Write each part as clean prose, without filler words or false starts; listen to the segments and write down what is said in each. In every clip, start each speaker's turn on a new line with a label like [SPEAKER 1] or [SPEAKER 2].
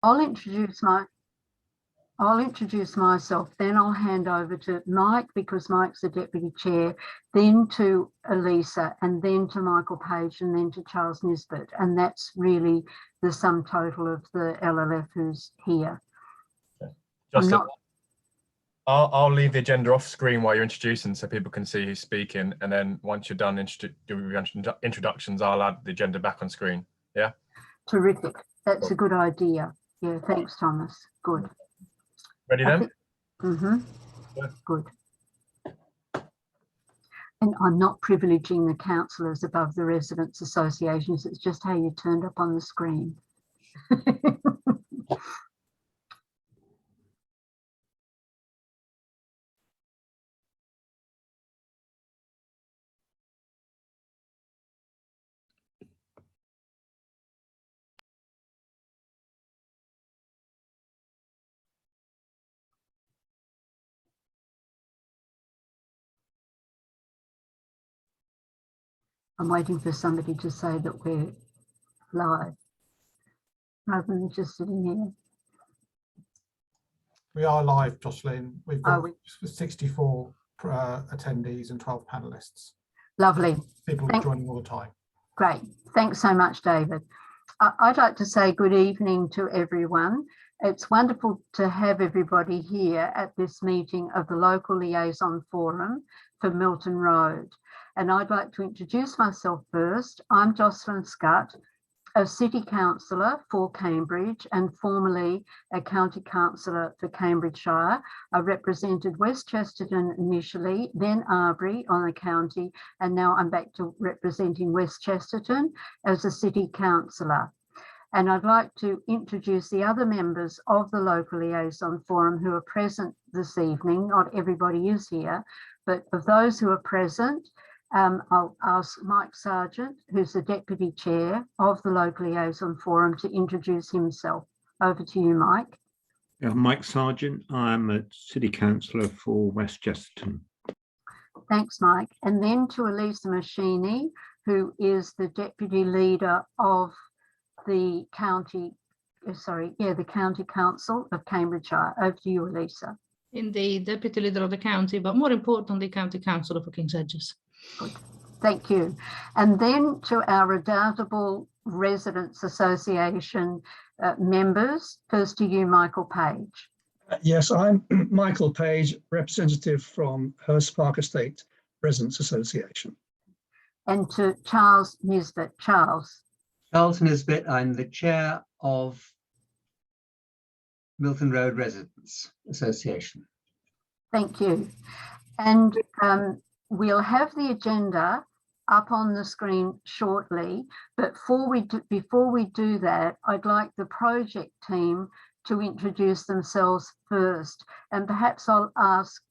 [SPEAKER 1] I'll introduce myself, then I'll hand over to Mike because Mike's the Deputy Chair, then to Elisa, and then to Michael Page, and then to Charles Nisbet. And that's really the sum total of the LLF who's here.
[SPEAKER 2] Okay. I'll leave the agenda off screen while you're introducing so people can see who's speaking. And then once you're done doing introductions, I'll add the agenda back on screen. Yeah.
[SPEAKER 1] Terrific. That's a good idea. Yeah. Thanks, Thomas. Good.
[SPEAKER 2] Ready then?
[SPEAKER 1] Yeah. Good. And I'm not privileging the councillors above the residents' associations. It's just how you turned up on the screen. I'm waiting for somebody to say that we're live, rather than just sitting here.
[SPEAKER 3] We are live, Jocelyn. We've got 64 attendees and 12 panelists.
[SPEAKER 1] Lovely.
[SPEAKER 3] People are joining all the time.
[SPEAKER 1] Great. Thanks so much, David. I'd like to say good evening to everyone. It's wonderful to have everybody here at this meeting of the Local Liaison Forum for Milton Road. And I'd like to introduce myself first. I'm Jocelyn Scutt, a City Councillor for Cambridge and formerly a County Councillor for Cambridgeshire. I represented West Chesterton initially, then Arbury on the county, and now I'm back to representing West Chesterton as a City Councillor. And I'd like to introduce the other members of the Local Liaison Forum who are present this evening. Not everybody is here, but of those who are present, I'll ask Mike Sargent, who's the Deputy Chair of the Local Liaison Forum, to introduce himself. Over to you, Mike.
[SPEAKER 4] Yeah, Mike Sargent. I'm a City Councillor for West Chesterton.
[SPEAKER 1] Thanks, Mike. And then to Elisa Machini, who is the Deputy Leader of the County, the County Council of Cambridgeshire. Over to you, Elisa.
[SPEAKER 5] Indeed, Deputy Leader of the County, but more importantly, County Councillor for King's Edges.
[SPEAKER 1] Good. Thank you. And then to our redoubtable Residents Association members. First to you, Michael Page.
[SPEAKER 6] Yes, I'm Michael Page, representative from Hurst Park Estate Residents Association.
[SPEAKER 1] And to Charles Nisbet. Charles.
[SPEAKER 7] Charles Nisbet, I'm the chair of Milton Road Residents Association.
[SPEAKER 1] Thank you. And we'll have the agenda up on the screen shortly, but before we do that, I'd like the project team to introduce themselves first. And perhaps I'll ask,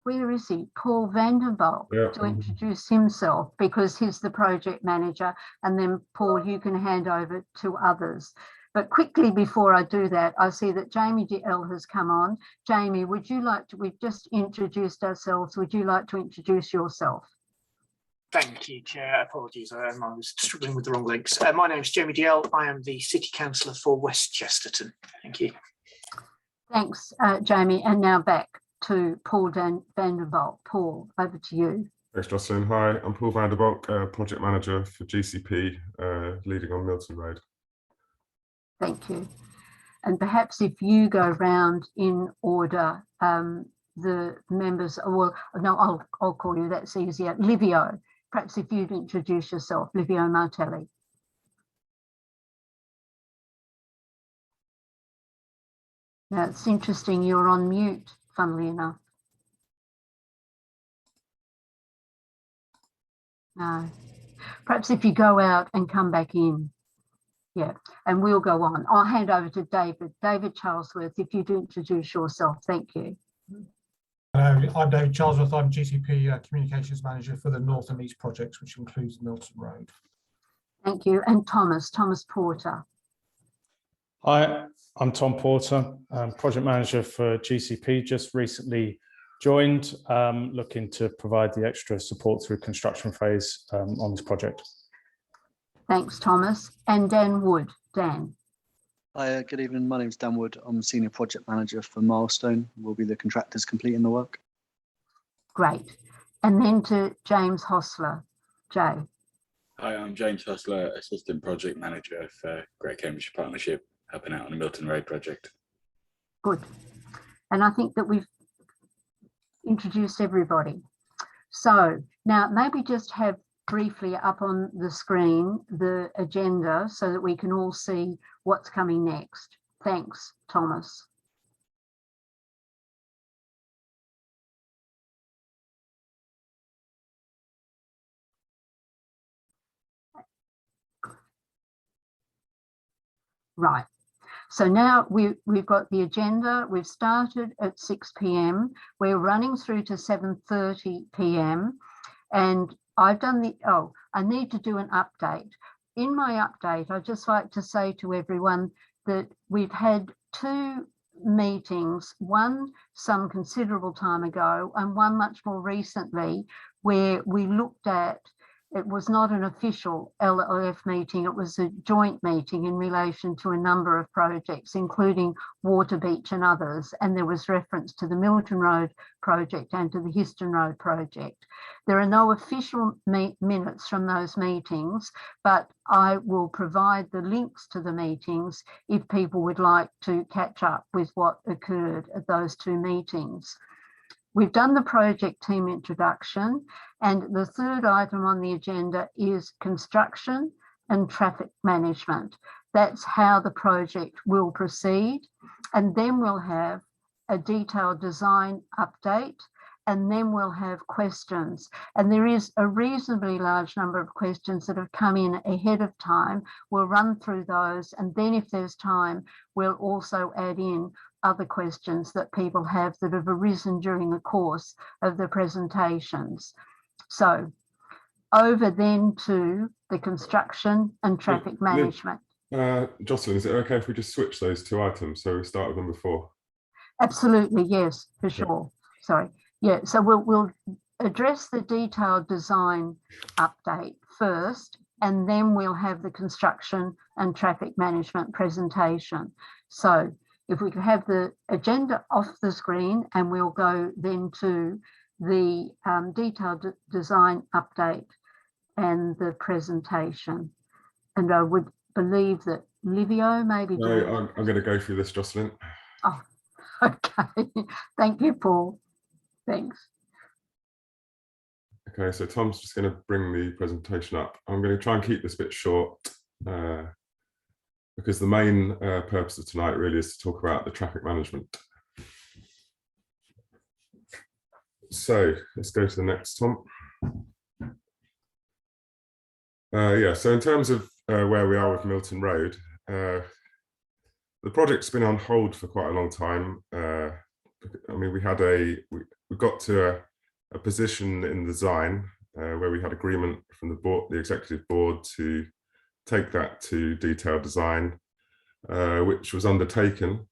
[SPEAKER 1] where is he? Paul Vanderbilt, to introduce himself because he's the project manager. And then Paul, you can hand over to others. But quickly before I do that, I see that Jamie DL has come on. Jamie, would you like to, we've just introduced ourselves. Would you like to introduce yourself?
[SPEAKER 8] Thank you, Chair. Apologies, I was struggling with the wrong links. My name is Jamie DL. I am the City Councillor for West Chesterton. Thank you.
[SPEAKER 1] Thanks, Jamie. And now back to Paul Vanderbilt. Paul, over to you.
[SPEAKER 9] Thanks, Jocelyn. Hi, I'm Paul Vanderbilt, Project Manager for GCP, leading on Milton Road.
[SPEAKER 1] Thank you. And perhaps if you go round in order, the members, well, no, I'll call you, that's easier. Livio, perhaps if you'd introduce yourself, Livio Martelli. Now, it's interesting, you're on mute, funnily enough. No. Perhaps if you go out and come back in. Yeah, and we'll go on. I'll hand over to David. David Charlesworth, if you'd introduce yourself. Thank you.
[SPEAKER 3] Hello, I'm David Charlesworth. I'm GCP Communications Manager for the North and East projects, which includes Milton Road.
[SPEAKER 1] Thank you. And Thomas Porter.
[SPEAKER 10] Hi, I'm Tom Porter, Project Manager for GCP, just recently joined, looking to provide the extra support through construction phase on this project.
[SPEAKER 1] Thanks, Thomas. And Dan Wood. Dan.
[SPEAKER 11] Hi, good evening. My name's Dan Wood. I'm Senior Project Manager for Milestone. We'll be the contractors completing the work.
[SPEAKER 1] Great. And then to James Hostler. Jay.
[SPEAKER 12] Hi, I'm James Hostler, Assistant Project Manager for Great Cambridge Partnership, helping out on the Milton Road project.
[SPEAKER 1] Good. And I think that we've introduced everybody. So now maybe just have briefly up on the screen the agenda so that we can all see what's coming next. Thanks, Thomas. Right. So now we've got the agenda. We've started at 6 p.m. We're running through to 7:30 p.m. And I've done I need to do an update. In my update, I'd just like to say to everyone that we've had 2 meetings, one some considerable time ago and one much more recently, where we looked at, it was not an official LLF meeting, it was a joint meeting in relation to a number of projects, including Water Beach and others. And there was reference to the Milton Road project and to the Histon Road project. There are no official minutes from those meetings, but I will provide the links to the meetings if people would like to catch up with what occurred at those 2 meetings. We've done the project team introduction, and the third item on the agenda is construction and traffic management. That's how the project will proceed. And then we'll have a detailed design update, and then we'll have questions. And there is a reasonably large number of questions that have come in ahead of time. We'll run through those, and then if there's time, we'll also add in other questions that people have that have arisen during the course of the presentations. So over then to the construction and traffic management.
[SPEAKER 9] Jocelyn, is it okay if we just switch those 2 items so we start with them before?
[SPEAKER 1] Absolutely, yes, for sure. Sorry. Yeah, so we'll address the detailed design update first, and then we'll have the construction and traffic management presentation. So if we could have the agenda off the screen, and we'll go then to the detailed design update and the presentation. And I would believe that Livio maybe.
[SPEAKER 9] No, I'm going to go through this, Jocelyn.
[SPEAKER 1] Oh, okay. Thank you, Paul. Thanks.
[SPEAKER 9] Okay, so Tom's just going to bring the presentation up. I'm going to try and keep this bit short because the main purpose of tonight really is to talk about the traffic management. So let's go to the next, Tom. Yeah, so in terms of where we are with Milton Road, the project's been on hold for quite a long time. I mean, we got to a position in design where we had agreement from the executive board to take that to detailed design, which was undertaken.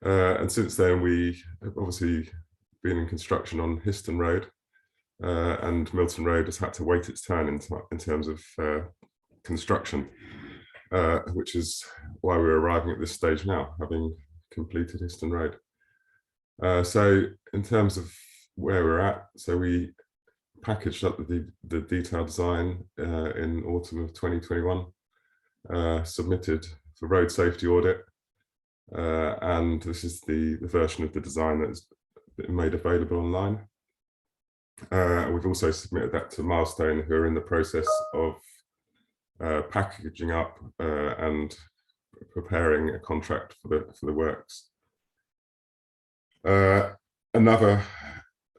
[SPEAKER 9] And since then, we have obviously been in construction on Histon Road, and Milton Road has had to wait its turn in terms of construction, which is why we're arriving at this stage now, having completed Histon Road. So in terms of where we're at, so we packaged up the detailed design in autumn of 2021, submitted for road safety audit, and this is the version of the design that's been made available online. We've also submitted that to Milestone, who are in the process of packaging up and preparing a contract for the works. Another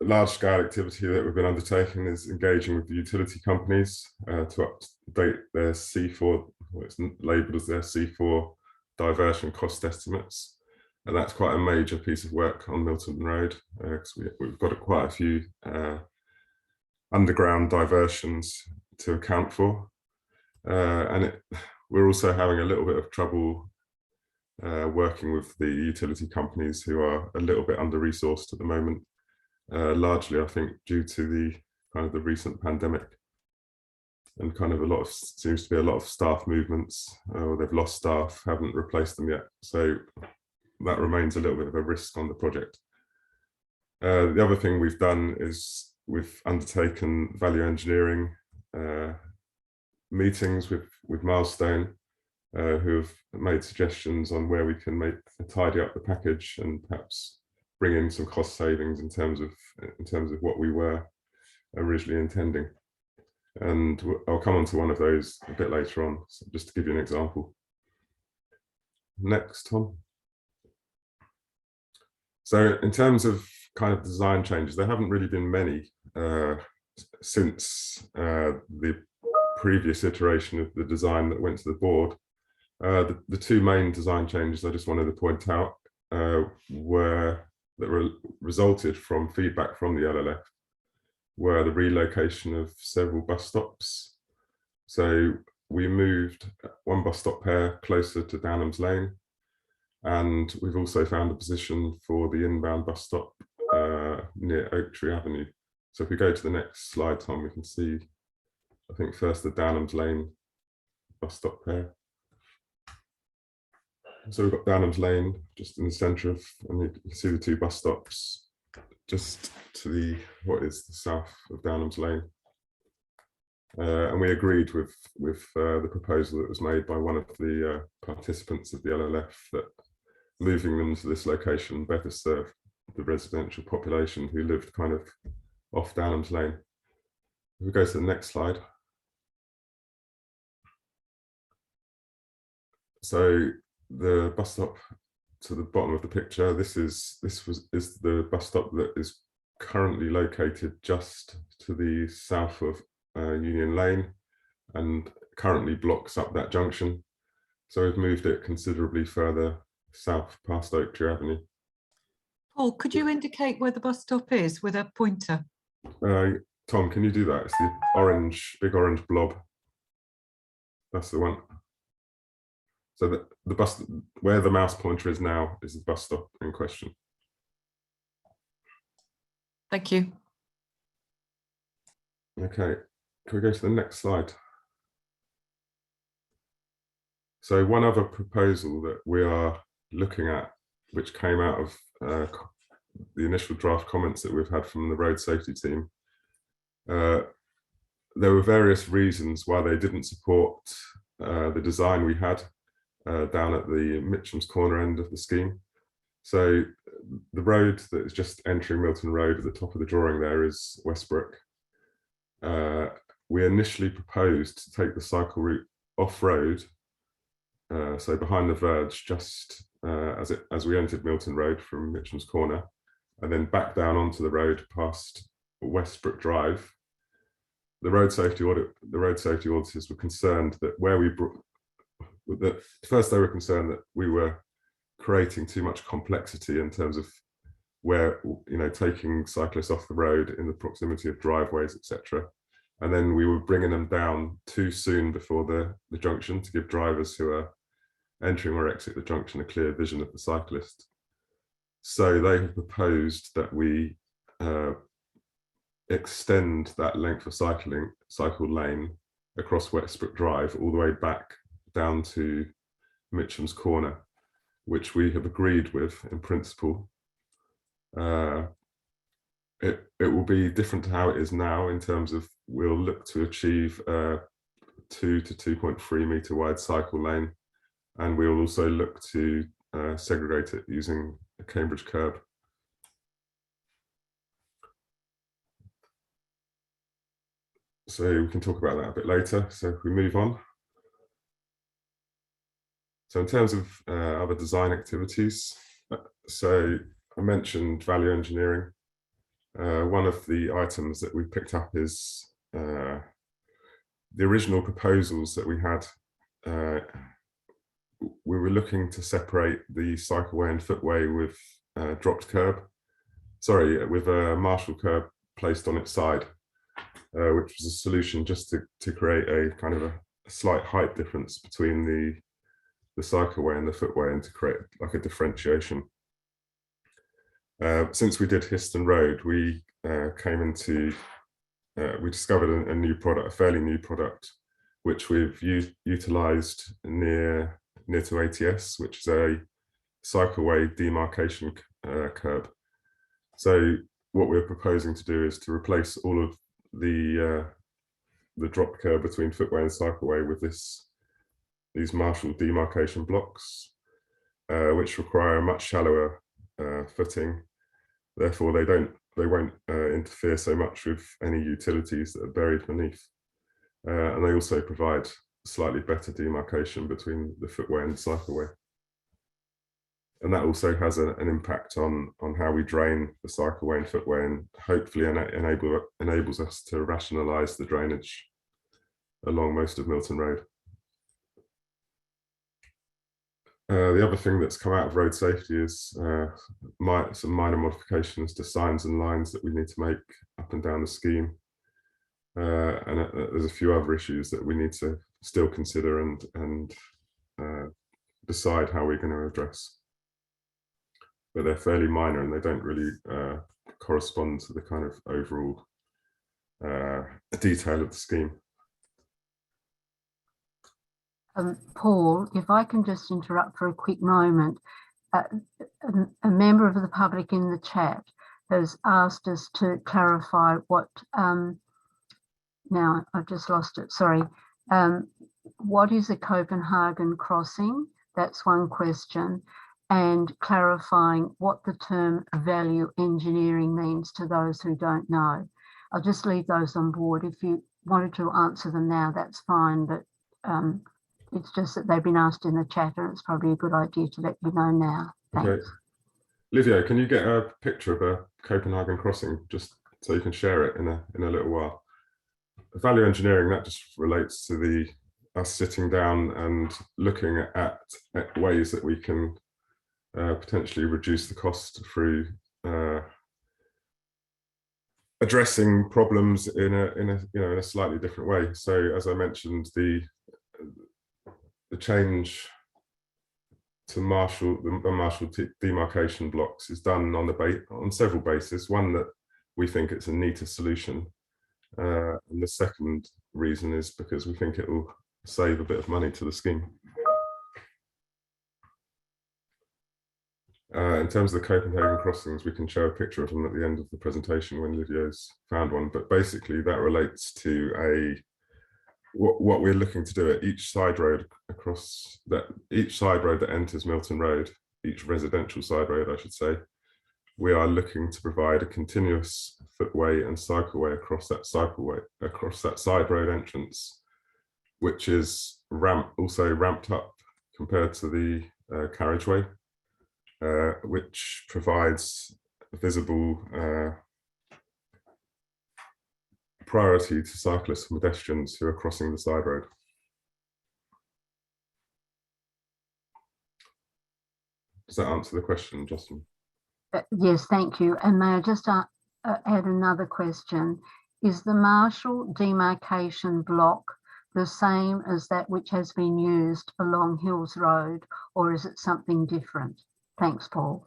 [SPEAKER 9] large-scale activity that we've been undertaking is engaging with the utility companies to update their C4, it's labelled as their C4 diversion cost estimates. And that's quite a major piece of work on Milton Road, because we've got quite a few underground diversions to account for. And we're also having a little bit of trouble working with the utility companies, who are a little bit under-resourced at the moment, largely, I think, due to the recent pandemic. and kind of seems to be a lot of staff movements, or they've lost staff, haven't replaced them yet. So that remains a little bit of a risk on the project. The other thing we've done is we've undertaken value engineering meetings with Milestone, who have made suggestions on where we can tidy up the package and perhaps bring in some cost savings in terms of what we were originally intending. And I'll come on to one of those a bit later on, so just to give you an example. Next, Tom. So in terms of kind of design changes, there haven't really been many since the previous iteration of the design that went to the board. The two main design changes I just wanted to point out resulted from feedback from the LLF, were the relocation of several bus stops. So we moved one bus stop pair closer to Downham's Lane, and we've also found a position for the inbound bus stop near Oak Tree Avenue. So if we go to the next slide, Tom, we can see, I think first the Downham's Lane bus stop pair. So we've got Downham's Lane just in the centre of, and you can see the two bus stops just to the, what is the south of Downham's Lane. And we agreed with the proposal that was made by one of the participants of the LLF that moving them to this location better serve the residential population who lived kind of off Downham's Lane. If we go to the next slide. So the bus stop to the bottom of the picture, this is the bus stop that is currently located just to the south of Union Lane and currently blocks up that junction. So we've moved it considerably further south past Oak Tree Avenue.
[SPEAKER 13] Paul, could you indicate where the bus stop is with a pointer?
[SPEAKER 9] Tom, can you do that? It's the orange, big orange blob. That's the one. So the bus, where the mouse pointer is now, is the bus stop in question.
[SPEAKER 13] Thank you.
[SPEAKER 9] Okay, can we go to the next slide? So one other proposal that we are looking at, which came out of the initial draft comments that we've had from the road safety team, there were various reasons why they didn't support the design we had down at the Mitcham's Corner end of the scheme. So the road that is just entering Milton Road at the top of the drawing there is Westbrook. We initially proposed to take the cycle route off-road, so behind the verge, just as we entered Milton Road from Mitcham's Corner, and then back down onto the road past Westbrook Drive. The road safety auditors were concerned that where we brought, first they were concerned that we were creating too much complexity in terms of where, taking cyclists off the road in the proximity of driveways, etc. And then we were bringing them down too soon before the junction to give drivers who are entering or exit the junction a clear vision of the cyclist. So they have proposed that we extend that length of cycle lane across Westbrook Drive all the way back down to Mitcham's Corner, which we have agreed with in principle. It will be different to how it is now in terms of we'll look to achieve a 2 to 2.3 metre wide cycle lane, and we will also look to segregate it using a Cambridge curb. So we can talk about that a bit later. So if we move on. So in terms of other design activities, so I mentioned value engineering. One of the items that we picked up is the original proposals that we had. We were looking to separate the cycleway and footway with dropped curb, with a Marshall curb placed on its side, which was a solution just to create a kind of a slight height difference between the cycleway and the footway, and to create like a differentiation. Since we did Histon Road, we came into we discovered a new product, a fairly new product, which we've utilised near to ATS, which is a cycleway demarcation curb. So what we're proposing to do is to replace all of the drop curb between footway and cycleway with these Marshall demarcation blocks, which require a much shallower footing. Therefore, they won't interfere so much with any utilities that are buried beneath. And they also provide slightly better demarcation between the footway and the cycleway. And that also has an impact on how we drain the cycleway and footway, and hopefully enables us to rationalise the drainage along most of Milton Road. The other thing that's come out of road safety is some minor modifications to signs and lines that we need to make up and down the scheme. And there's a few other issues that we need to still consider and decide how we're going to address. But they're fairly minor and they don't really correspond to the kind of overall detail of the scheme.
[SPEAKER 1] Paul, if I can just interrupt for a quick moment. A member of the public in the chat has asked us to clarify what, now I've just lost it, sorry. What is a Copenhagen Crossing? That's one question. And clarifying what the term value engineering means to those who don't know. I'll just leave those on board. If you wanted to answer them now, that's fine, but it's just that they've been asked in the chat and it's probably a good idea to let you know now. Thanks.
[SPEAKER 9] Okay. Livio, can you get a picture of a Copenhagen Crossing just so you can share it in a little while? The value engineering, that just relates to us sitting down and looking at ways that we can potentially reduce the cost through addressing problems in a slightly different way. So as I mentioned, the change to the Marshall demarcation blocks is done on several bases. One, that we think it's a neater solution, and the second reason is because we think it will save a bit of money to the scheme. In terms of the Copenhagen crossings, we can show a picture of them at the end of the presentation when Livio's found one, but basically that relates to what we're looking to do at each side road that enters Milton Road, each residential side road, I should say. We are looking to provide a continuous footway and cycleway across that side road entrance, which is also ramped up compared to the carriageway, which provides visible priority to cyclists and pedestrians who are crossing the side road. Does that answer the question, Justin?
[SPEAKER 1] Yes, thank you. And may I just add another question? Is the Marshall demarcation block the same as that which has been used along Hills Road, or is it something different? Thanks, Paul.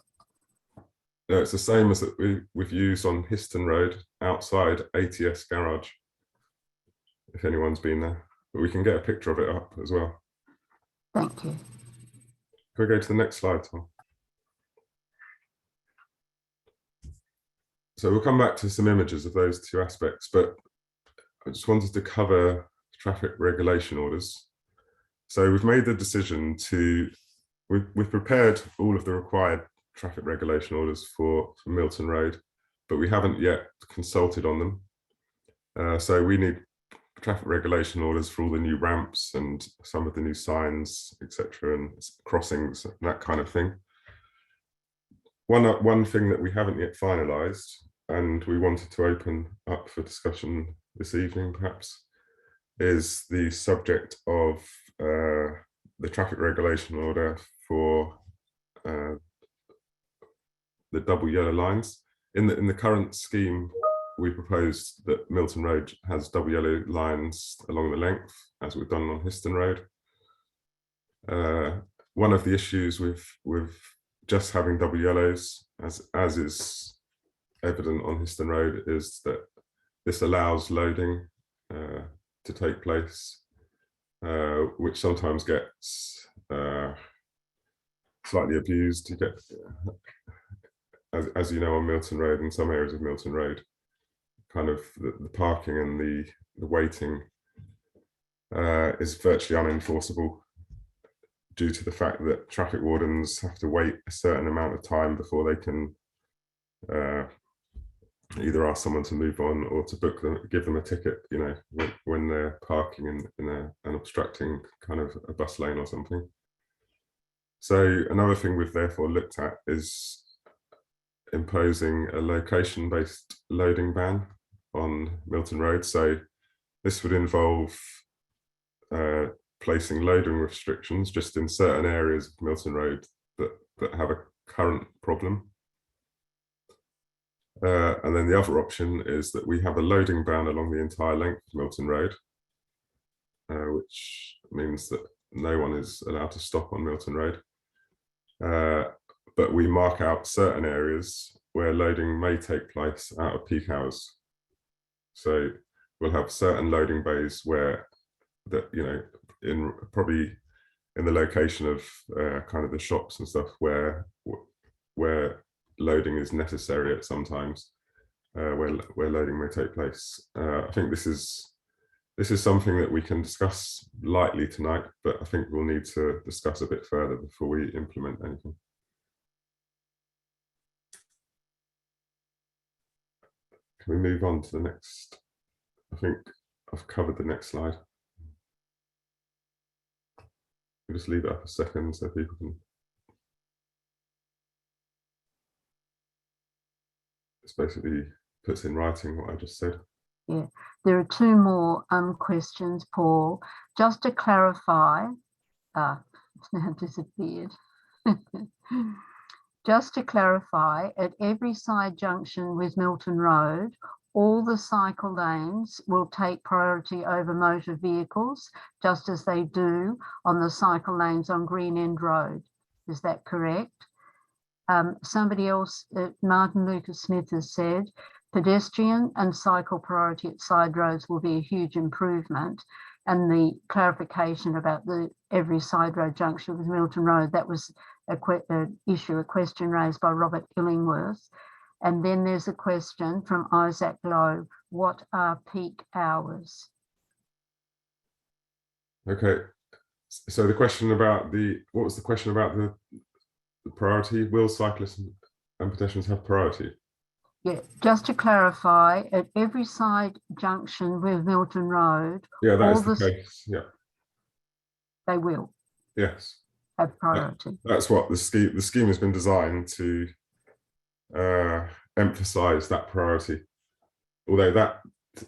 [SPEAKER 9] No, it's the same as that we've used on Histon Road outside ATS Garage, if anyone's been there. But we can get a picture of it up as well.
[SPEAKER 1] Thank you.
[SPEAKER 9] Can we go to the next slide, Tom? So we'll come back to some images of those two aspects, but I just wanted to cover traffic regulation orders. So we've made the decision we've prepared all of the required traffic regulation orders for Milton Road, but we haven't yet consulted on them. So we need traffic regulation orders for all the new ramps and some of the new signs, etc., and crossings, and that kind of thing. One thing that we haven't yet finalised, and we wanted to open up for discussion this evening perhaps, is the subject of the traffic regulation order for the double yellow lines. In the current scheme, we proposed that Milton Road has double yellow lines along the length, as we've done on Histon Road. One of the issues with just having double yellows, as is evident on Histon Road, is that this allows loading to take place, which sometimes gets slightly abused. You get, as you know, on Milton Road, in some areas of Milton Road, kind of the parking and the waiting is virtually unenforceable due to the fact that traffic wardens have to wait a certain amount of time before they can either ask someone to move on or to book them, give them a ticket, you know, when they're parking in an obstructing kind of a bus lane or something. So another thing we've therefore looked at is imposing a location-based loading ban on Milton Road. So this would involve placing loading restrictions just in certain areas of Milton Road that have a current problem. And then the other option is that we have a loading ban along the entire length of Milton Road, which means that no one is allowed to stop on Milton Road. But we mark out certain areas where loading may take place out of peak hours. So we'll have certain loading bays where that, you know, probably in the location of kind of the shops and stuff where loading is necessary at some times, where loading may take place. I think this is something that we can discuss lightly tonight, but I think we'll need to discuss a bit further before we implement anything. Can we move on to the next? I think I've covered the next slide. We'll just leave it up a second so people can. It's basically puts in writing what I just said.
[SPEAKER 1] Yeah, there are two more questions, Paul. Just to clarify, it's now disappeared. Just to clarify, at every side junction with Milton Road, all the cycle lanes will take priority over motor vehicles, just as they do on the cycle lanes on Green End Road. Is that correct? Somebody else, Martin Lucas Smith, has said, pedestrian and cycle priority at side roads will be a huge improvement. And the clarification about the every side road junction with Milton Road, that was a question raised by Robert Illingworth. And then there's a question from Isaac Lowe, what are peak hours?
[SPEAKER 9] Okay, so the question about what was the question about the priority? Will cyclists and pedestrians have priority?
[SPEAKER 1] Yeah, just to clarify, at every side junction with Milton Road,
[SPEAKER 9] yeah, that is the case. Yeah,
[SPEAKER 1] they will.
[SPEAKER 9] Yes,
[SPEAKER 1] have priority.
[SPEAKER 9] That's what the scheme has been designed to emphasize, that priority. Although that,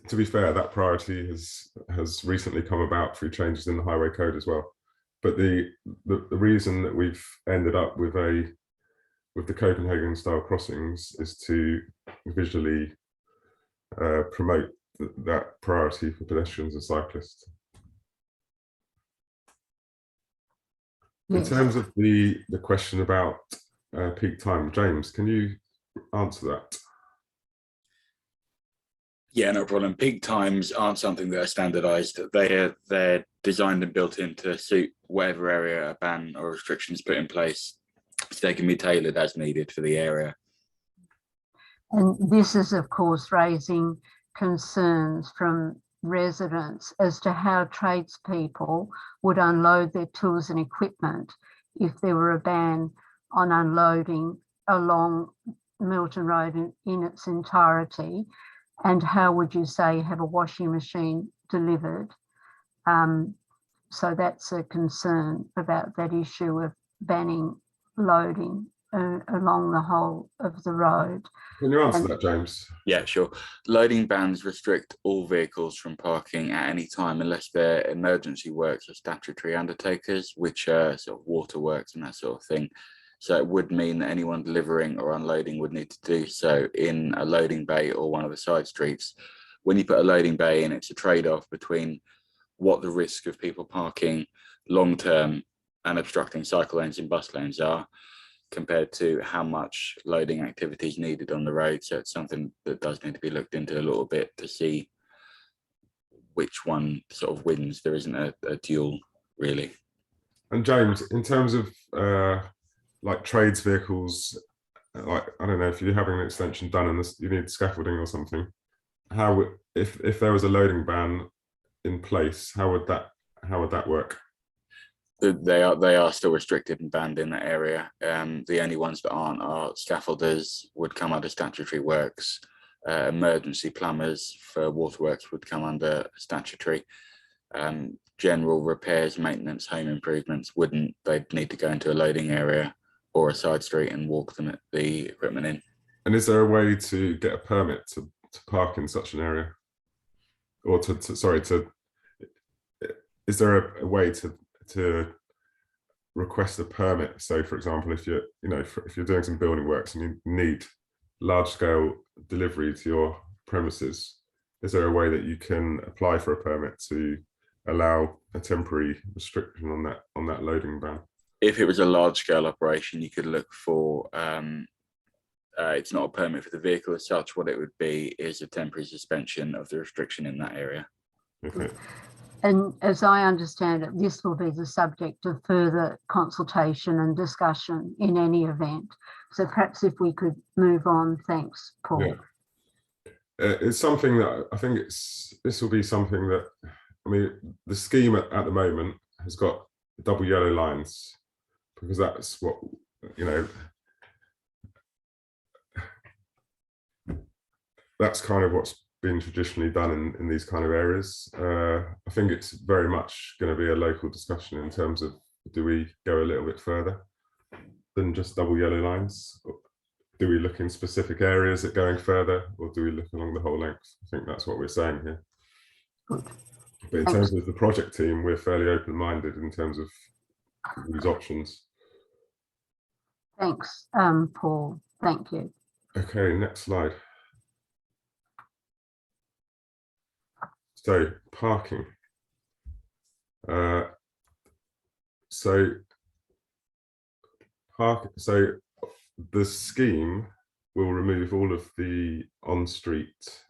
[SPEAKER 9] to be fair, that priority has recently come about through changes in the highway code as well. But the reason that we've ended up with the Copenhagen style crossings is to visually promote that priority for pedestrians and cyclists. Yes. In terms of the question about peak time, James, can you answer that?
[SPEAKER 12] Yeah, no problem. Peak times aren't something that are standardized. They're designed and built in to suit whatever area a ban or restrictions put in place. So they can be tailored as needed for the area.
[SPEAKER 1] And this is, of course, raising concerns from residents as to how tradespeople would unload their tools and equipment if there were a ban on unloading along Milton Road in its entirety. And how would you say have a washing machine delivered? So that's a concern about that issue of banning loading along the whole of the road.
[SPEAKER 9] Can you answer that, James?
[SPEAKER 12] Yeah, sure. Loading bans restrict all vehicles from parking at any time unless they're emergency works or statutory undertakers, which are sort of waterworks and that sort of thing. So it would mean that anyone delivering or unloading would need to do so in a loading bay or one of the side streets. When you put a loading bay in, it's a trade-off between what the risk of people parking long-term and obstructing cycle lanes and bus lanes are, compared to how much loading activity is needed on the road. So it's something that does need to be looked into a little bit to see which one sort of wins. There isn't a duel really.
[SPEAKER 9] And James, in terms of like trades vehicles, like I don't know, if you're having an extension done and you need scaffolding or something, how would, if there was a loading ban in place, how would that work?
[SPEAKER 12] They are still restricted and banned in that area. The only ones that aren't are scaffolders would come under statutory works. Emergency plumbers for waterworks would come under statutory. General repairs, maintenance, home improvements wouldn't. They'd need to go into a loading area or a side street and walk the equipment in. And
[SPEAKER 9] is there a way to get a permit to park in such an area, or is there a way to request a permit? So, for example, if you're doing some building works and you need large-scale delivery to your premises, is there a way that you can apply for a permit to allow a temporary restriction on that loading ban?
[SPEAKER 12] If it was a large-scale operation, you could look for. It's not a permit for the vehicle as such. What it would be is a temporary suspension of the restriction in that area.
[SPEAKER 9] Okay.
[SPEAKER 1] And as I understand it, this will be the subject of further consultation and discussion in any event. So perhaps if we could move on. Thanks, Paul.
[SPEAKER 9] Yeah. It's something that I think this will be something that, I mean, the scheme at the moment has got double yellow lines because that's what, that's kind of what's been traditionally done in these kind of areas. I think it's very much going to be a local discussion in terms of, do we go a little bit further than just double yellow lines? Do we look in specific areas at going further, or do we look along the whole length? I think that's what we're saying here.
[SPEAKER 1] Good.
[SPEAKER 9] But in terms of the project team, we're fairly open-minded in terms of these options.
[SPEAKER 1] Thanks, Paul. Thank you.
[SPEAKER 9] Okay, next slide. So parking. So the scheme will remove all of the on-street,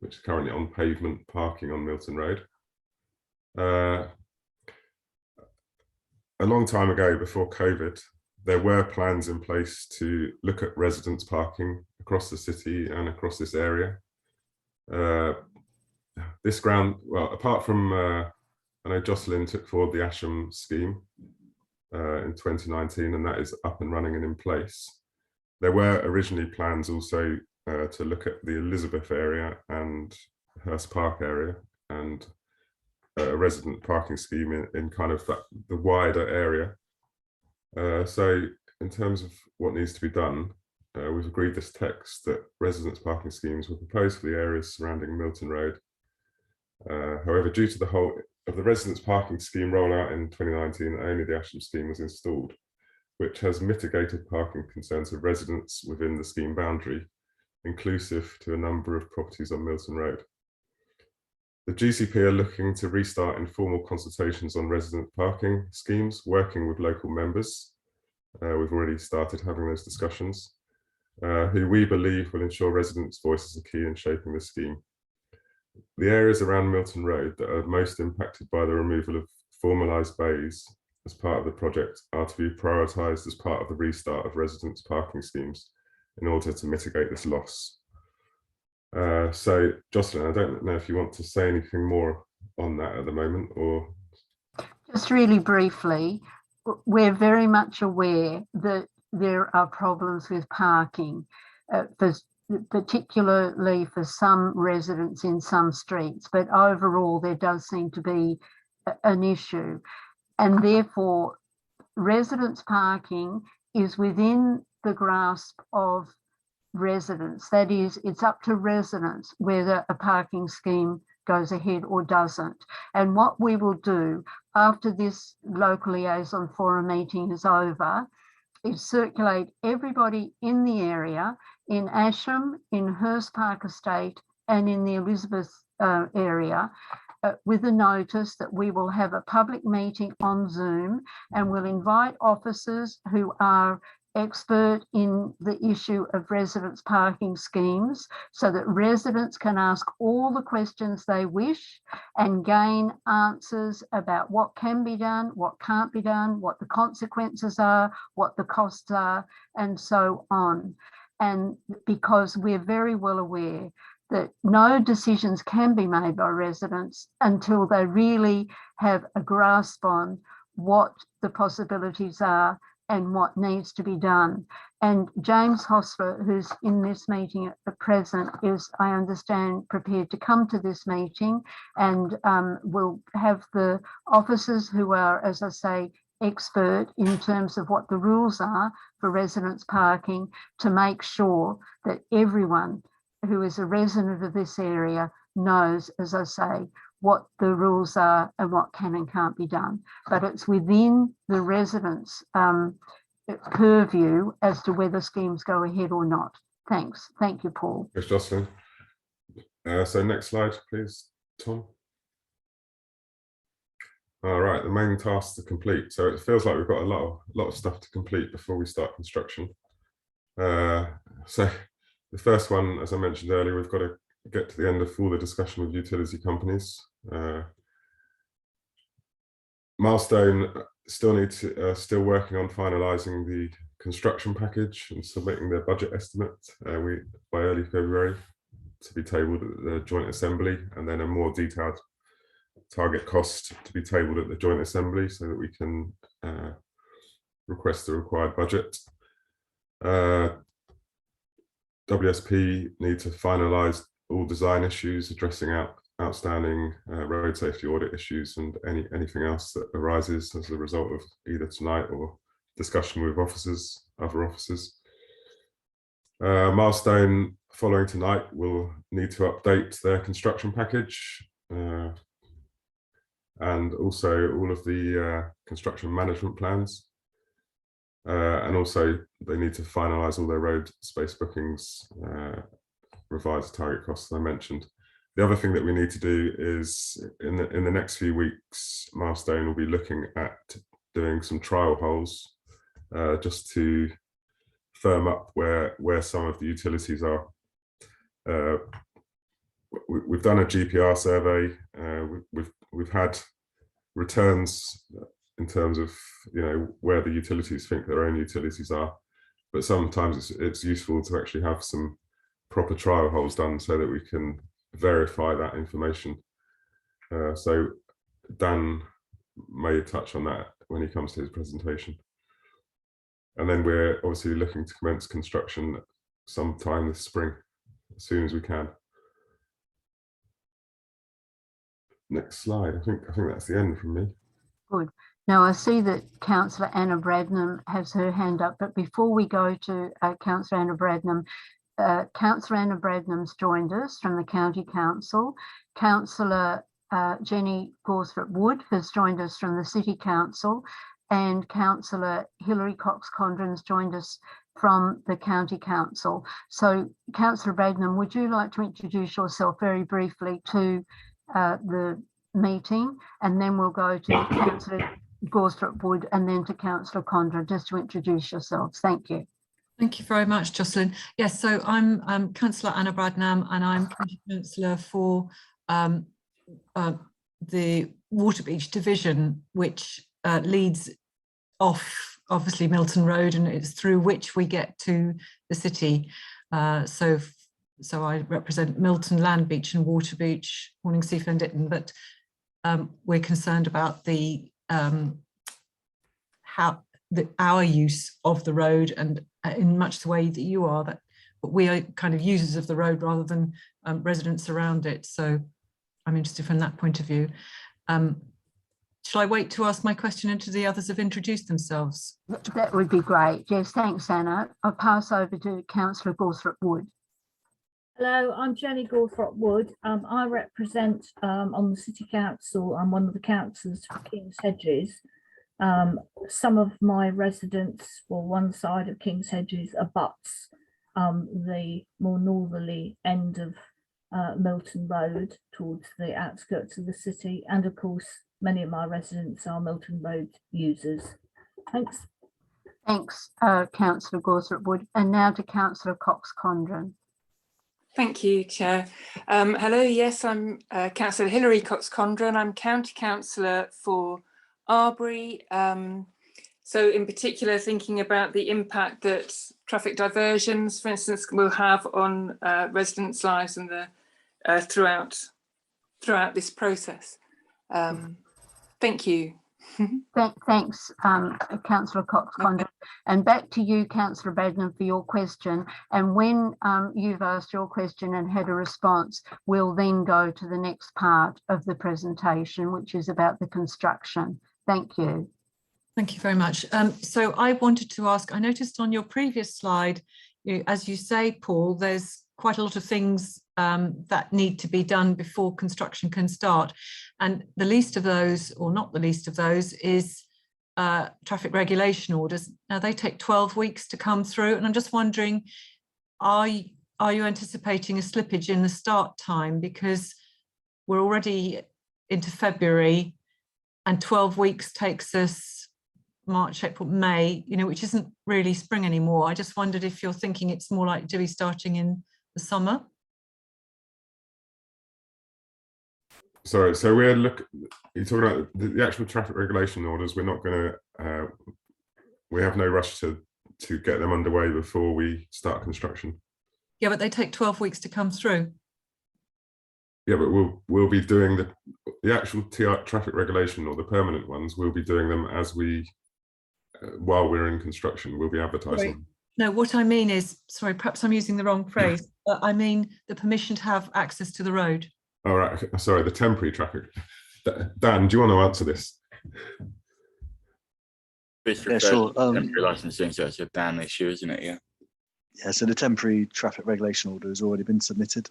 [SPEAKER 9] which is currently on pavement parking on Milton Road. A long time ago, before COVID, there were plans in place to look at residence parking across the city and across this area. This ground, well, apart from, I know Jocelyn took forward the Asham scheme in 2019, and that is up and running and in place. There were originally plans also to look at the Elizabeth area and Hurst Park area and a resident parking scheme in kind of the wider area. So in terms of what needs to be done, we've agreed this text that residence parking schemes were proposed for the areas surrounding Milton Road. However, due to the whole of the residence parking scheme rollout in 2019, only the Asham scheme was installed, which has mitigated parking concerns of residents within the scheme boundary, inclusive to a number of properties on Milton Road. The GCP are looking to restart informal consultations on resident parking schemes, working with local members. We've already started having those discussions, who we believe will ensure residents' voices are key in shaping the scheme. The areas around Milton Road that are most impacted by the removal of formalised bays as part of the project are to be prioritised as part of the restart of residents' parking schemes in order to mitigate this loss. So, Jocelyn, I don't know if you want to say anything more on that at the moment, or
[SPEAKER 1] just really briefly, we're very much aware that there are problems with parking, particularly for some residents in some streets, but overall there does seem to be an issue, and therefore residents parking is within the grasp of residents. That is, it's up to residents whether a parking scheme goes ahead or doesn't. And what we will do after this local liaison forum meeting is over is circulate everybody in the area, in Asham, in Hurst Park Estate and in the Elizabeth area, with a notice that we will have a public meeting on Zoom, and we'll invite officers who are expert in the issue of residents' parking schemes so that residents can ask all the questions they wish and gain answers about what can be done, what can't be done, what the consequences are, what the costs are, and so on. And because we're very well aware that no decisions can be made by residents until they really have a grasp on what the possibilities are and what needs to be done. And James Hostler, who's in this meeting at present, is, I understand, prepared to come to this meeting, and will have the officers who are, as I say, expert in terms of what the rules are for residents parking, to make sure that everyone who is a resident of this area knows, as I say, what the rules are and what can and can't be done. But it's within the residents' purview as to whether schemes go ahead or not. Thanks. Thank you, Paul.
[SPEAKER 9] Thanks, Jocelyn. So next slide, please, Tom. All right, the main tasks to complete. So it feels like we've got a lot of stuff to complete before we start construction. So the first one, as I mentioned earlier, we've got to get to the end of all the discussion with utility companies. Milestone still working on finalising the construction package and submitting their budget estimate by early February to be tabled at the joint assembly, and then a more detailed target cost to be tabled at the joint assembly so that we can request the required budget. WSP need to finalise all design issues, addressing outstanding road safety audit issues and anything else that arises as a result of either tonight or discussion with other officers. Milestone, following tonight, will need to update their construction package and also all of the construction management plans. And also they need to finalise all their road space bookings, revised target costs, as I mentioned. The other thing that we need to do is in the next few weeks, Milestone will be looking at doing some trial holes just to firm up where some of the utilities are. We've done a GPR survey. We've had returns in terms of where the utilities think their own utilities are, but sometimes it's useful to actually have some proper trial holes done so that we can verify that information. So Dan may touch on that when he comes to his presentation. And then we're obviously looking to commence construction sometime this spring, as soon as we can. Next slide. I think that's the end from me. Good.
[SPEAKER 1] Now I see that Councillor Anna Bradnam has her hand up, but before we go to Councillor Anna Bradnam, Councillor Anna Bradnam's joined us from the County Council. Councillor Jenny Gorsford-Wood has joined us from the City Council, and Councillor Hilary Cox-Condren's joined us from the County Council. So Councillor Bradnam, would you like to introduce yourself very briefly to the meeting, and then we'll go to Councillor Gorsford-Wood and then to Councillor Condren, just to introduce yourselves. Thank you.
[SPEAKER 13] Thank you very much, Jocelyn. Yes, so I'm Councillor Anna Bradnam, and I'm County Councillor for the Waterbeach Division, which leads off, obviously, Milton Road, and it's through which we get to the city. So I represent Milton, Landbeach and Waterbeach, Horningsea, Fen Ditton, but we're concerned about our use of the road, and in much the way that you are, that we are kind of users of the road rather than residents around it. So I'm interested from that point of view. Shall I wait to ask my question until the others have introduced themselves?
[SPEAKER 1] That would be great. Yes, thanks, Anna. I'll pass over to Councillor Gorsford-Wood.
[SPEAKER 14] Hello, I'm Jenny Gorsford-Wood. I represent on the City Council. I'm one of the councillors for King's Hedges. Some of my residents, or one side of King's Hedges, abuts the more northerly end of Milton Road towards the outskirts of the city, and of course many of my residents are Milton Road users. Thanks.
[SPEAKER 1] Thanks, Councillor Gawthorpe-Wood. And now to Councillor Cox-Condren.
[SPEAKER 15] Thank you, Chair. Hello, yes, I'm Councillor Hilary Cox-Condren. I'm County Councillor for Arbury. So in particular, thinking about the impact that traffic diversions, for instance, will have on residents' lives and the throughout this process. Thank you.
[SPEAKER 1] Thanks, Councillor Cox-Condren. And back to you, Councillor Badman, for your question. And when you've asked your question and had a response, we'll then go to the next part of the presentation, which is about the construction. Thank you.
[SPEAKER 13] Thank you very much. So I wanted to ask, I noticed on your previous slide, as you say, Paul, there's quite a lot of things that need to be done before construction can start. And the least of those, or not the least of those, is traffic regulation orders. Now they take 12 weeks to come through. And I'm just wondering, are you anticipating a slippage in the start time? Because we're already into February and 12 weeks takes us March, April, May, which isn't really spring anymore. I just wondered if you're thinking it's more likely to be starting in the summer.
[SPEAKER 9] Sorry, so you're talking about the actual traffic regulation orders. We're not going to, we have no rush to get them underway before we start construction.
[SPEAKER 13] Yeah, but they take 12 weeks to come through.
[SPEAKER 9] Yeah, but we'll be doing the actual traffic regulation, or the permanent ones. We'll be doing them as we while we're in construction. We'll be advertising.
[SPEAKER 13] Right. No, what I mean is, sorry, perhaps I'm using the wrong phrase. I mean the permission to have access to the road.
[SPEAKER 9] All right, okay. Sorry, the temporary traffic. Dan, do you want to answer this?
[SPEAKER 11] Yeah, sure.
[SPEAKER 12] Temporary licensing, so it's a Dan issue, isn't it? Yeah.
[SPEAKER 11] Yeah, so the temporary traffic regulation order has already been submitted.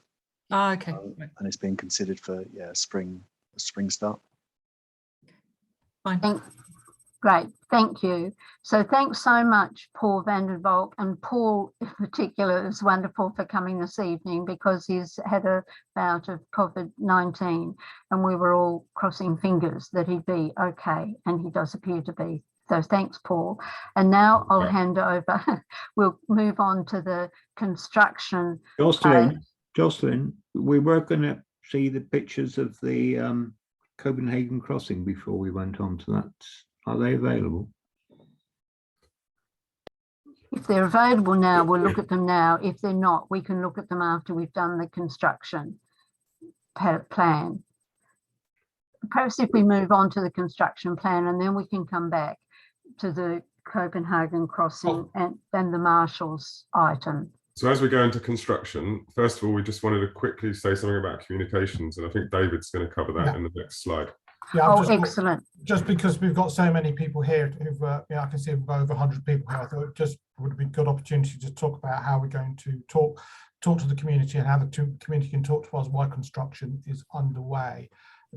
[SPEAKER 13] Ah, okay.
[SPEAKER 11] And it's being considered for a spring start.
[SPEAKER 13] Fine.
[SPEAKER 1] Great, thank you. So thanks so much, Paul van der Valk, and Paul in particular is wonderful for coming this evening because he's had a bout of COVID-19 and we were all crossing fingers that he'd be okay, and he does appear to be. So thanks, Paul. And now I'll hand over. We'll move on to the construction.
[SPEAKER 4] Jocelyn, we were going to see the pictures of the Copenhagen Crossing before we went on to that. Are they available?
[SPEAKER 1] If they're available now, we'll look at them now. If they're not, we can look at them after we've done the construction plan. Perhaps if we move on to the construction plan and then we can come back to the Copenhagen Crossing and then the Marshalls item.
[SPEAKER 9] So as we go into construction, first of all, we just wanted to quickly say something about communications, and I think David's going to cover that in the next slide.
[SPEAKER 3] Yeah,
[SPEAKER 1] excellent.
[SPEAKER 3] Just because we've got so many people here who've, I can see we've got over 100 people here, I thought it just would be a good opportunity to talk about how we're going to talk to the community and how the community can talk to us while construction is underway.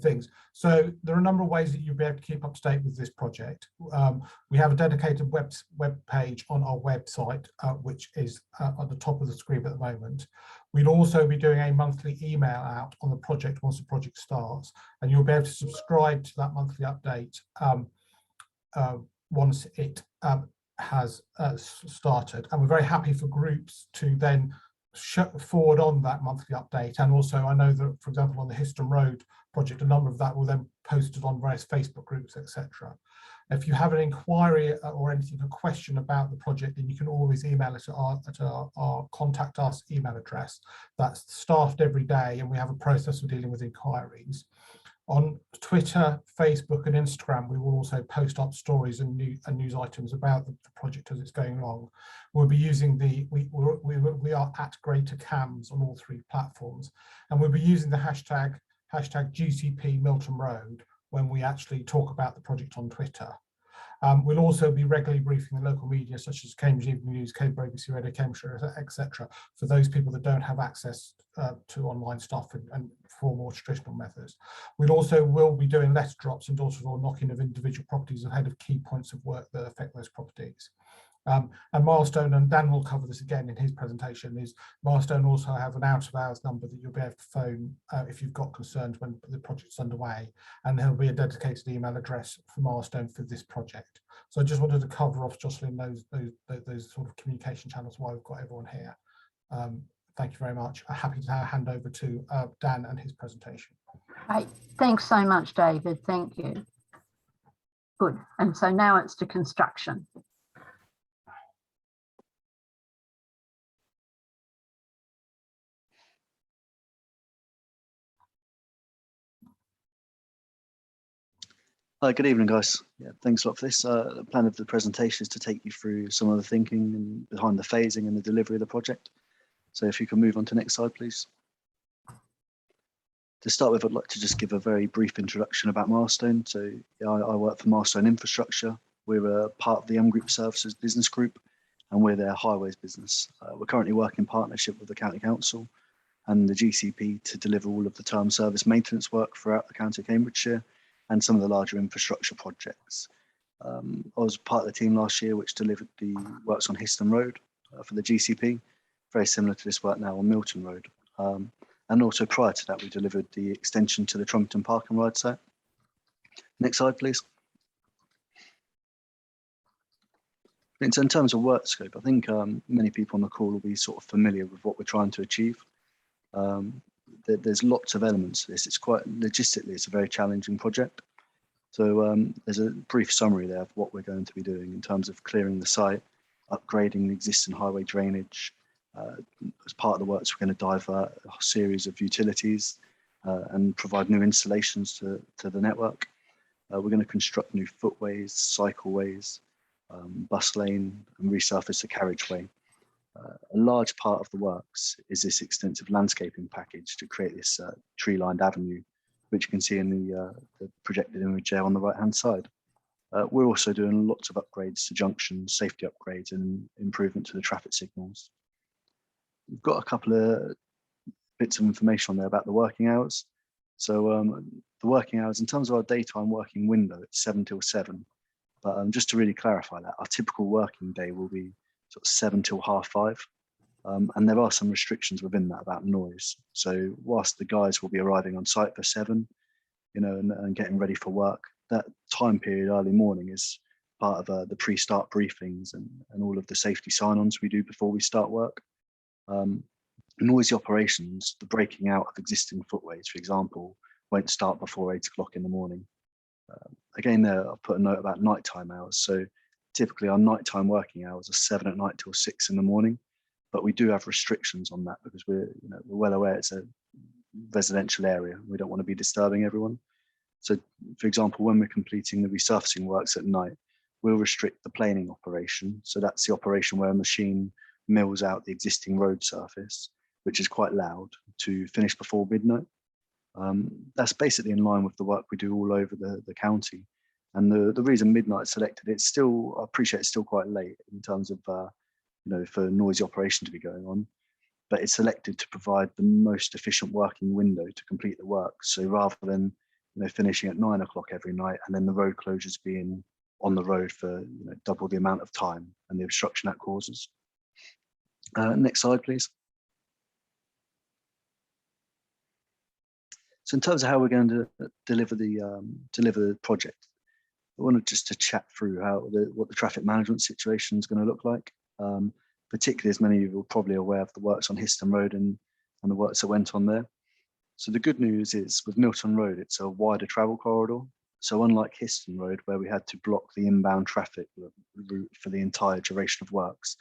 [SPEAKER 3] Things. So there are a number of ways that you'll be able to keep up to date with this project. We have a dedicated web page on our website, which is at the top of the screen at the moment. We'll also be doing a monthly email out on the project once the project starts, and you'll be able to subscribe to that monthly update once it has started. And we're very happy for groups to then forward on that monthly update. And also I know that, for example, on the Histon Road project, a number of that will then post it on various Facebook groups, etc. If you have an inquiry or anything, a question about the project, then you can always email us at our contact us email address. That's staffed every day, and we have a process for dealing with inquiries. On Twitter, Facebook and Instagram, we will also post up stories and news items about the project as it's going along. We'll be using we are at Greater Cams on all three platforms, and we'll be using the hashtag GCP Milton Road when we actually talk about the project on Twitter. We'll also be regularly briefing the local media such as Cambridge Evening News, Cambridge BBC Radio, Cambridgeshire, etc. for those people that don't have access to online stuff and for more traditional methods. We will be doing letter drops and door-to-door knocking of individual properties ahead of key points of work that affect those properties. And Milestone, and Dan will cover this again in his presentation, is Milestone also have an out-of-hours number that you'll be able to phone if you've got concerns when the project's underway, and there'll be a dedicated email address for Milestone for this project. So I just wanted to cover off, Jocelyn, those sort of communication channels while we've got everyone here. Thank you very much. I'm happy to now hand over to Dan and his presentation.
[SPEAKER 1] Right. Thanks so much, David. Thank you. Good. And so now it's to construction.
[SPEAKER 11] Hi, good evening, guys. Yeah, thanks a lot for this. The plan of the presentation is to take you through some of the thinking and behind the phasing and the delivery of the project. So if you can move on to the next slide, please. To start with, I'd like to just give a very brief introduction about Milestone. So yeah, I work for Milestone Infrastructure. We're a part of the M Group Services business group, and we're their highways business. We're currently working in partnership with the County Council and the GCP to deliver all of the term service maintenance work throughout the County of Cambridgeshire and some of the larger infrastructure projects. I was part of the team last year which delivered the works on Histon Road for the GCP, very similar to this work now on Milton Road. And also prior to that, we delivered the extension to the Trumpton Park and Ride site. Next slide, please. In terms of work scope, I think many people on the call will be sort of familiar with what we're trying to achieve. There's lots of elements to this. It's quite logistically, it's a very challenging project. So there's a brief summary there of what we're going to be doing in terms of clearing the site, upgrading the existing highway drainage. As part of the works, we're going to divert a series of utilities and provide new installations to the network. We're going to construct new footways, cycleways, bus lane, and resurface the carriageway. A large part of the works is this extensive landscaping package to create this tree-lined avenue, which you can see in the projected image there on the right-hand side. We're also doing lots of upgrades to junctions, safety upgrades, and improvement to the traffic signals. We've got a couple of bits of information on there about the working hours. So the working hours, in terms of our daytime working window, it's 7 till 7. But just to really clarify that, our typical working day will be sort of 7 till 5:30. And there are some restrictions within that about noise. So whilst the guys will be arriving on site for 7, you know, and getting ready for work, that time period early morning is part of the pre-start briefings and all of the safety sign-ons we do before we start work. Noisy operations, the breaking out of existing footways, for example, won't start before 8 o'clock in the morning. Again, there I've put a note about nighttime hours. So typically our nighttime working hours are 7 at night till 6 in the morning, but we do have restrictions on that because we're well aware it's a residential area. We don't want to be disturbing everyone. So, for example, when we're completing the resurfacing works at night, we'll restrict the planing operation. So that's the operation where a machine mills out the existing road surface, which is quite loud, to finish before midnight. That's basically in line with the work we do all over the county. And the reason midnight selected, it's still, I appreciate it's still quite late in terms of, for noisy operation to be going on, but it's selected to provide the most efficient working window to complete the work. So rather than, finishing at 9 o'clock every night and then the road closures being on the road for double the amount of time and the obstruction that causes. Next slide, please. So in terms of how we're going to deliver the project, I wanted just to chat through what the traffic management situation is going to look like. Particularly, as many of you are probably aware of the works on Histon Road and the works that went on there. So the good news is with Milton Road, it's a wider travel corridor. So unlike Histon Road, where we had to block the inbound traffic route for the entire duration of works,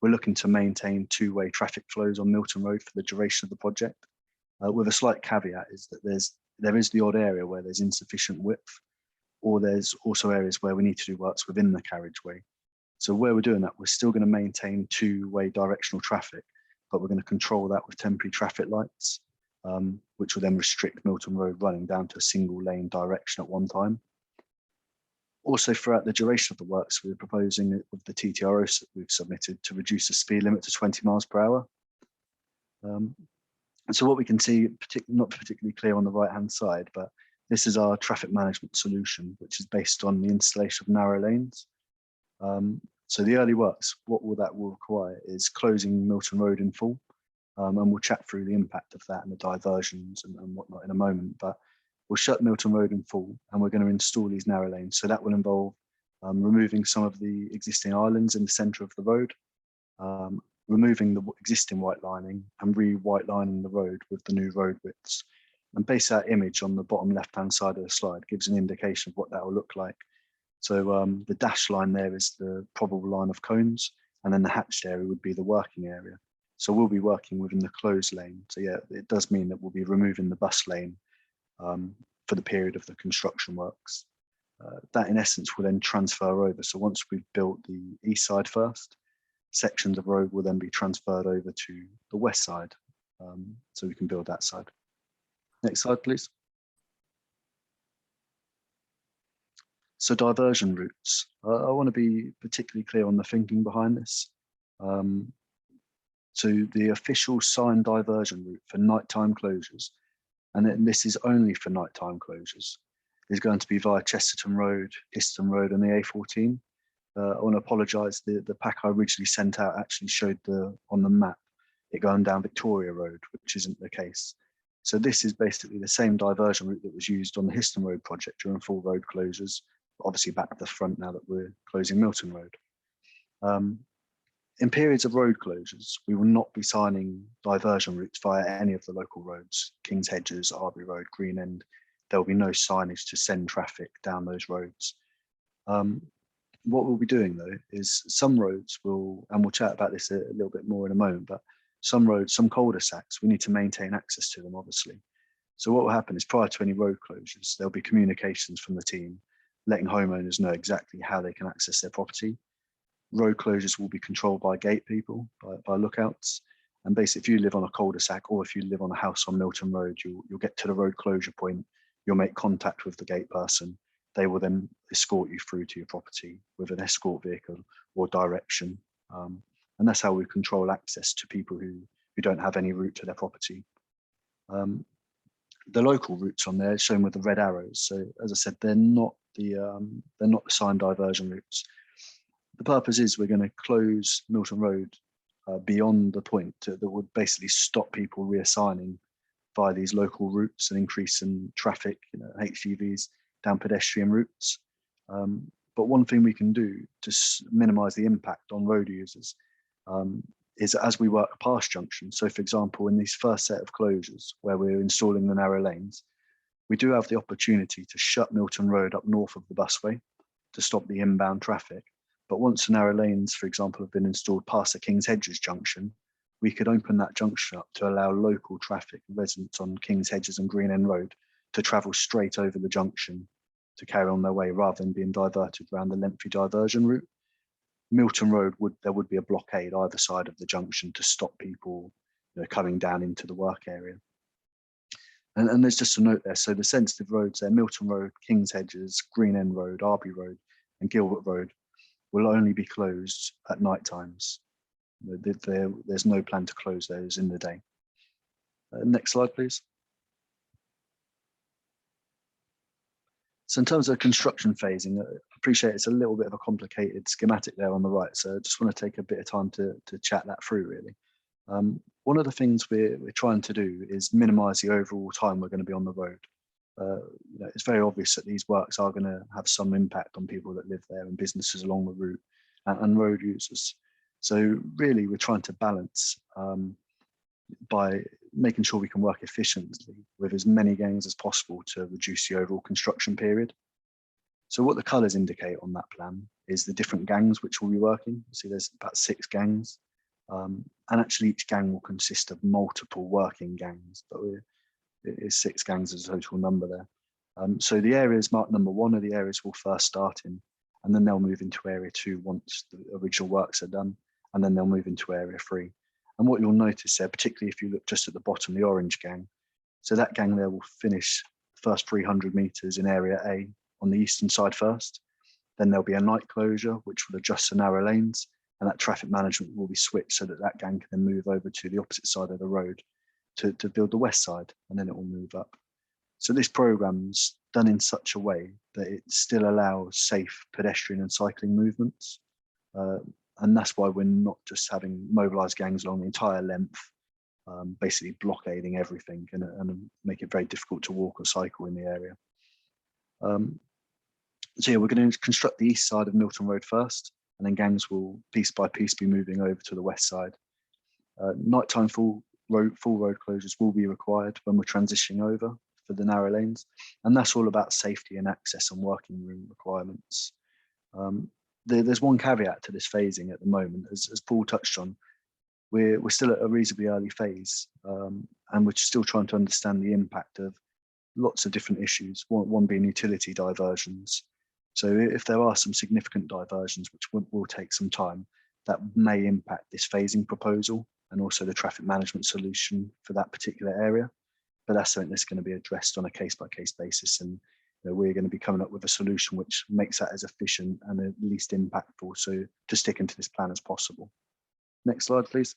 [SPEAKER 11] we're looking to maintain two-way traffic flows on Milton Road for the duration of the project. With a slight caveat is that there is the odd area where there's insufficient width, or there's also areas where we need to do works within the carriageway. So where we're doing that, we're still going to maintain two-way directional traffic, but we're going to control that with temporary traffic lights, which will then restrict Milton Road running down to a single lane direction at one time. Also, throughout the duration of the works, we're proposing with the TTROs that we've submitted to reduce the speed limit to 20 miles per hour. And so what we can see, not particularly clear on the right-hand side, but this is our traffic management solution, which is based on the installation of narrow lanes. So the early works, what that will require is closing Milton Road in full, and we'll chat through the impact of that and the diversions and whatnot in a moment, but we'll shut Milton Road in full and we're going to install these narrow lanes. So that will involve removing some of the existing islands in the centre of the road, removing the existing white lining and re-white lining the road with the new road widths. And base that image on the bottom left-hand side of the slide gives an indication of what that will look like. So the dashed line there is the probable line of cones, and then the hatched area would be the working area. So we'll be working within the closed lane. So yeah, it does mean that we'll be removing the bus lane for the period of the construction works. That in essence will then transfer over. So once we've built the east side first, sections of road will then be transferred over to the west side. So we can build that side. Next slide, please. So diversion routes. I want to be particularly clear on the thinking behind this. So the official signed diversion route for nighttime closures, and this is only for nighttime closures, is going to be via Chesterton Road, Histon Road and the A14. I want to apologise, the pack I originally sent out actually showed on the map it going down Victoria Road, which isn't the case. So this is basically the same diversion route that was used on the Histon Road project during full road closures, obviously back to the front now that we're closing Milton Road. In periods of road closures, we will not be signing diversion routes via any of the local roads, King's Hedges, Arbury Road, Green End. There will be no signage to send traffic down those roads. What we'll be doing though is some roads will, and we'll chat about this a little bit more in a moment, but some roads, some cul-de-sacs, we need to maintain access to them, obviously. So what will happen is prior to any road closures, there'll be communications from the team letting homeowners know exactly how they can access their property. Road closures will be controlled by gate people, by lookouts. And basically, if you live on a cul-de-sac or if you live on a house on Milton Road, you'll get to the road closure point, you'll make contact with the gate person. They will then escort you through to your property with an escort vehicle or direction. And that's how we control access to people who don't have any route to their property. The local routes on there shown with the red arrows. So as I said, they're not the signed diversion routes. The purpose is we're going to close Milton Road beyond the point that would basically stop people reassigning via these local routes and increase in traffic, HGVs down pedestrian routes. But one thing we can do to minimise the impact on road users is as we work past junctions. So for example, in these first set of closures where we're installing the narrow lanes, we do have the opportunity to shut Milton Road up north of the busway to stop the inbound traffic. But once the narrow lanes, for example, have been installed past the King's Hedges junction, we could open that junction up to allow local traffic residents on King's Hedges and Green End Road to travel straight over the junction to carry on their way rather than being diverted around the lengthy diversion route. Milton Road, there would be a blockade either side of the junction to stop people coming down into the work area. And there's just a note there. So the sensitive roads there, Milton Road, King's Hedges, Green End Road, Arbury Road and Gilbert Road will only be closed at night times. There's no plan to close those in the day. Next slide, please. So in terms of construction phasing, I appreciate it's a little bit of a complicated schematic there on the right. So I just want to take a bit of time to chat that through really. One of the things we're trying to do is minimise the overall time we're going to be on the road. It's very obvious that these works are going to have some impact on people that live there and businesses along the route and road users. So really we're trying to balance by making sure we can work efficiently with as many gangs as possible to reduce the overall construction period. So what the colours indicate on that plan is the different gangs which will be working. See there's about 6 gangs and actually each gang will consist of multiple working gangs, but it is 6 gangs as a total number there. So the areas marked number 1 are the areas we'll first start in, and then they'll move into area 2 once the original works are done, and then they'll move into area 3. And what you'll notice there, particularly if you look just at the bottom, the orange gang, so that gang there will finish the first 300 metres in area A on the eastern side first. Then there'll be a night closure, which will adjust the narrow lanes, and that traffic management will be switched so that that gang can then move over to the opposite side of the road to build the west side, and then it will move up. So this program's done in such a way that it still allows safe pedestrian and cycling movements. And that's why we're not just having mobilised gangs along the entire length, basically blockading everything and make it very difficult to walk or cycle in the area. So yeah, we're going to construct the east side of Milton Road first, and then gangs will piece by piece be moving over to the west side. Nighttime full road closures will be required when we're transitioning over for the narrow lanes, and that's all about safety and access and working room requirements. There's one caveat to this phasing at the moment, as Paul touched on. We're still at a reasonably early phase, and we're still trying to understand the impact of lots of different issues, one being utility diversions. So if there are some significant diversions, which will take some time, that may impact this phasing proposal and also the traffic management solution for that particular area. But that's something that's going to be addressed on a case-by-case basis, and we're going to be coming up with a solution which makes that as efficient and at least impactful, so to stick into this plan as possible. Next slide, please.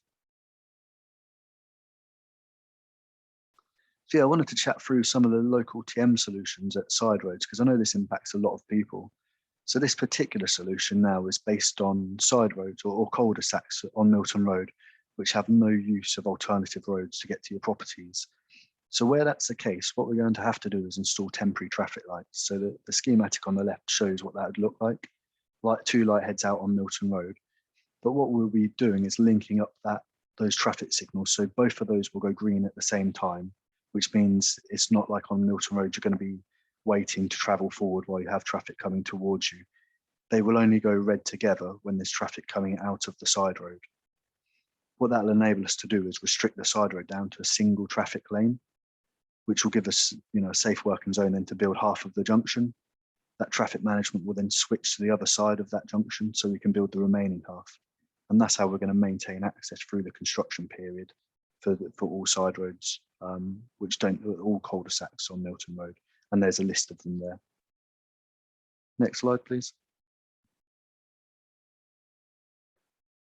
[SPEAKER 11] So yeah, I wanted to chat through some of the local TM solutions at side roads, because I know this impacts a lot of people. So this particular solution now is based on side roads or cul-de-sacs on Milton Road, which have no use of alternative roads to get to your properties. So where that's the case, what we're going to have to do is install temporary traffic lights. So the schematic on the left shows what that would look like 2 light heads out on Milton Road. But what we'll be doing is linking up those traffic signals. So both of those will go green at the same time, which means it's not like on Milton Road, you're going to be waiting to travel forward while you have traffic coming towards you. They will only go red together when there's traffic coming out of the side road. What that'll enable us to do is restrict the side road down to a single traffic lane, which will give us, a safe working zone then to build half of the junction. That traffic management will then switch to the other side of that junction so we can build the remaining half. And that's how we're going to maintain access through the construction period for all side roads, which don't, all cul-de-sacs on Milton Road. And there's a list of them there. Next slide, please.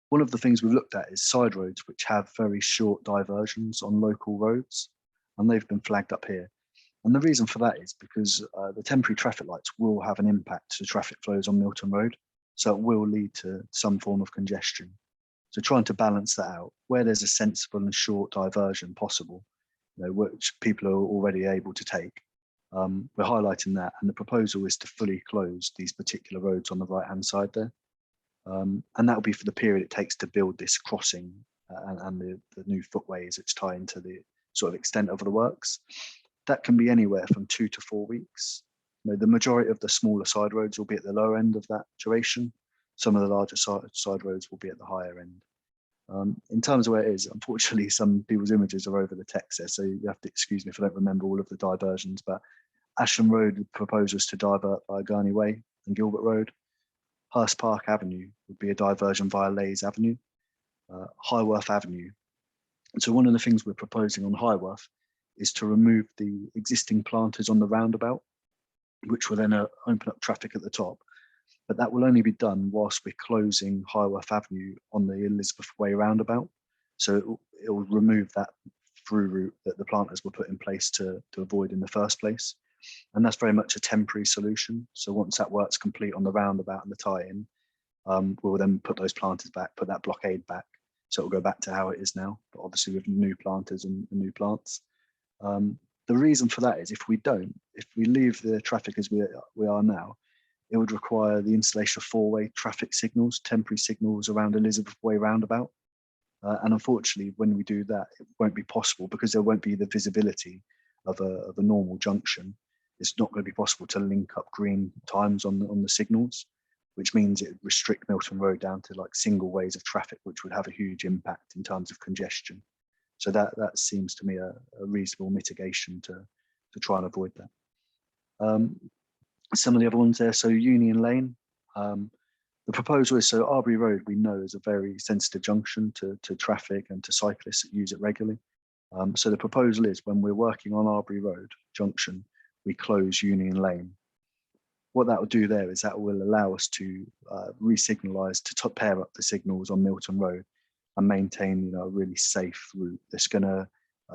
[SPEAKER 11] One of the things we've looked at is side roads which have very short diversions on local roads, and they've been flagged up here. And the reason for that is because the temporary traffic lights will have an impact to traffic flows on Milton Road, so it will lead to some form of congestion. So trying to balance that out, where there's a sensible and short diversion possible, which people are already able to take, we're highlighting that, and the proposal is to fully close these particular roads on the right-hand side there. And that will be for the period it takes to build this crossing and the new footways which tie into the sort of extent of the works. That can be anywhere from 2 to 4 weeks. The majority of the smaller side roads will be at the lower end of that duration. Some of the larger side roads will be at the higher end. In terms of where it is, unfortunately, some people's images are over the text there, so you have to excuse me if I don't remember all of the diversions, but Ashland Road proposes to divert via Gurney Way and Gilbert Road. Hurst Park Avenue would be a diversion via Leys Avenue. Highworth Avenue. And so one of the things we're proposing on Highworth is to remove the existing planters on the roundabout, which will then open up traffic at the top. But that will only be done whilst we're closing Highworth Avenue on the Elizabeth Way roundabout. So it will remove that through route that the planters were put in place to avoid in the first place. And that's very much a temporary solution. So once that work's complete on the roundabout and the tie-in, we'll then put those planters back, put that blockade back. So it'll go back to how it is now, but obviously with new planters and new plants. The reason for that is if we leave the traffic as we are now, it would require the installation of 4-way traffic signals, temporary signals around Elizabeth Way roundabout. And unfortunately, when we do that, it won't be possible because there won't be the visibility of a normal junction. It's not going to be possible to link up green times on the signals, which means it would restrict Milton Road down to like single ways of traffic, which would have a huge impact in terms of congestion. So that seems to me a reasonable mitigation to try and avoid that. Some of the other ones there, so Union Lane. The proposal is, so Arbury Road we know is a very sensitive junction to traffic and to cyclists that use it regularly. So the proposal is when we're working on Arbury Road junction, we close Union Lane. What that will do there is that will allow us to re-signalise to pair up the signals on Milton Road and maintain a really safe route that's going to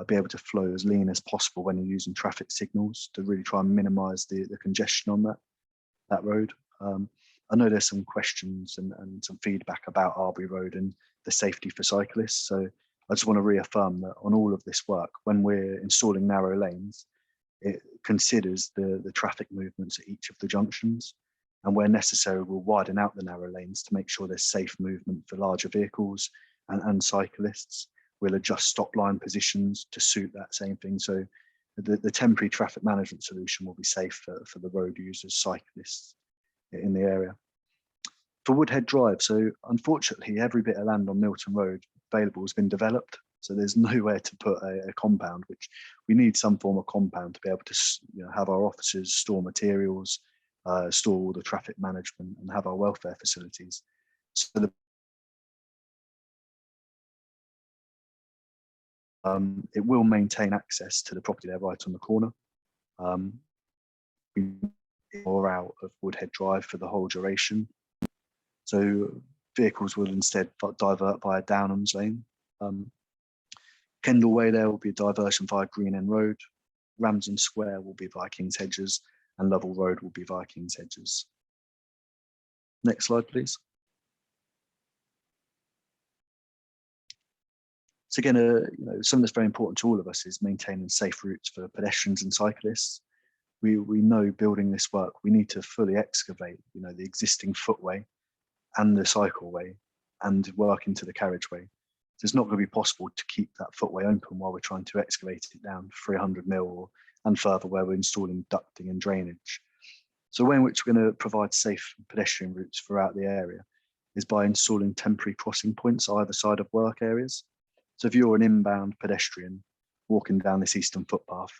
[SPEAKER 11] be able to flow as lean as possible when you're using traffic signals to really try and minimise the congestion on that road. I know there's some questions and some feedback about Arbury Road and the safety for cyclists. So I just want to reaffirm that on all of this work, when we're installing narrow lanes, it considers the traffic movements at each of the junctions. And where necessary, we'll widen out the narrow lanes to make sure there's safe movement for larger vehicles and cyclists. We'll adjust stop line positions to suit that same thing. So the temporary traffic management solution will be safe for the road users, cyclists in the area. For Woodhead Drive, so unfortunately, every bit of land on Milton Road available has been developed. So there's nowhere to put a compound, which we need some form of compound to be able to have our officers store materials, store all the traffic management, and have our welfare facilities. So it will maintain access to the property there right on the corner. Or out of Woodhead Drive for the whole duration. So vehicles will instead divert via Downham's Lane. Kendall Way there will be a diversion via Green End Road. Ramsden Square will be via King's Hedges, and Lovell Road will be via King's Hedges. Next slide, please. So again, something that's very important to all of us is maintaining safe routes for pedestrians and cyclists. We know building this work, we need to fully excavate, the existing footway and the cycleway and work into the carriageway. So it's not going to be possible to keep that footway open while we're trying to excavate it down 300 mil and further where we're installing ducting and drainage. So the way in which we're going to provide safe pedestrian routes throughout the area is by installing temporary crossing points either side of work areas. So if you're an inbound pedestrian walking down this eastern footpath,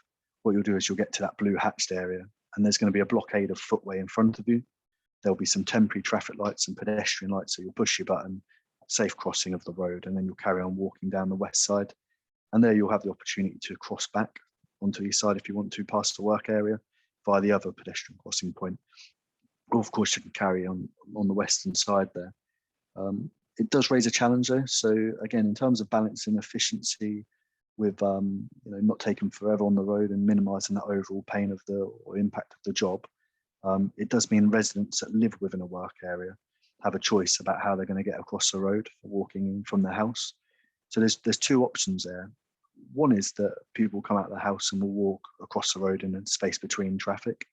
[SPEAKER 11] what you'll do is you'll get to that blue hatched area and there's going to be a blockade of footway in front of you. There'll be some temporary traffic lights and pedestrian lights, so you'll push your button, safe crossing of the road, and then you'll carry on walking down the west side. And there you'll have the opportunity to cross back onto the east side if you want to, past the work area via the other pedestrian crossing point. Or of course you can carry on the western side there. It does raise a challenge though. So again, in terms of balancing efficiency with not taking forever on the road and minimizing that overall pain of or impact of the job, it does mean residents that live within a work area have a choice about how they're going to get across the road for walking in from their house. So there's two options there. One is that people come out of the house and will walk across the road in a space between traffic,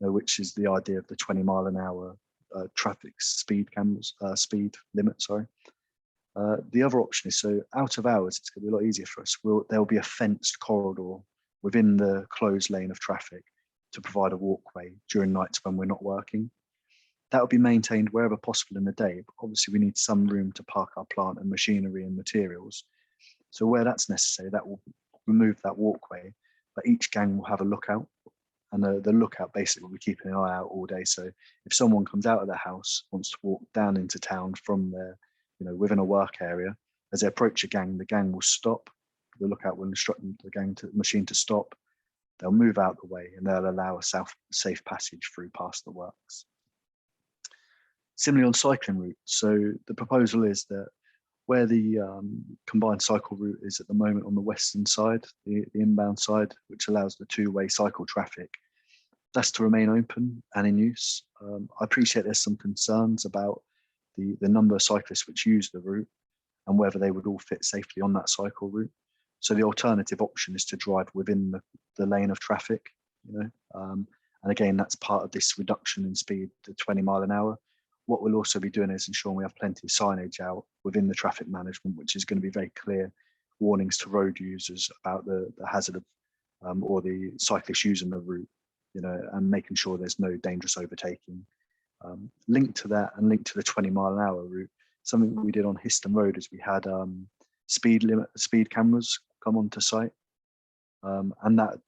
[SPEAKER 11] which is the idea of the 20 mile an hour traffic speed limit. The other option is, so out of hours, it's going to be a lot easier for us. There'll be a fenced corridor within the closed lane of traffic to provide a walkway during nights when we're not working. That will be maintained wherever possible in the day, but obviously we need some room to park our plant and machinery and materials. So where that's necessary, that will remove that walkway, but each gang will have a lookout, and the lookout basically will be keeping an eye out all day. So if someone comes out of their house, wants to walk down into town from their, within a work area, as they approach a gang, the gang will stop. The lookout will instruct the machine to stop. They'll move out the way and they'll allow a safe passage through past the works. Similarly on cycling routes, so the proposal is that where the combined cycle route is at the moment on the western side, the inbound side, which allows the two-way cycle traffic, that's to remain open and in use. I appreciate there's some concerns about the number of cyclists which use the route and whether they would all fit safely on that cycle route. So the alternative option is to drive within the lane of traffic, and again, that's part of this reduction in speed to 20 mile an hour. What we'll also be doing is ensuring we have plenty of signage out within the traffic management, which is going to be very clear warnings to road users about the hazard of or the cyclists using the route, and making sure there's no dangerous overtaking. Linked to that and linked to the 20 mile an hour route, something we did on Histon Road is we had speed cameras come onto site, and that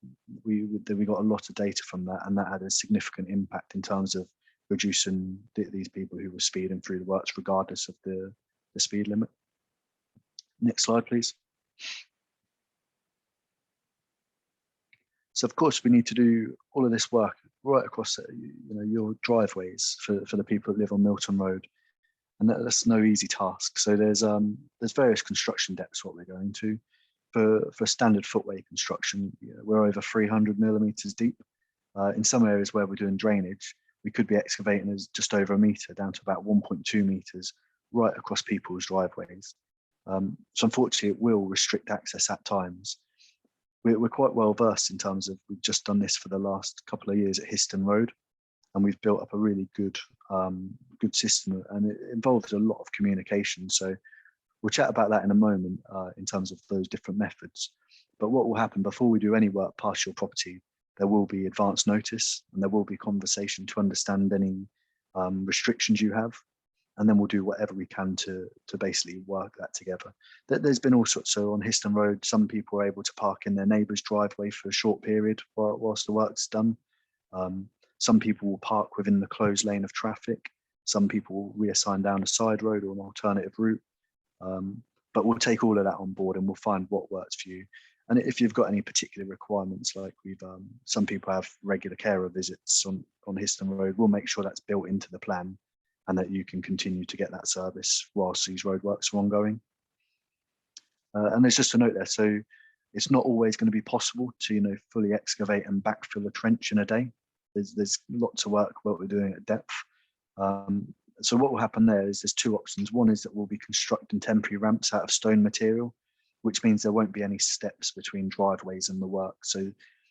[SPEAKER 11] we got a lot of data from that, and that had a significant impact in terms of reducing these people who were speeding through the works regardless of the speed limit. Next slide, please. So of course we need to do all of this work right across your driveways for the people that live on Milton Road, and that's no easy task. So there's various construction depths what we're going to. For standard footway construction, we're over 300 millimeters deep. In some areas where we're doing drainage, we could be excavating as just over a metre down to about 1.2 metres right across people's driveways. So unfortunately, it will restrict access at times. We're quite well versed in terms of, we've just done this for the last couple of years at Histon Road. and we've built up a really good system, and it involves a lot of communication. So we'll chat about that in a moment in terms of those different methods. But what will happen before we do any work past your property, there will be advance notice, and there will be conversation to understand any restrictions you have. And then we'll do whatever we can to basically work that together. There's been all sorts. So on Histon Road, some people are able to park in their neighbour's driveway for a short period whilst the work's done. Some people will park within the closed lane of traffic. Some people will reassign down a side road or an alternative route. But we'll take all of that on board and we'll find what works for you. And if you've got any particular requirements, like some people have regular carer visits on Histon Road, we'll make sure that's built into the plan and that you can continue to get that service whilst these roadworks are ongoing. And there's just a note there. So it's not always going to be possible to, fully excavate and backfill a trench in a day. There's lots of work what we're doing at depth. So what will happen there is there's two options. One is that we'll be constructing temporary ramps out of stone material, which means there won't be any steps between driveways and the work. So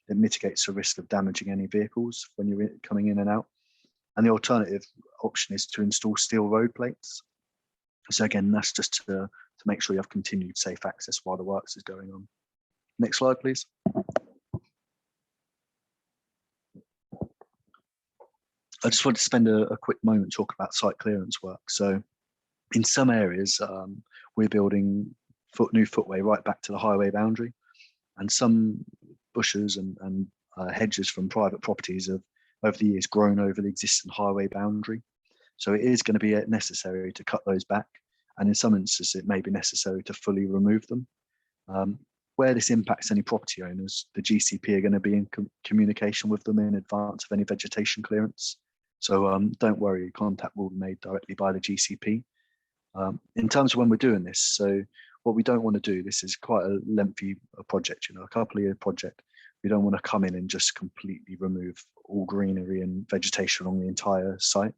[SPEAKER 11] it mitigates the risk of damaging any vehicles when you're coming in and out. And the alternative option is to install steel road plates. So again, that's just to make sure you have continued safe access while the works is going on. Next slide, please. I just want to spend a quick moment talking about site clearance work. So in some areas, we're building new footway right back to the highway boundary, and some bushes and hedges from private properties have over the years grown over the existing highway boundary. So it is going to be necessary to cut those back, and in some instances it may be necessary to fully remove them. Where this impacts any property owners, the GCP are going to be in communication with them in advance of any vegetation clearance. So don't worry, contact will be made directly by the GCP. In terms of when we're doing this, so what we don't want to do, this is quite a lengthy project, a couple of year project. We don't want to come in and just completely remove all greenery and vegetation along the entire site.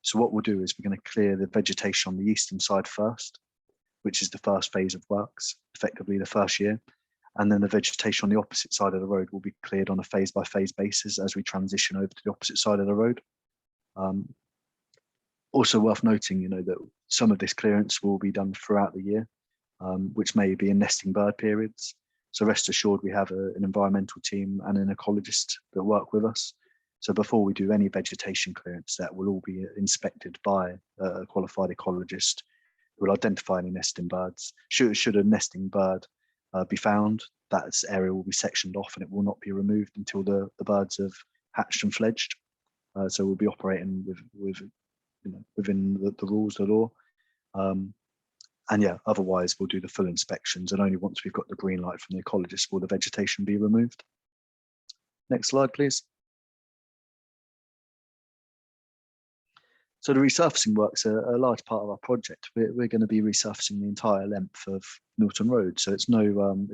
[SPEAKER 11] So what we'll do is we're going to clear the vegetation on the eastern side first, which is the first phase of works, effectively the first year. And then the vegetation on the opposite side of the road will be cleared on a phase by phase basis as we transition over to the opposite side of the road. Also worth noting, that some of this clearance will be done throughout the year, which may be in nesting bird periods. So rest assured, we have an environmental team and an ecologist that work with us. So before we do any vegetation clearance, that will all be inspected by a qualified ecologist who will identify any nesting birds. Should a nesting bird be found, that area will be sectioned off and it will not be removed until the birds have hatched and fledged. So we'll be operating within the rules of the law. And yeah, otherwise we'll do the full inspections, and only once we've got the green light from the ecologist will the vegetation be removed. Next slide, please. So the resurfacing works are a large part of our project. We're going to be resurfacing the entire length of Milton Road, so it's no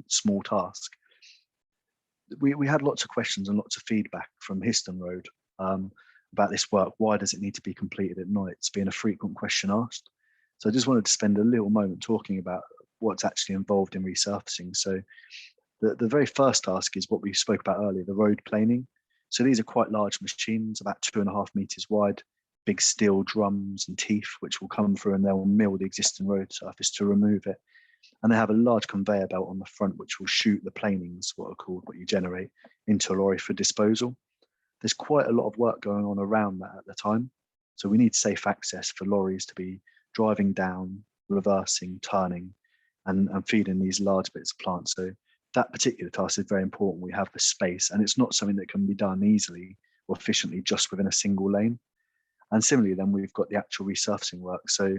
[SPEAKER 11] small task. We had lots of questions and lots of feedback from Histon Road about this work. Why does it need to be completed at night? It's been a frequent question asked. So I just wanted to spend a little moment talking about what's actually involved in resurfacing. So the very first task is what we spoke about earlier, the road planing. So these are quite large machines, about 2.5 meters wide, big steel drums and teeth, which will come through and they'll mill the existing road surface to remove it. And they have a large conveyor belt on the front, which will shoot the planings, what you generate, into a lorry for disposal. There's quite a lot of work going on around that at the time. So we need safe access for lorries to be driving down, reversing, turning, and feeding these large bits of plant. So that particular task is very important. We have the space, and it's not something that can be done easily or efficiently just within a single lane. And similarly, then we've got the actual resurfacing work. So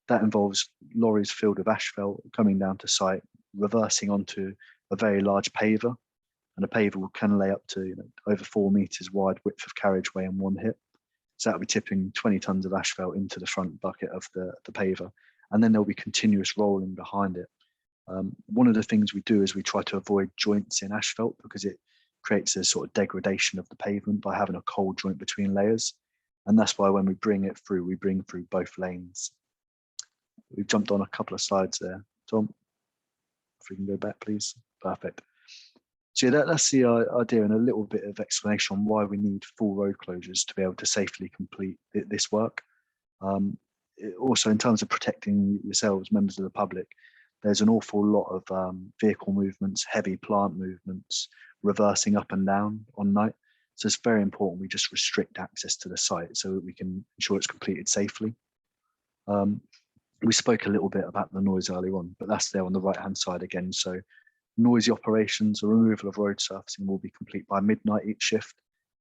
[SPEAKER 11] that involves lorries filled with asphalt coming down to site, reversing onto a very large paver, and a paver can lay up to over 4 meters wide width of carriageway in one hit. So that'll be tipping 20 tons of asphalt into the front bucket of the paver, and then there'll be continuous rolling behind it. One of the things we do is we try to avoid joints in asphalt because it creates a sort of degradation of the pavement by having a cold joint between layers. And that's why when we bring it through, we bring through both lanes. We've jumped on a couple of slides there. Tom, if we can go back, please. Perfect. So yeah, that's the idea, and a little bit of explanation on why we need full road closures to be able to safely complete this work. Also, in terms of protecting yourselves, members of the public, there's an awful lot of vehicle movements, heavy plant movements, reversing up and down on night. So it's very important we just restrict access to the site so that we can ensure it's completed safely. We spoke a little bit about the noise earlier on, but that's there on the right-hand side again. So noisy operations or removal of road surfacing will be complete by midnight each shift.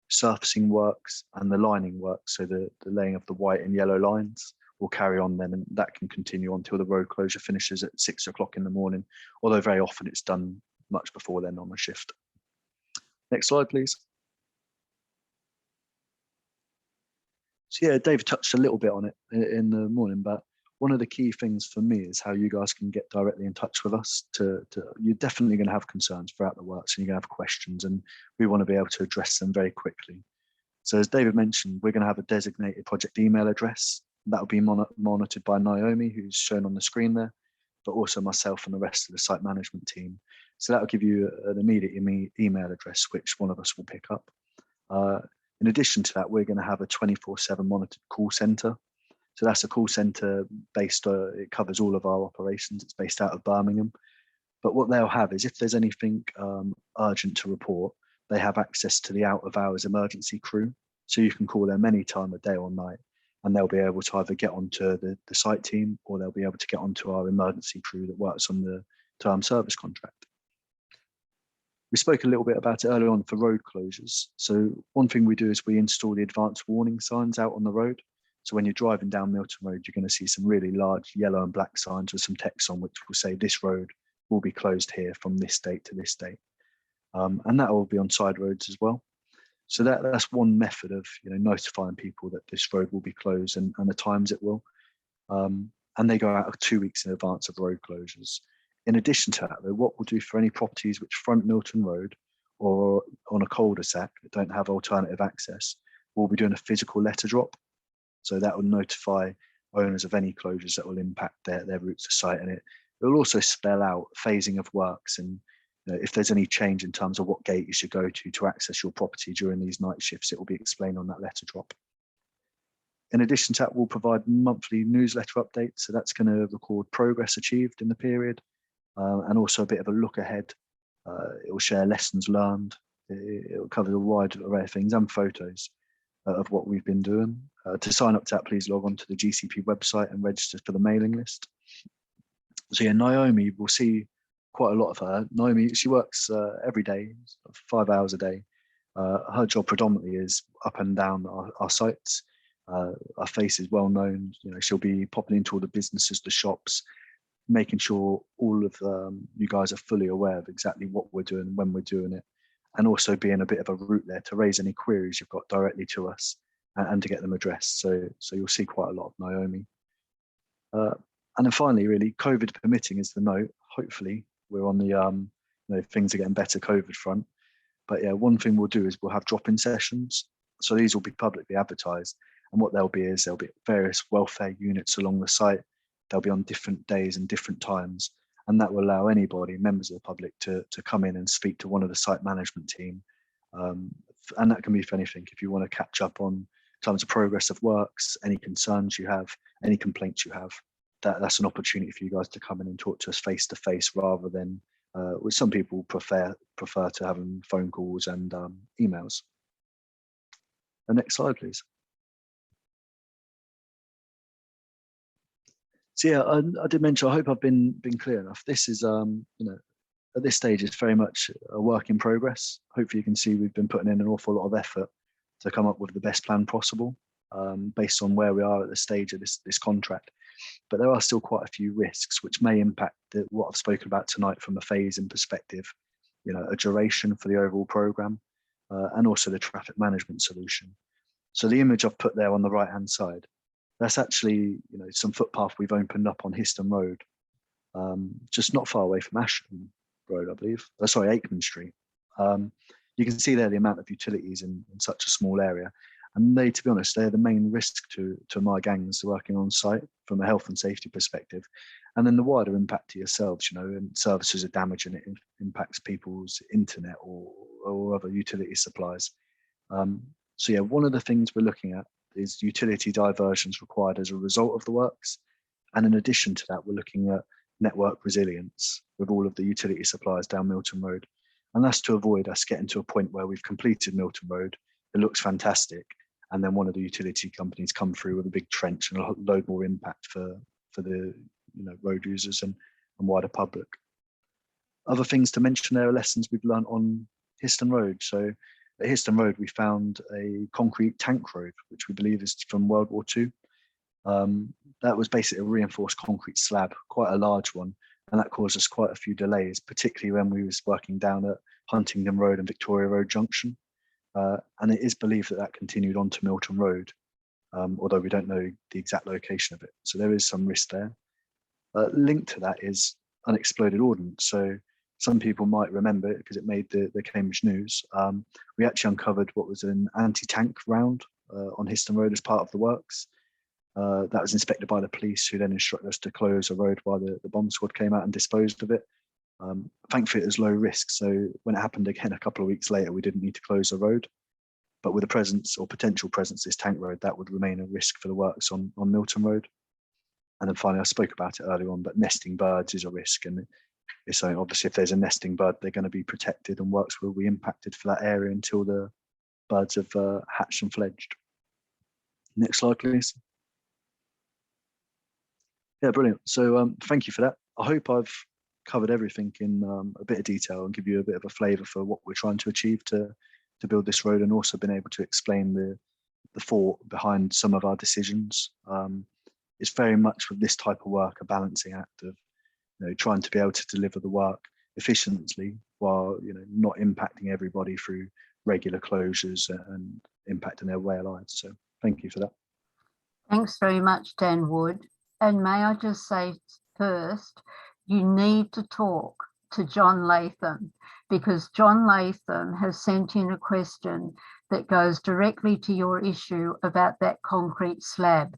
[SPEAKER 11] Surfacing works and the lining works, so the laying of the white and yellow lines, will carry on then, and that can continue until the road closure finishes at 6 o'clock in the morning, although very often it's done much before then on a shift. Next slide, please. So yeah, David touched a little bit on it in the morning, but one of the key things for me is how you guys can get directly in touch with us. You're definitely going to have concerns throughout the works, and you're going to have questions, and we want to be able to address them very quickly. So as David mentioned, we're going to have a designated project email address that will be monitored by Naomi, who's shown on the screen there, but also myself and the rest of the site management team. So that will give you an immediate email address, which one of us will pick up. In addition to that, we're going to have a 24/7 monitored call center. So that's a call center based, it covers all of our operations. It's based out of Birmingham. But what they'll have is if there's anything urgent to report, they have access to the out of hours emergency crew. So you can call them any time of day or night, and they'll be able to either get onto the site team, or they'll be able to get onto our emergency crew that works on the term service contract. We spoke a little bit about it earlier on for road closures. So one thing we do is we install the advanced warning signs out on the road. So when you're driving down Milton Road, you're going to see some really large yellow and black signs with some text on which will say this road will be closed here from this date to this date. And that will be on side roads as well. So that's one method of notifying people that this road will be closed and the times it will. And they go out 2 weeks in advance of road closures. In addition to that, though, what we'll do for any properties which front Milton Road or on a cul-de-sac that don't have alternative access, we'll be doing a physical letter drop. So that will notify owners of any closures that will impact their routes to site, and it will also spell out phasing of works and if there's any change in terms of what gate you should go to access your property during these night shifts. It will be explained on that letter drop. In addition to that, we'll provide monthly newsletter updates. So that's going to record progress achieved in the period and also a bit of a look ahead. It will share lessons learned. It will cover a wide array of things and photos of what we've been doing. To sign up to that, please log on to the GCP website and register for the mailing list. So yeah, Naomi, we'll see quite a lot of her. Naomi, she works every day, 5 hours a day. Her job predominantly is up and down our sites. Our face is well known. She'll be popping into all the businesses, the shops, making sure all of you guys are fully aware of exactly what we're doing, when we're doing it, and also being a bit of a route there to raise any queries you've got directly to us and to get them addressed. So you'll see quite a lot of Naomi. And then finally, really, COVID permitting is the note. Hopefully, we're on the things are getting better COVID front. But yeah, one thing we'll do is we'll have drop-in sessions. So these will be publicly advertised, and what there'll be various welfare units along the site. They'll be on different days and different times, and that will allow anybody, members of the public, to come in and speak to one of the site management team. And that can be for anything. If you want to catch up on terms of progress of works, any concerns you have, any complaints you have, that's an opportunity for you guys to come in and talk to us face to face, rather than with some people prefer to having phone calls and emails. The next slide, please. So yeah, I did mention, I hope I've been clear enough. This is, at this stage, it's very much a work in progress. Hopefully you can see we've been putting in an awful lot of effort to come up with the best plan possible based on where we are at the stage of this contract. But there are still quite a few risks which may impact what I've spoken about tonight from a phasing perspective, a duration for the overall programme and also the traffic management solution. So the image I've put there on the right-hand side, that's actually some footpath we've opened up on Histon Road, just not far away from Ashton Road, I believe. Sorry, Aikman Street. You can see there the amount of utilities in such a small area, And they, to be honest, they're the main risk to my gangs working on site from a health and safety perspective. And then the wider impact to yourselves, you know, and services are damaged and it impacts people's internet or other utility supplies. So yeah, one of the things we're looking at is utility diversions required as a result of the works. And in addition to that, we're looking at network resilience with all of the utility suppliers down Milton Road. And that's to avoid us getting to a point where we've completed Milton Road, it looks fantastic, and then one of the utility companies come through with a big trench and a load more impact for the road users and wider public. Other things to mention there are lessons we've learned on Histon Road. So at Histon Road, we found a concrete tank road, which we believe is from World War II. That was basically a reinforced concrete slab, quite a large one, and that caused us quite a few delays, particularly when we was working down at Huntingdon Road and Victoria Road Junction. And it is believed that continued on to Milton Road, although we don't know the exact location of it. So there is some risk there. Linked to that is unexploded ordnance. So some people might remember it because it made the Cambridge News. We actually uncovered what was an anti-tank round on Histon Road as part of the works. That was inspected by the police, who then instructed us to close the road while the bomb squad came out and disposed of it. Thankfully, it was low risk. So when it happened again a couple of weeks later, we didn't need to close the road. But with the presence or potential presence of this tank road, that would remain a risk for the works on Milton Road. And then finally, I spoke about it earlier on, but nesting birds is a risk. And it's something, obviously, if there's a nesting bird, they're going to be protected and works will be impacted for that area until the birds have hatched and fledged. Next slide, please. Yeah, brilliant. So thank you for that. I hope I've covered everything in a bit of detail and give you a bit of a flavour for what we're trying to achieve to build this road, and also been able to explain the thought behind some of our decisions. It's very much with this type of work a balancing act of trying to be able to deliver the work efficiently while not impacting everybody through regular closures and impacting their way of life. So thank you for that.
[SPEAKER 1] Thanks very much, Dan Wood. And may I just say first, you need to talk to John Latham, because John Latham has sent in a question that goes directly to your issue about that concrete slab.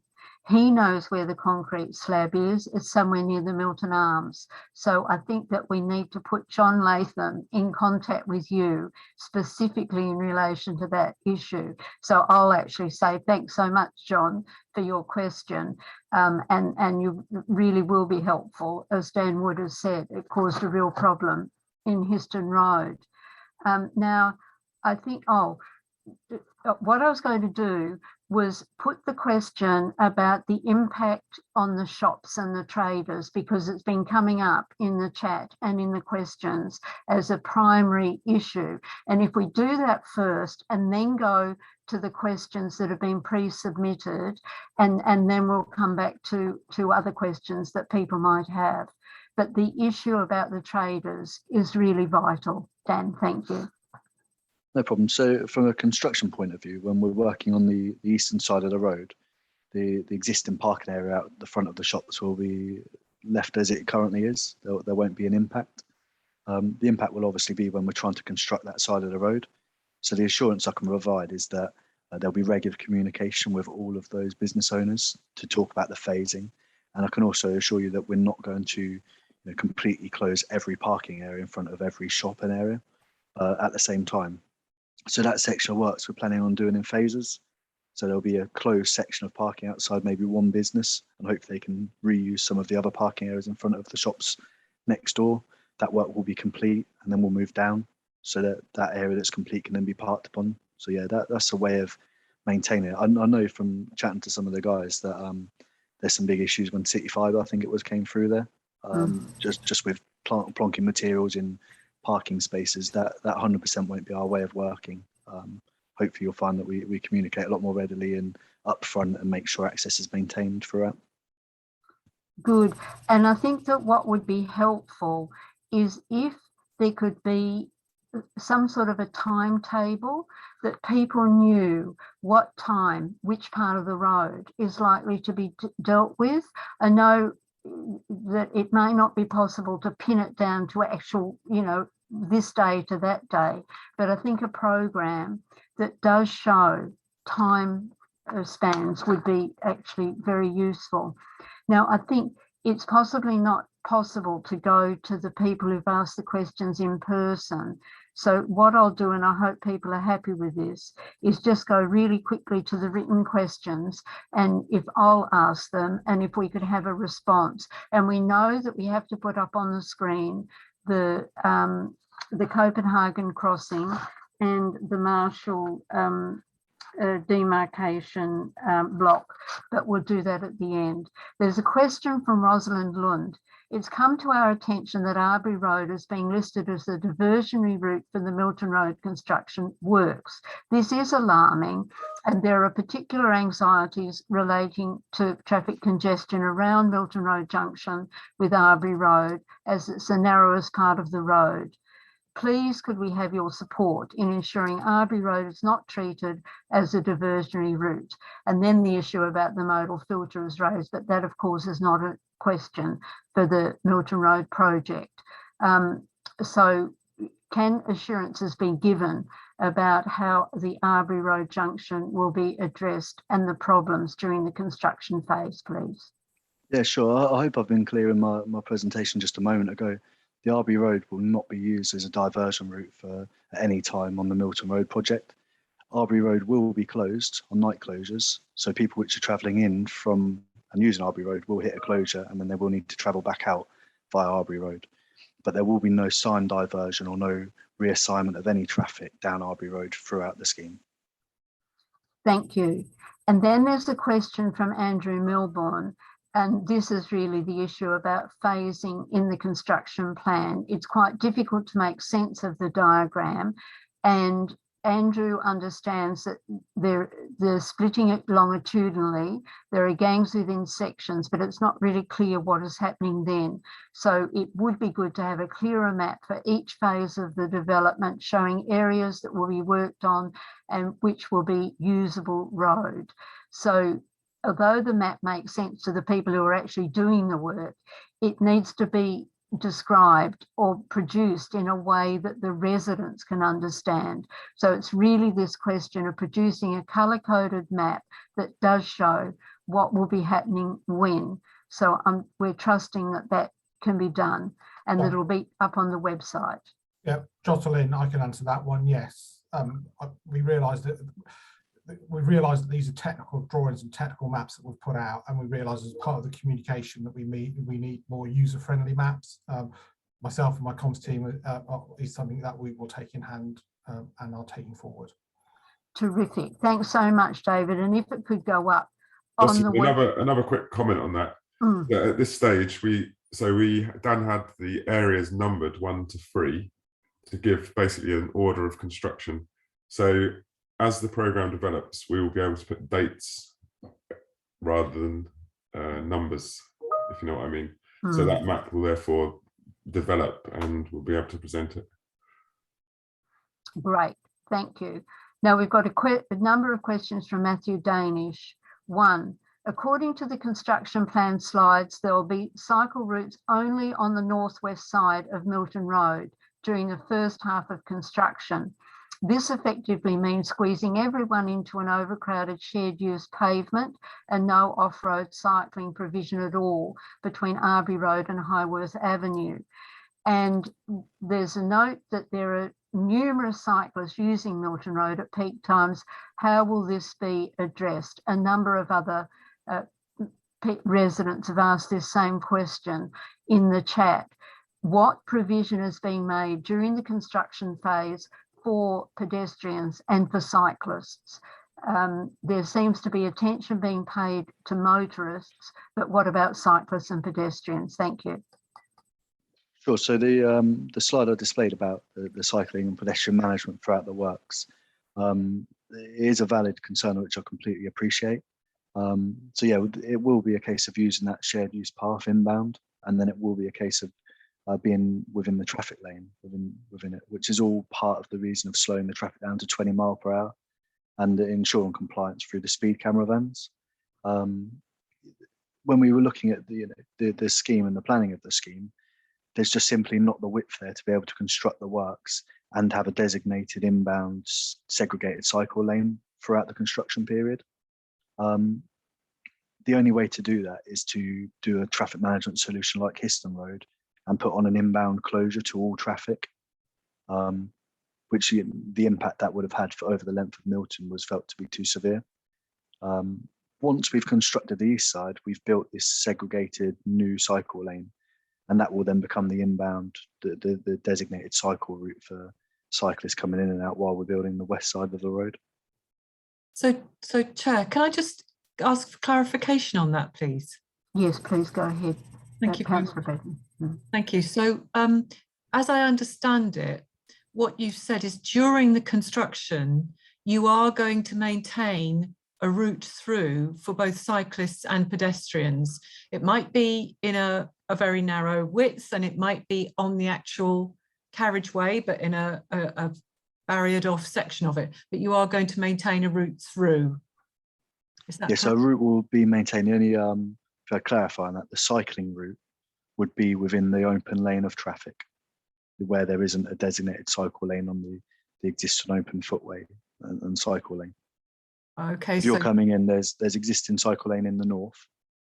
[SPEAKER 1] He knows where the concrete slab is. It's somewhere near the Milton Arms. So I think that we need to put John Latham in contact with you specifically in relation to that issue. So I'll actually say thanks so much, John, for your question. And you really will be helpful. As Dan Wood has said, it caused a real problem in Histon Road. Now, I think, what I was going to do was put the question about the impact on the shops and the traders, because it's been coming up in the chat and in the questions as a primary issue. And if we do that first and then go to the questions that have been pre-submitted, and then we'll come back to other questions that people might have. But the issue about the traders is really vital. Dan, thank you.
[SPEAKER 11] No problem. So from a construction point of view, when we're working on the eastern side of the road, the existing parking area out the front of the shops will be left as it currently is. There won't be an impact. The impact will obviously be when we're trying to construct that side of the road. So the assurance I can provide is that there'll be regular communication with all of those business owners to talk about the phasing. And I can also assure you that we're not going to completely close every parking area in front of every shop and area at the same time. So that section of works we're planning on doing in phases. So there'll be a closed section of parking outside maybe one business, and hopefully they can reuse some of the other parking areas in front of the shops next door. That work will be complete, and then we'll move down so that area that's complete can then be parked upon. So yeah, that's a way of maintaining it. I know from chatting to some of the guys that there's some big issues when City Fibre, I think it was, came through there. Just with plonking materials in parking spaces, that 100% won't be our way of working. Hopefully you'll find that we communicate a lot more readily and upfront and make sure access is maintained throughout.
[SPEAKER 1] Good. And I think that what would be helpful is if there could be some sort of a timetable that people knew what time, which part of the road is likely to be dealt with. I know that it may not be possible to pin it down to actual, this day to that day, but I think a program that does show time spans would be actually very useful. Now, I think it's possibly not possible to go to the people who've asked the questions in person. So what I'll do, and I hope people are happy with this, is just go really quickly to the written questions, and if I'll ask them, and if we could have a response. And we know that we have to put up on the screen the Copenhagen Crossing and the Marshall demarcation block, but we'll do that at the end. There's a question from Rosalind Lund. It's come to our attention that Arbury Road is being listed as the diversionary route for the Milton Road construction works. This is alarming, and there are particular anxieties relating to traffic congestion around Milton Road Junction with Arbury Road, as it's the narrowest part of the road. Please, could we have your support in ensuring Arbury Road is not treated as a diversionary route? And then the issue about the modal filter is raised, but that of course is not a question for the Milton Road project. So can assurances be given about how the Arbury Road junction will be addressed and the problems during the construction phase, please?
[SPEAKER 11] Yeah, sure. I hope I've been clear in my presentation just a moment ago. The Arbury Road will not be used as a diversion route at any time on the Milton Road project. Arbury Road will be closed on night closures, so people which are travelling in from and using Arbury Road will hit a closure, and then they will need to travel back out via Arbury Road. But there will be no sign diversion or no reassignment of any traffic down Arbury Road throughout the scheme.
[SPEAKER 1] Thank you. And then there's a question from Andrew Milbourne. And this is really the issue about phasing in the construction plan. It's quite difficult to make sense of the diagram, and Andrew understands that they're splitting it longitudinally. There are gangs within sections, but it's not really clear what is happening then. So it would be good to have a clearer map for each phase of the development, showing areas that will be worked on and which will be usable road. So although the map makes sense to the people who are actually doing the work, it needs to be described or produced in a way that the residents can understand. So it's really this question of producing a colour-coded map that does show what will be happening when. So we're trusting that that can be done and that it'll be up on the website.
[SPEAKER 3] Yeah, Jocelyn, I can answer that one. Yes, we realised that these are technical drawings and technical maps that we've put out, and we realise as part of the communication that we need more user-friendly maps. Myself and my comms team is something that we will take in hand and are taking forward.
[SPEAKER 1] Terrific. Thanks so much, David. And if it could go up on the
[SPEAKER 9] another quick comment on that. At this stage, Dan had the areas numbered 1 to 3 to give basically an order of construction. So as the program develops, we will be able to put dates rather than numbers, if you know what I mean. So that map will therefore develop and we'll be able to present it.
[SPEAKER 1] Great, thank you. Now we've got a number of questions from Matthew Danish. 1, according to the construction plan slides, there will be cycle routes only on the northwest side of Milton Road during the first half of construction. This effectively means squeezing everyone into an overcrowded shared use pavement and no off-road cycling provision at all between Arbury Road and Highworth Avenue. And there's a note that there are numerous cyclists using Milton Road at peak times. How will this be addressed? A number of other residents have asked this same question in the chat. What provision is being made during the construction phase for pedestrians and for cyclists? There seems to be attention being paid to motorists, but what about cyclists and pedestrians? Thank you.
[SPEAKER 11] Sure. So the slide I displayed about the cycling and pedestrian management throughout the works is a valid concern, which I completely appreciate. So yeah, it will be a case of using that shared use path inbound, and then it will be a case of being within the traffic lane within it, which is all part of the reason of slowing the traffic down to 20 miles per hour and ensuring compliance through the speed camera vans. When we were looking at the scheme and the planning of the scheme, there's just simply not the width there to be able to construct the works and have a designated inbound segregated cycle lane throughout the construction period. The only way to do that is to do a traffic management solution like Histon Road and put on an inbound closure to all traffic, which the impact that would have had for over the length of Milton was felt to be too severe. Once we've constructed the east side, we've built this segregated new cycle lane, and that will then become the inbound, the designated cycle route for cyclists coming in and out while we're building the west side of the road.
[SPEAKER 13] So Chair, can I just ask for clarification on that, please?
[SPEAKER 1] Yes, please go ahead.
[SPEAKER 13] Thank you.
[SPEAKER 1] Councillor Beaton.
[SPEAKER 13] Thank you. So as I understand it, what you've said is during the construction, you are going to maintain a route through for both cyclists and pedestrians. It might be in a very narrow width, and it might be on the actual carriageway, but in a barriered off section of it, but you are going to maintain a route through. Is that
[SPEAKER 11] yes, so a route will be maintained. Only if I clarify on that, the cycling route would be within the open lane of traffic, where there isn't a designated cycle lane on the existing open footway and cycle lane.
[SPEAKER 13] Okay.
[SPEAKER 11] If you're coming in, there's existing cycle lane in the north,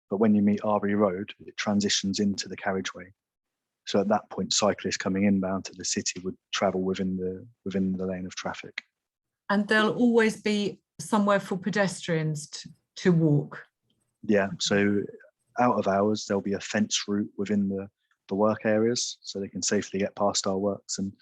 [SPEAKER 11] but when you meet Arbury Road, it transitions into the carriageway. So at that point, cyclists coming inbound to the city would travel within the lane of traffic.
[SPEAKER 13] And there'll always be somewhere for pedestrians to walk.
[SPEAKER 11] Yeah, so out of hours, there'll be a fence route within the work areas, so they can safely get past our works and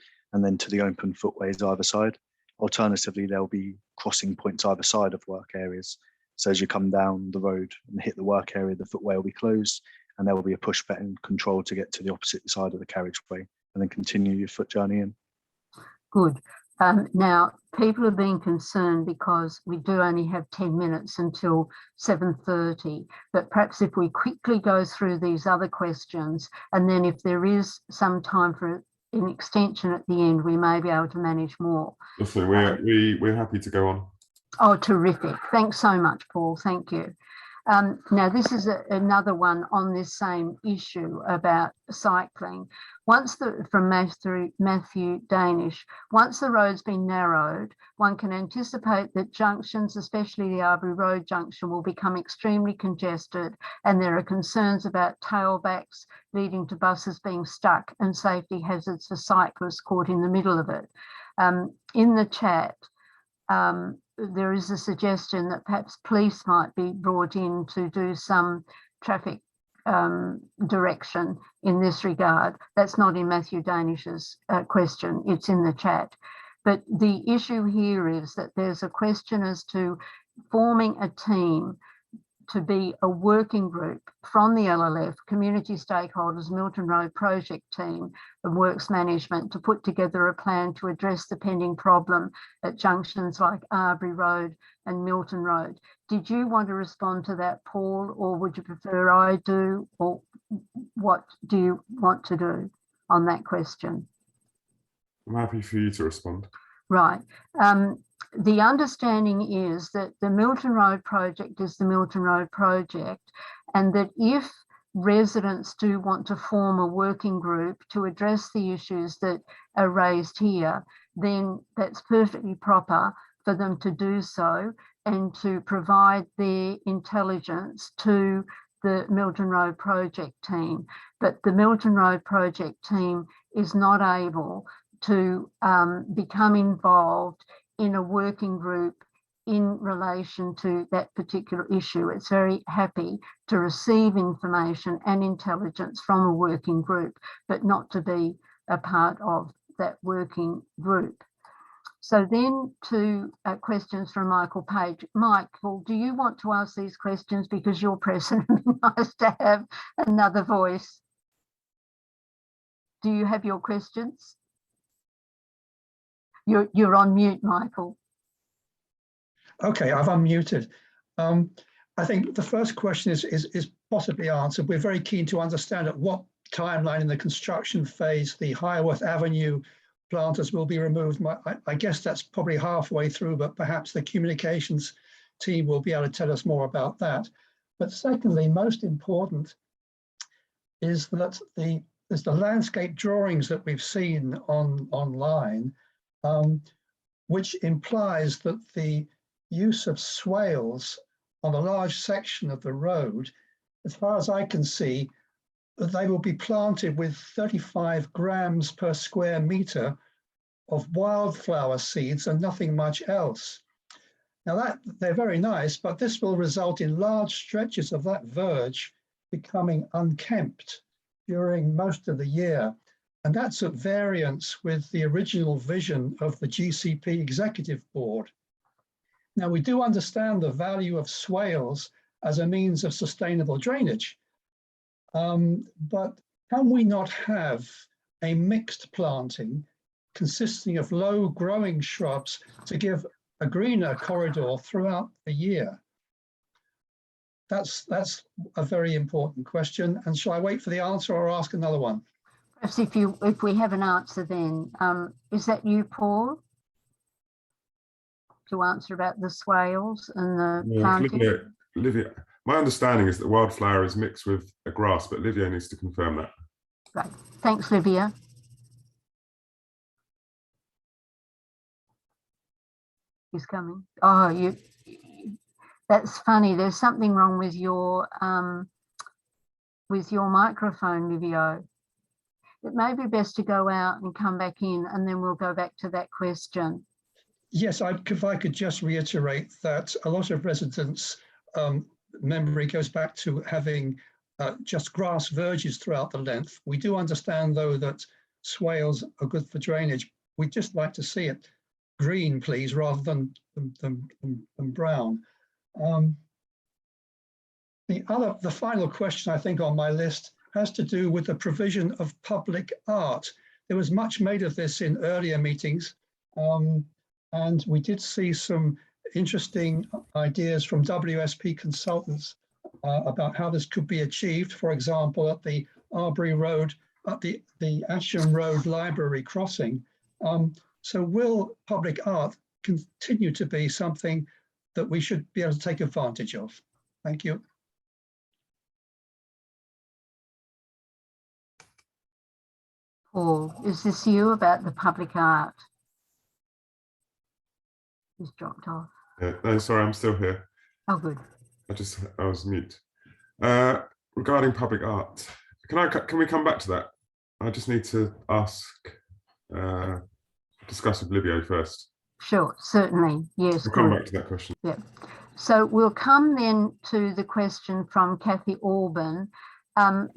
[SPEAKER 11] then to the open footways either side. Alternatively, there'll be crossing points either side of work areas. So as you come down the road and hit the work area, the footway will be closed, and there will be a push button control to get to the opposite side of the carriageway and then continue your foot journey in.
[SPEAKER 1] Good. Now, people are being concerned because we do only have 10 minutes until 7:30, but perhaps if we quickly go through these other questions, and then if there is some time for an extension at the end, we may be able to manage more.
[SPEAKER 9] So we're happy to go on.
[SPEAKER 1] Oh, terrific. Thanks so much, Paul. Thank you. Now, this is another one on this same issue about cycling. From Matthew Danish, once the road's been narrowed, one can anticipate that junctions, especially the Arbury Road junction, will become extremely congested, and there are concerns about tailbacks leading to buses being stuck and safety hazards for cyclists caught in the middle of it. In the chat, there is a suggestion that perhaps police might be brought in to do some traffic direction in this regard. That's not in Matthew Danish's question, it's in the chat. But the issue here is that there's a question as to forming a team to be a working group from the LLF, community stakeholders, Milton Road project team and works management to put together a plan to address the pending problem at junctions like Arbury Road and Milton Road. Did you want to respond to that, Paul, or would you prefer I do, or what do you want to do on that question?
[SPEAKER 9] I'm happy for you to respond.
[SPEAKER 1] Right. The understanding is that the Milton Road project is the Milton Road project, and that if residents do want to form a working group to address the issues that are raised here, then that's perfectly proper for them to do so and to provide their intelligence to the Milton Road project team. But the Milton Road project team is not able to become involved in a working group in relation to that particular issue. It's very happy to receive information and intelligence from a working group, but not to be a part of that working group. So then to questions from Michael Page. Michael, do you want to ask these questions because you're present? It'd be nice to have another voice. Do you have your questions? You're on mute, Michael.
[SPEAKER 6] Okay, I've unmuted. I think the first question is possibly answered. We're very keen to understand at what timeline in the construction phase the Highworth Avenue planters will be removed. I guess that's probably halfway through, but perhaps the communications team will be able to tell us more about that. But secondly, most important is that there's the landscape drawings that we've seen online, which implies that the use of swales on a large section of the road, as far as I can see, they will be planted with 35 grams per square meter of wildflower seeds and nothing much else. Now they're very nice, but this will result in large stretches of that verge becoming unkempt during most of the year. And that's at variance with the original vision of the GCP Executive Board. Now, we do understand the value of swales as a means of sustainable drainage, but can we not have a mixed planting consisting of low growing shrubs to give a greener corridor throughout the year? That's a very important question. And shall I wait for the answer or ask another one?
[SPEAKER 1] Perhaps if we have an answer then, is that you, Paul? To answer about the swales and the planting?
[SPEAKER 9] Livia, my understanding is that wildflower is mixed with a grass, but Livia needs to confirm that.
[SPEAKER 1] Right. Thanks, Livia. He's coming. Oh, that's funny. There's something wrong with your microphone, Livio. It may be best to go out and come back in, and then we'll go back to that question.
[SPEAKER 6] Yes, if I could just reiterate that a lot of residents' memory goes back to having just grass verges throughout the length. We do understand, though, that swales are good for drainage. We'd just like to see it green, please, rather than brown. The final question, I think, on my list has to do with the provision of public art. There was much made of this in earlier meetings. And we did see some interesting ideas from WSP consultants about how this could be achieved. For example, at the Arbury Road, at the Asham Road Library crossing. So will public art continue to be something that we should be able to take advantage of? Thank you.
[SPEAKER 1] Paul, is this you about the public art? He's dropped off.
[SPEAKER 9] Yeah, no, sorry, I'm still here.
[SPEAKER 1] Oh, good.
[SPEAKER 9] I was mute. Regarding public art, can we come back to that? I just need to discuss with Livio first.
[SPEAKER 1] Sure, certainly. Yes.
[SPEAKER 9] We'll come back to that question.
[SPEAKER 1] Yeah. So we'll come then to the question from Kathy Orban.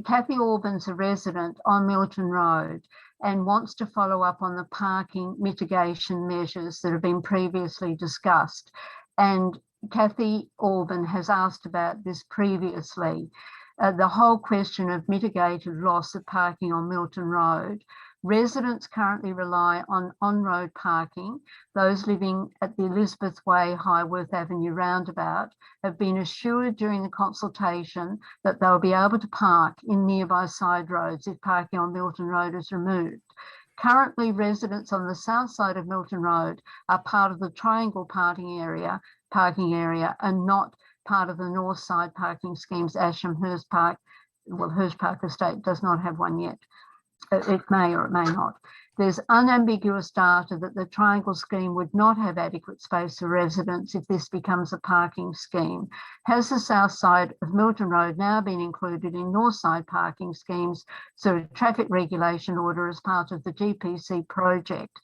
[SPEAKER 1] Kathy Orban's a resident on Milton Road and wants to follow up on the parking mitigation measures that have been previously discussed. And Kathy Orban has asked about this previously. The whole question of mitigated loss of parking on Milton Road. Residents currently rely on on-road parking. Those living at the Elizabeth Way Highworth Avenue roundabout have been assured during the consultation that they'll be able to park in nearby side roads if parking on Milton Road is removed. Currently, residents on the south side of Milton Road are part of the Triangle parking area and not part of the north side parking schemes, Asham, Hurst Park. Well, Hurst Park Estate does not have one yet. It may or it may not. There's unambiguous data that the Triangle scheme would not have adequate space for residents if this becomes a parking scheme. Has the south side of Milton Road now been included in north side parking schemes, so a traffic regulation order as part of the GPC project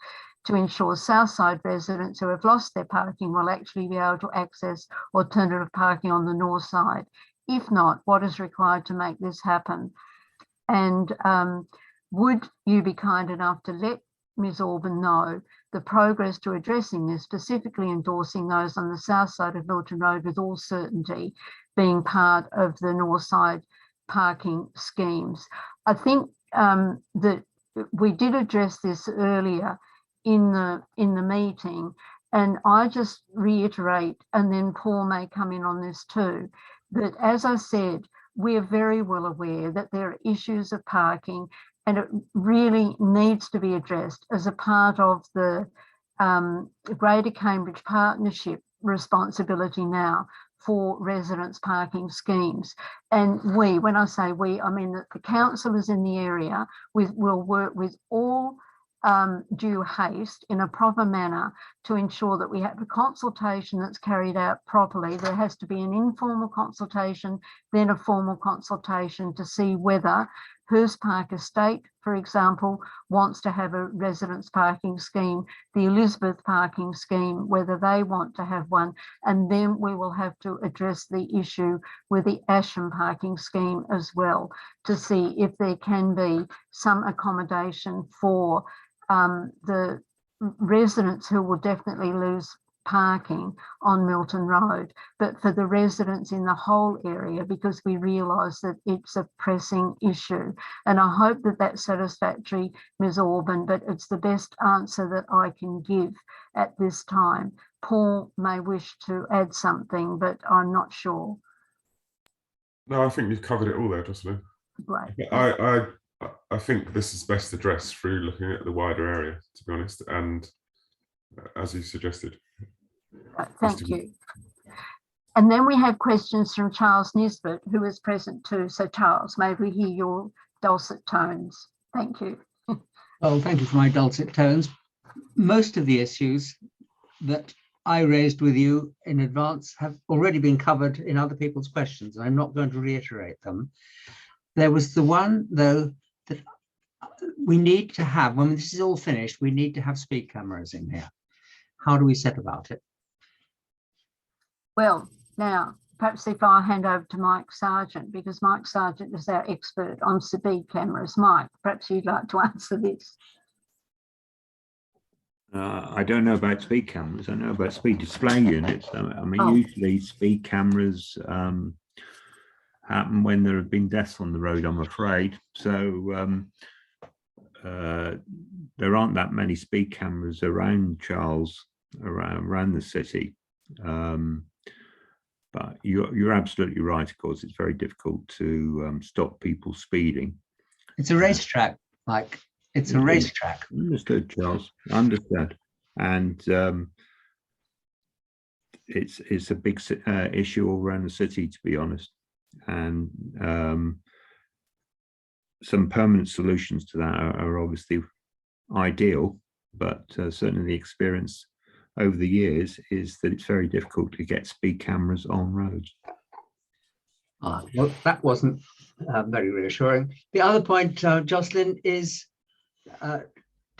[SPEAKER 1] to ensure south side residents who have lost their parking will actually be able to access alternative parking on the north side? If not, what is required to make this happen? And would you be kind enough to let Ms. Orban know the progress to addressing this, specifically endorsing those on the south side of Milton Road with all certainty being part of the north side parking schemes? I think that we did address this earlier in the meeting, and I just reiterate, and then Paul may come in on this too, that as I said, we are very well aware that there are issues of parking, and it really needs to be addressed as a part of the Greater Cambridge Partnership responsibility now for residents' parking schemes. And when I say we, I mean that the councillors in the area will work with all due haste in a proper manner to ensure that we have a consultation that's carried out properly. There has to be an informal consultation, then a formal consultation to see whether Hurst Park Estate, for example, wants to have a residence parking scheme, the Elizabeth parking scheme, whether they want to have one, and then we will have to address the issue with the Asham parking scheme as well to see if there can be some accommodation for the residents who will definitely lose parking on Milton Road, but for the residents in the whole area, because we realise that it's a pressing issue. And I hope that that's satisfactory, Ms. Orban, but it's the best answer that I can give at this time. Paul may wish to add something, but I'm not sure.
[SPEAKER 9] No, I think you've covered it all there, Jocelyn.
[SPEAKER 1] Right.
[SPEAKER 9] I think this is best addressed through looking at the wider area, to be honest, and as you suggested.
[SPEAKER 1] Right, thank you. And then we have questions from Charles Nisbet, who is present too. So Charles, may we hear your dulcet tones? Thank you.
[SPEAKER 7] Well, thank you for my dulcet tones. Most of the issues that I raised with you in advance have already been covered in other people's questions, and I'm not going to reiterate them. There was the one, though, that we need to have, when this is all finished, we need to have speed cameras in here. How do we set about it?
[SPEAKER 1] Well, now, perhaps if I hand over to Mike Sargent, because Mike Sargent is our expert on speed cameras. Mike, perhaps you'd like to answer this.
[SPEAKER 4] I don't know about speed cameras. I know about speed display units. I mean, usually speed cameras happen when there have been deaths on the road, I'm afraid. So there aren't that many speed cameras around, Charles, around the city. But you're absolutely right. Of course, it's very difficult to stop people speeding.
[SPEAKER 7] It's a racetrack, Mike. It's a racetrack.
[SPEAKER 4] Understood, Charles. Understood. And it's a big issue all around the city, to be honest. And some permanent solutions to that are obviously ideal, but certainly the experience over the years is that it's very difficult to get speed cameras on roads.
[SPEAKER 7] Well, that wasn't very reassuring. The other point, Jocelyn, is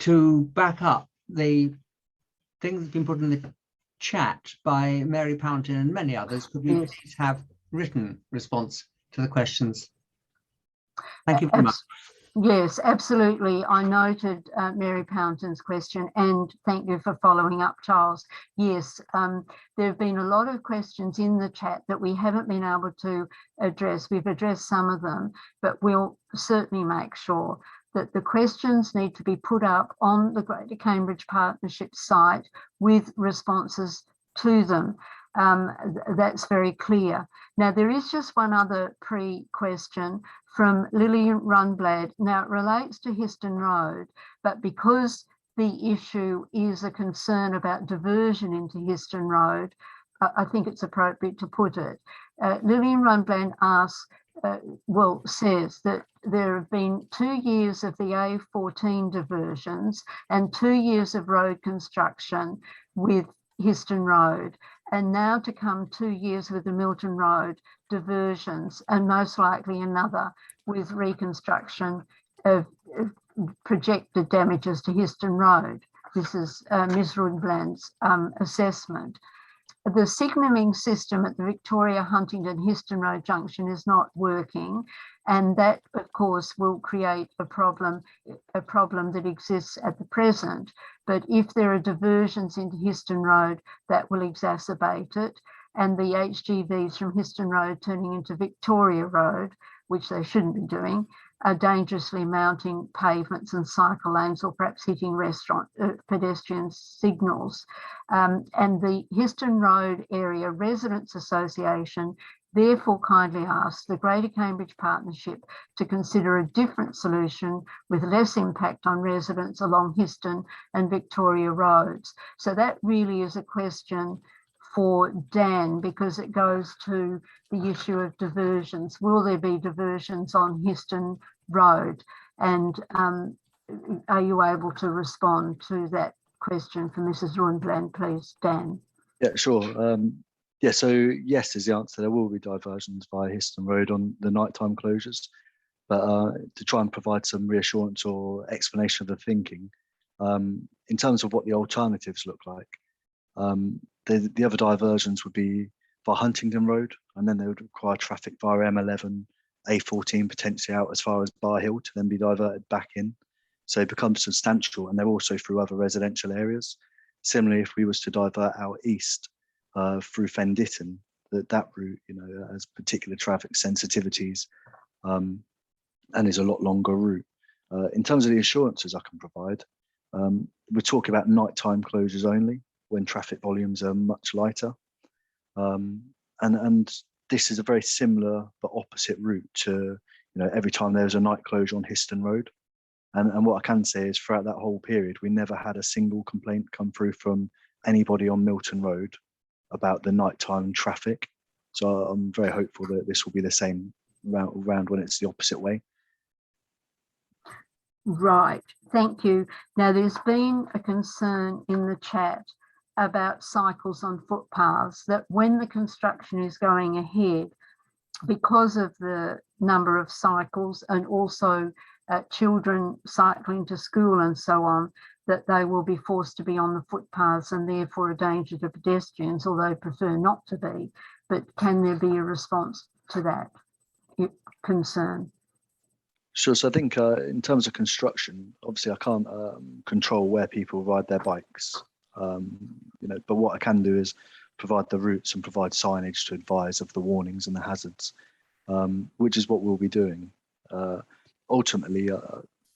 [SPEAKER 7] to back up the things that's been put in the chat by Mary Pountain and many others. Could we please have written response to the questions? Thank you very much.
[SPEAKER 1] Yes, absolutely. I noted Mary Pountain's question, and thank you for following up, Charles. Yes, there have been a lot of questions in the chat that we haven't been able to address. We've addressed some of them, but we'll certainly make sure that the questions need to be put up on the Greater Cambridge Partnership site with responses to them. That's very clear. Now, there is just one other pre-question from Lillian Runblad. Now, it relates to Histon Road, but because the issue is a concern about diversion into Histon Road, I think it's appropriate to put it. Lillian Runblad asks, says that there have been 2 years of the A14 diversions and 2 years of road construction with Histon Road, and now to come 2 years with the Milton Road diversions, and most likely another with reconstruction of projected damages to Histon Road. This is Ms. Rundbland's assessment. The signalling system at the Victoria Huntingdon Histon Road junction is not working, and that of course will create a problem that exists at the present. But if there are diversions into Histon Road, that will exacerbate it, and the HGVs from Histon Road turning into Victoria Road, which they shouldn't be doing, are dangerously mounting pavements and cycle lanes, or perhaps hitting pedestrian signals. And the Histon Road Area Residents Association therefore kindly asks the Greater Cambridge Partnership to consider a different solution with less impact on residents along Histon and Victoria roads. So that really is a question for Dan, because it goes to the issue of diversions. Will there be diversions on Histon Road? And are you able to respond to that question for Mrs. Rundland, please, Dan?
[SPEAKER 11] Yeah, sure. Yeah, so yes is the answer. There will be diversions via Histon Road on the nighttime closures, but to try and provide some reassurance or explanation of the thinking, in terms of what the alternatives look like, the other diversions would be via Huntingdon Road, and then they would require traffic via M11, A14 potentially out as far as Bar Hill to then be diverted back in. So it becomes substantial, and they're also through other residential areas. Similarly, if we was to divert out east through Fen Ditton, that route, you know, has particular traffic sensitivities and is a lot longer route. In terms of the assurances I can provide, we're talking about nighttime closures only when traffic volumes are much lighter. And this is a very similar but opposite route to, you know, every time there was a night closure on Histon Road. And what I can say is throughout that whole period, we never had a single complaint come through from anybody on Milton Road about the nighttime traffic. So I'm very hopeful that this will be the same round when it's the opposite way.
[SPEAKER 1] Right, thank you. Now, there's been a concern in the chat about cycles on footpaths, that when the construction is going ahead, because of the number of cycles and also children cycling to school and so on, that they will be forced to be on the footpaths and therefore a danger to pedestrians, although prefer not to be. But can there be a response to that concern?
[SPEAKER 11] Sure. So I think in terms of construction, obviously I can't control where people ride their bikes, you know, but what I can do is provide the routes and provide signage to advise of the warnings and the hazards, which is what we'll be doing. Ultimately,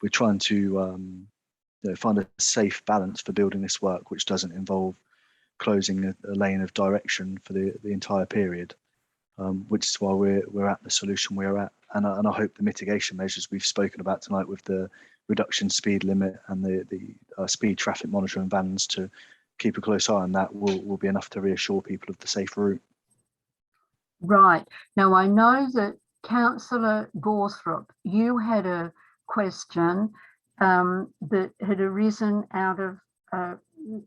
[SPEAKER 11] we're trying to you know, find a safe balance for building this work, which doesn't involve closing a lane of direction for the entire period, which is why we're at the solution we're at. And I hope the mitigation measures we've spoken about tonight with the reduction speed limit and the speed traffic monitoring vans to keep a close eye on that will be enough to reassure people of the safe route.
[SPEAKER 1] Right. Now, I know that Councillor Gorthrop, you had a question that had arisen out of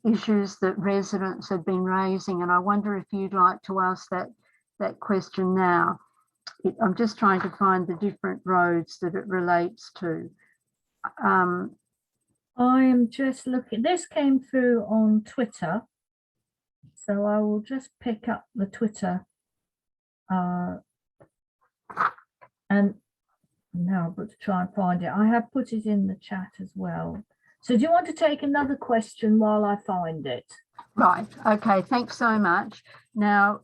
[SPEAKER 1] issues that residents had been raising, and I wonder if you'd like to ask that question now. I'm just trying to find the different roads that it relates to.
[SPEAKER 14] I am just looking. This came through on Twitter, so I will just pick up the Twitter and now I've got to try and find it. I have put it in the chat as well. So do you want to take another question while I find it?
[SPEAKER 1] Right. Okay. Thanks so much. Now,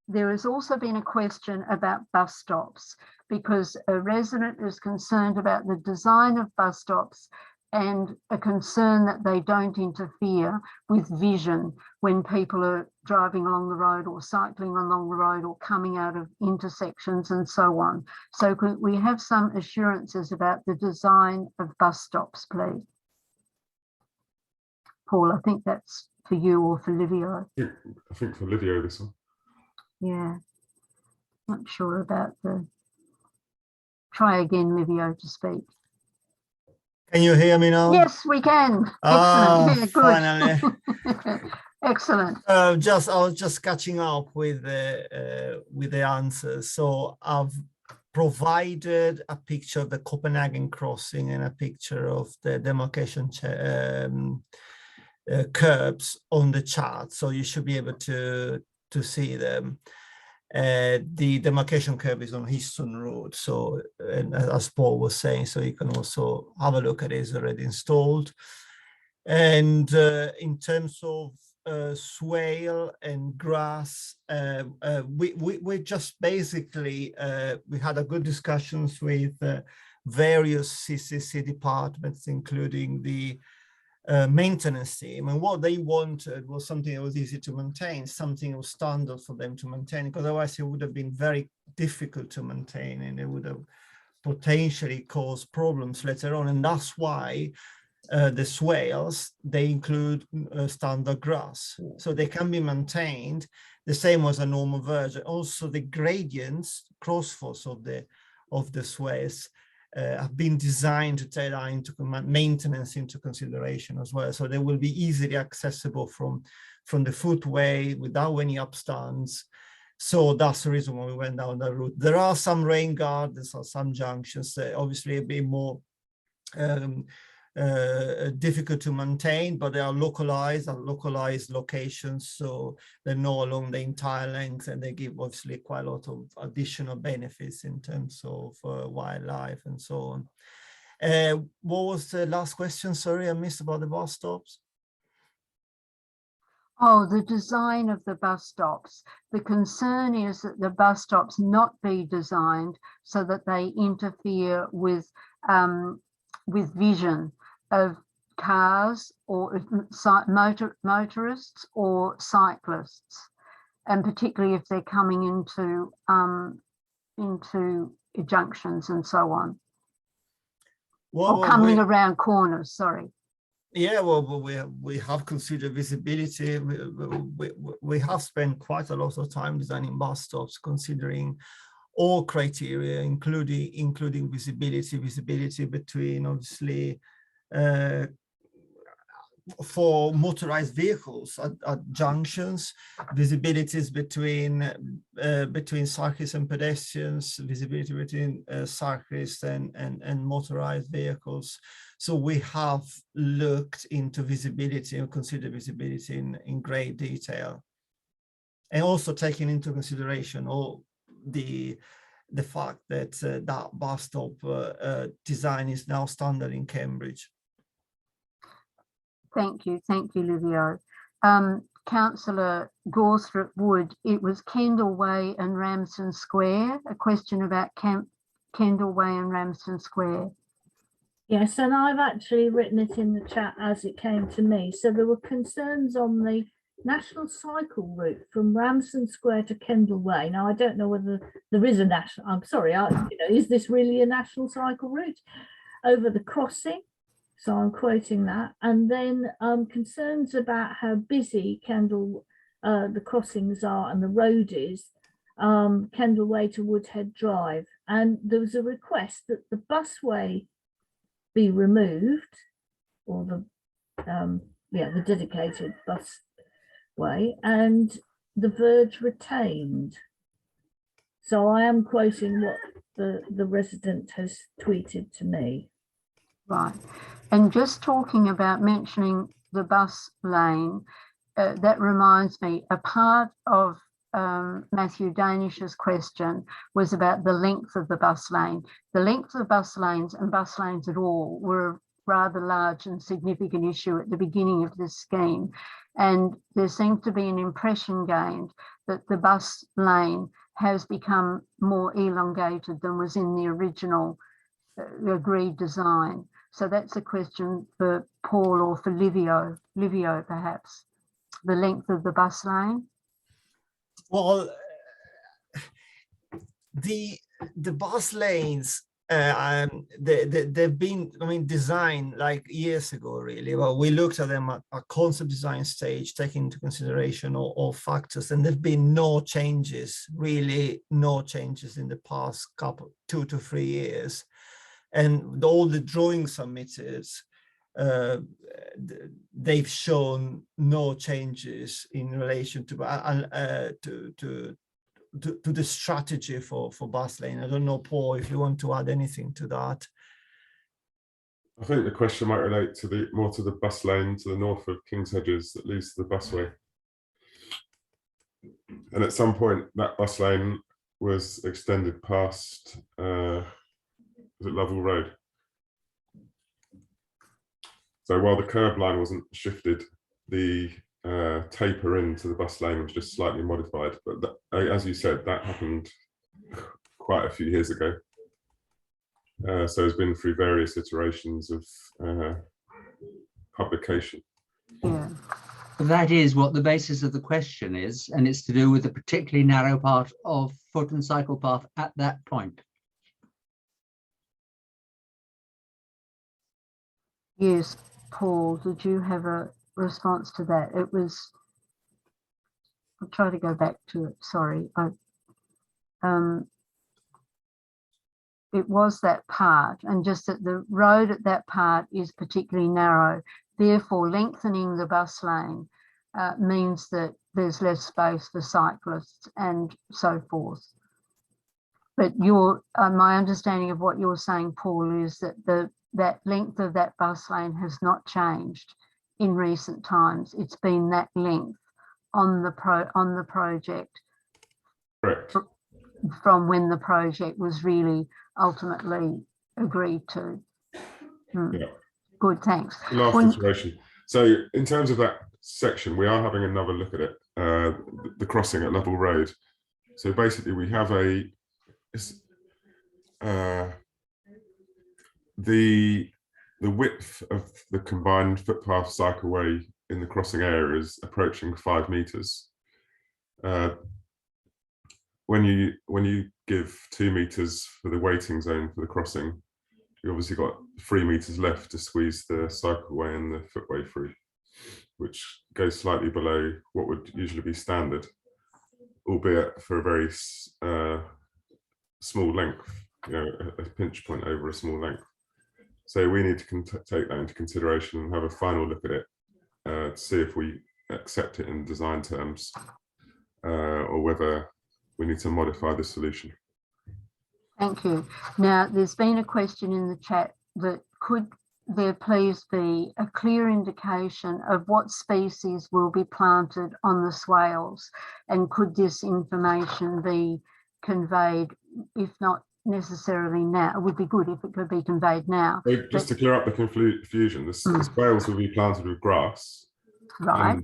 [SPEAKER 1] there has also been a question about bus stops, because a resident is concerned about the design of bus stops and a concern that they don't interfere with vision when people are driving along the road or cycling along the road or coming out of intersections and so on. So could we have some assurances about the design of bus stops, please? Paul, I think that's for you or for Livio.
[SPEAKER 9] I think for Livio, this one.
[SPEAKER 1] Yeah, not sure about the. Try again, Livio, to speak.
[SPEAKER 16] Can you hear me now?
[SPEAKER 1] Yes, we can. Excellent. Yeah, good.
[SPEAKER 16] Finally.
[SPEAKER 1] Excellent.
[SPEAKER 16] I was just catching up with the answers. So I've provided a picture of the Copenhagen Crossing and a picture of the demarcation curbs on the chart, so you should be able to see them. The demarcation curve is on Histon Road, so, and as Paul was saying, so you can also have a look at it. It's already installed. And in terms of swale and grass, we just basically we had a good discussions with various CCC departments, including the maintenance team, and what they wanted was something that was easy to maintain, something that was standard for them to maintain, because otherwise it would have been very difficult to maintain and it would have potentially caused problems later on. And that's why the swales, they include standard grass, so they can be maintained the same as a normal version. Also the gradients, cross force of the swales, have been designed to take that into maintenance into consideration as well. So they will be easily accessible from the footway without any upstands. So that's the reason why we went down that route. There are some rain gardens or some junctions that obviously a bit more difficult to maintain, but they are localized locations, so they're not along the entire length, and they give obviously quite a lot of additional benefits in terms of wildlife and so on. What was the last question? Sorry, I missed about the bus stops.
[SPEAKER 1] Oh, the design of the bus stops. The concern is that the bus stops not be designed so that they interfere with vision of cars or motorists or cyclists, and particularly if they're coming into junctions and so on, or coming around corners. Sorry.
[SPEAKER 16] Yeah, well, we have considered visibility. We have spent quite a lot of time designing bus stops, considering all criteria, including visibility between, obviously, for motorized vehicles at junctions, visibilities between cyclists and pedestrians, visibility between cyclists and motorized vehicles. So we have looked into visibility and considered visibility in great detail, and also taking into consideration all the fact that that bus stop design is now standard in Cambridge.
[SPEAKER 1] Thank you, Livio. Councillor Gorthrop Wood, it was Kendall Way and Ramsden Square. A question about Kendall Way and Ramsden Square.
[SPEAKER 14] Yes, and I've actually written it in the chat as it came to me. So there were concerns on the national cycle route from Ramsden Square to Kendall Way. Now, I don't know whether there is a national, I'm sorry, is this really a national cycle route over the crossing? So I'm quoting that. And then concerns about how busy the crossings are and the road is, Kendall Way to Woodhead Drive. And there was a request that the busway be removed, or the dedicated busway, and the verge retained. So I am quoting what the resident has tweeted to me.
[SPEAKER 1] Right, and just talking about mentioning the bus lane, that reminds me, a part of Matthew Danish's question was about the length of the bus lane. The length of bus lanes and bus lanes at all were a rather large and significant issue at the beginning of this scheme. And there seems to be an impression gained that the bus lane has become more elongated than was in the original agreed design. So that's a question for Paul or for Livio. Livio, perhaps, the length of the bus lane.
[SPEAKER 16] Well, the bus lanes, they've been, designed like years ago, really. Well, we looked at them at a concept design stage, taking into consideration all factors, and there've been no changes, really no changes in the past 2 to 3 years. And all the drawings submitted, they've shown no changes in relation to the strategy for bus lane. I don't know, Paul, if you want to add anything to that.
[SPEAKER 9] I think the question might relate to more to the bus lane to the north of King's Hedges that leads to the busway. And at some point, that bus lane was extended past was it Lovell Road? So while the curb line wasn't shifted, the taper into the bus lane was just slightly modified. But that, as you said, that happened quite a few years ago. So it's been through various iterations of publication.
[SPEAKER 1] Yeah.
[SPEAKER 7] That is what the basis of the question is, and it's to do with a particularly narrow part of foot and cycle path at that point.
[SPEAKER 1] Yes, Paul, did you have a response to that? It was, I'll try to go back to it, sorry. it was that part, and just that the road at that part is particularly narrow. Therefore, lengthening the bus lane means that there's less space for cyclists and so forth. But my understanding of what you're saying, Paul, is that that length of that bus lane has not changed in recent times. It's been that length on the project.
[SPEAKER 9] Correct.
[SPEAKER 1] From when the project was really ultimately agreed to.
[SPEAKER 9] Yeah.
[SPEAKER 1] Good, thanks.
[SPEAKER 9] Last iteration. So in terms of that section, we are having another look at it, the crossing at Level Road. So basically we have the width of the combined footpath cycleway in the crossing area is approaching 5 meters. When you give 2 meters for the waiting zone for the crossing, you obviously got 3 meters left to squeeze the cycleway and the footway through, which goes slightly below what would usually be standard, albeit for a very small length, a pinch point over a small length. So we need to take that into consideration and have a final look at it to see if we accept it in design terms or whether we need to modify the solution.
[SPEAKER 1] Thank you. Now, there's been a question in the chat that could there please be a clear indication of what species will be planted on the swales, and could this information be conveyed, if not necessarily now? It would be good if it could be conveyed now.
[SPEAKER 9] So just to clear up the confusion, the swales will be planted with grass.
[SPEAKER 1] Right.
[SPEAKER 9] And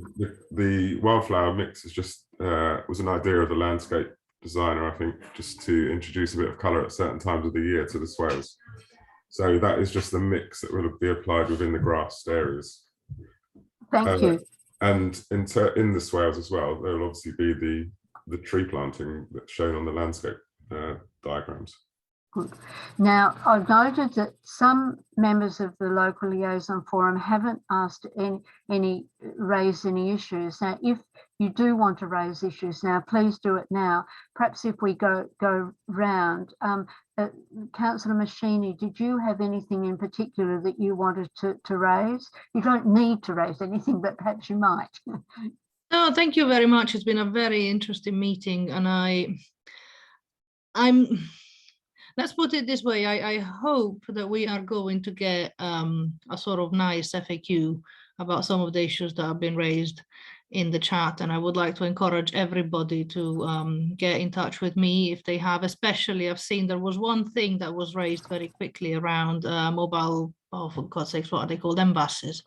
[SPEAKER 9] the wildflower mix is just was an idea of the landscape designer, I think, just to introduce a bit of colour at certain times of the year to the swales. So that is just the mix that will be applied within the grassed areas.
[SPEAKER 1] Thank you.
[SPEAKER 9] And in the swales as well, there will obviously be the tree planting that's shown on the landscape diagrams.
[SPEAKER 1] Good. Now, I've noted that some members of the local liaison forum haven't raised any issues. Now, if you do want to raise issues now, please do it now. Perhaps if we go round, Councillor Machini, did you have anything in particular that you wanted to raise? You don't need to raise anything, but perhaps you might.
[SPEAKER 5] No, thank you very much. It's been a very interesting meeting, and let's put it this way. I hope that we are going to get a sort of nice FAQ about some of the issues that have been raised in the chat. And I would like to encourage everybody to get in touch with me if they have, especially I've seen there was one thing that was raised very quickly around mobile, oh, for God's sakes, what are they called? MVASs.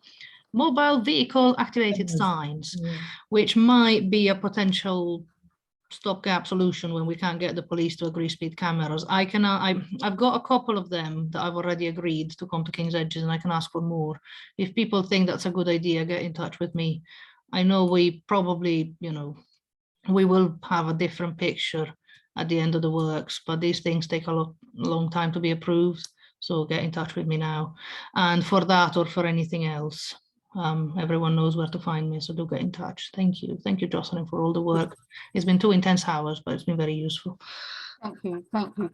[SPEAKER 5] Mobile vehicle activated signs, which might be a potential stopgap solution when we can't get the police to agree speed cameras. I've got a couple of them that I've already agreed to come to King's Edges, and I can ask for more. If people think that's a good idea, get in touch with me. I know we probably, we will have a different picture at the end of the works, but these things take a long time to be approved. So get in touch with me now. And for that or for anything else, everyone knows where to find me, so do get in touch. Thank you. Thank you, Jocelyn, for all the work. It's been 2 intense hours, but it's been very useful.
[SPEAKER 1] Thank you,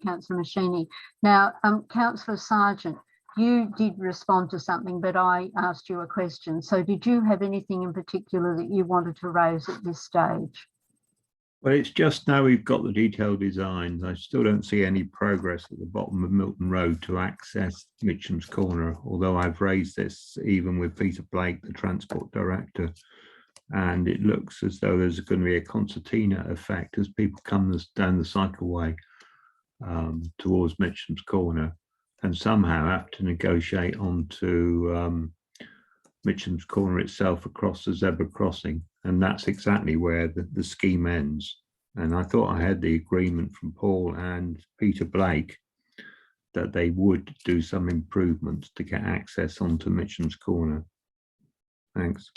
[SPEAKER 1] Councillor Machini. Now, Councillor Sargent, you did respond to something, but I asked you a question. So did you have anything in particular that you wanted to raise at this stage?
[SPEAKER 4] Well, it's just now we've got the detailed designs. I still don't see any progress at the bottom of Milton Road to access Mitcham's Corner, although I've raised this even with Peter Blake, the Transport Director, and it looks as though there's going to be a concertina effect as people come down the cycleway towards Mitcham's Corner, and somehow have to negotiate onto Mitcham's Corner itself across the zebra crossing. And that's exactly where the scheme ends. And I thought I had the agreement from Paul and Peter Blake that they would do some improvements to get access onto Mitcham's Corner. Thanks.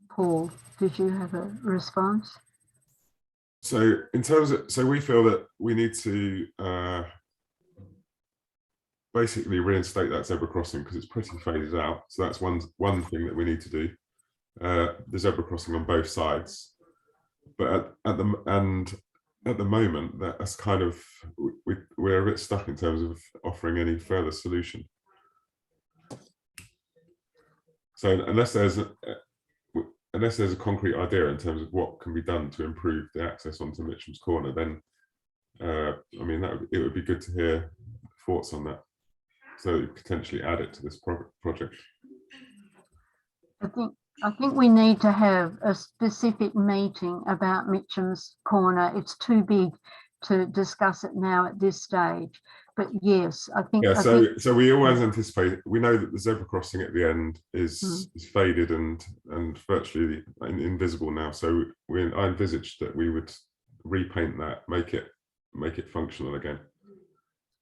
[SPEAKER 1] Paul, did you have a response?
[SPEAKER 9] So in terms of, so we feel that we need to basically reinstate that zebra crossing because it's pretty phased out. So that's one thing that we need to do. The zebra crossing on both sides, but and at the moment, that's kind of, we're a bit stuck in terms of offering any further solution. So unless there's a concrete idea in terms of what can be done to improve the access onto Mitcham's Corner, then I mean, it would be good to hear thoughts on that, so that you potentially add it to this project.
[SPEAKER 1] I think we need to have a specific meeting about Mitcham's Corner. It's too big to discuss it now at this stage. But yes, I think.
[SPEAKER 9] Yeah, so we always anticipate. We know that the zebra crossing at the end is faded and virtually invisible now. So I envisaged that we would repaint that, make it functional again.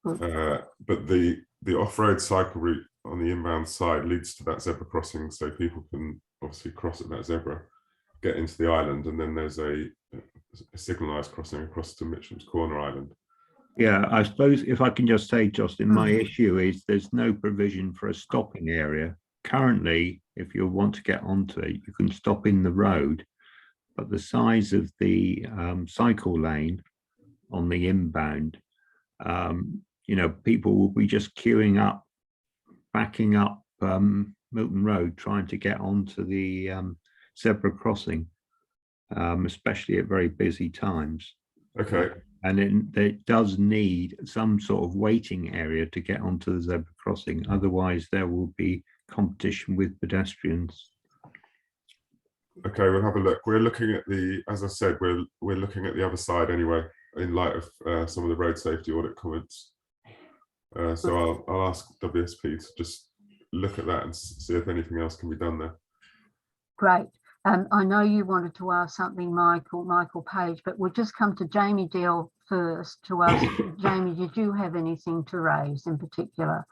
[SPEAKER 9] But the off-road cycle route on the inbound side leads to that zebra crossing, so people can obviously cross at that zebra, get into the island, and then there's a signalised crossing across to Mitcham's Corner Island.
[SPEAKER 4] Yeah, I suppose if I can just say, Justin, my issue is there's no provision for a stopping area. Currently, if you want to get onto it, you can stop in the road, but the size of the cycle lane on the inbound, you know, people will be just queuing up, backing up Milton Road, trying to get onto the zebra crossing, especially at very busy times.
[SPEAKER 9] Okay.
[SPEAKER 4] And it does need some sort of waiting area to get onto the zebra crossing. Otherwise, there will be competition with pedestrians.
[SPEAKER 9] Okay, we'll have a look. We're looking at as I said, we're looking at the other side anyway, in light of some of the road safety audit comments. So I'll ask WSP to just look at that and see if anything else can be done there.
[SPEAKER 1] Great. I know you wanted to ask something, Michael Page, but we'll just come to Jamie Deal first to ask. Jamie, did you have anything to raise in particular?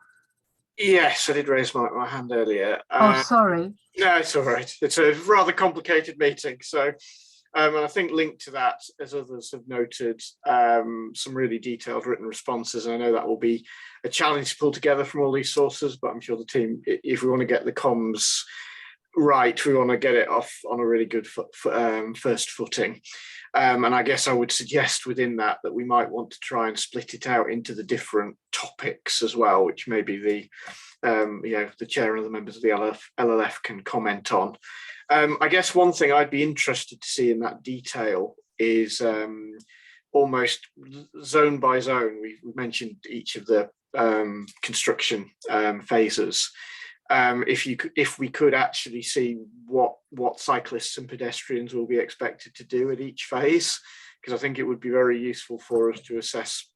[SPEAKER 8] Yes, I did raise my hand earlier.
[SPEAKER 1] Oh, sorry.
[SPEAKER 8] No, it's all right. It's a rather complicated meeting. So, and I think linked to that, as others have noted, some really detailed written responses. And I know that will be a challenge to pull together from all these sources, but I'm sure the team, if we want to get the comms right, we want to get it off on a really good first footing. And I guess I would suggest within that we might want to try and split it out into the different topics as well, which maybe the chair and the members of the LLF can comment on. I guess one thing I'd be interested to see in that detail is almost zone by zone. We mentioned each of the construction phases. If we could actually see what cyclists and pedestrians will be expected to do at each phase, because I think it would be very useful for us to assess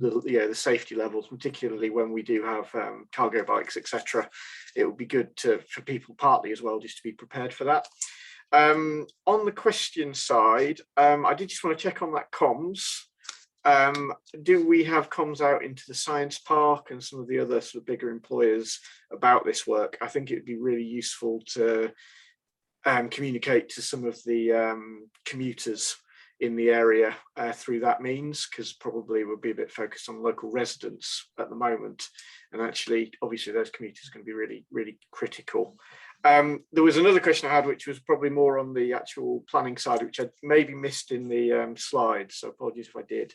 [SPEAKER 8] the safety levels, particularly when we do have cargo bikes, etc. It would be good for people partly as well, just to be prepared for that. On the question side, I did just want to check on that comms. Do we have comms out into the science park and some of the other sort of bigger employers about this work? I think it would be really useful to communicate to some of the commuters in the area through that means, because probably we'll be a bit focused on local residents at the moment. And actually, obviously, those commuters are going to be really, really critical. There was another question I had, which was probably more on the actual planning side, which I maybe missed in the slides, so apologies if I did.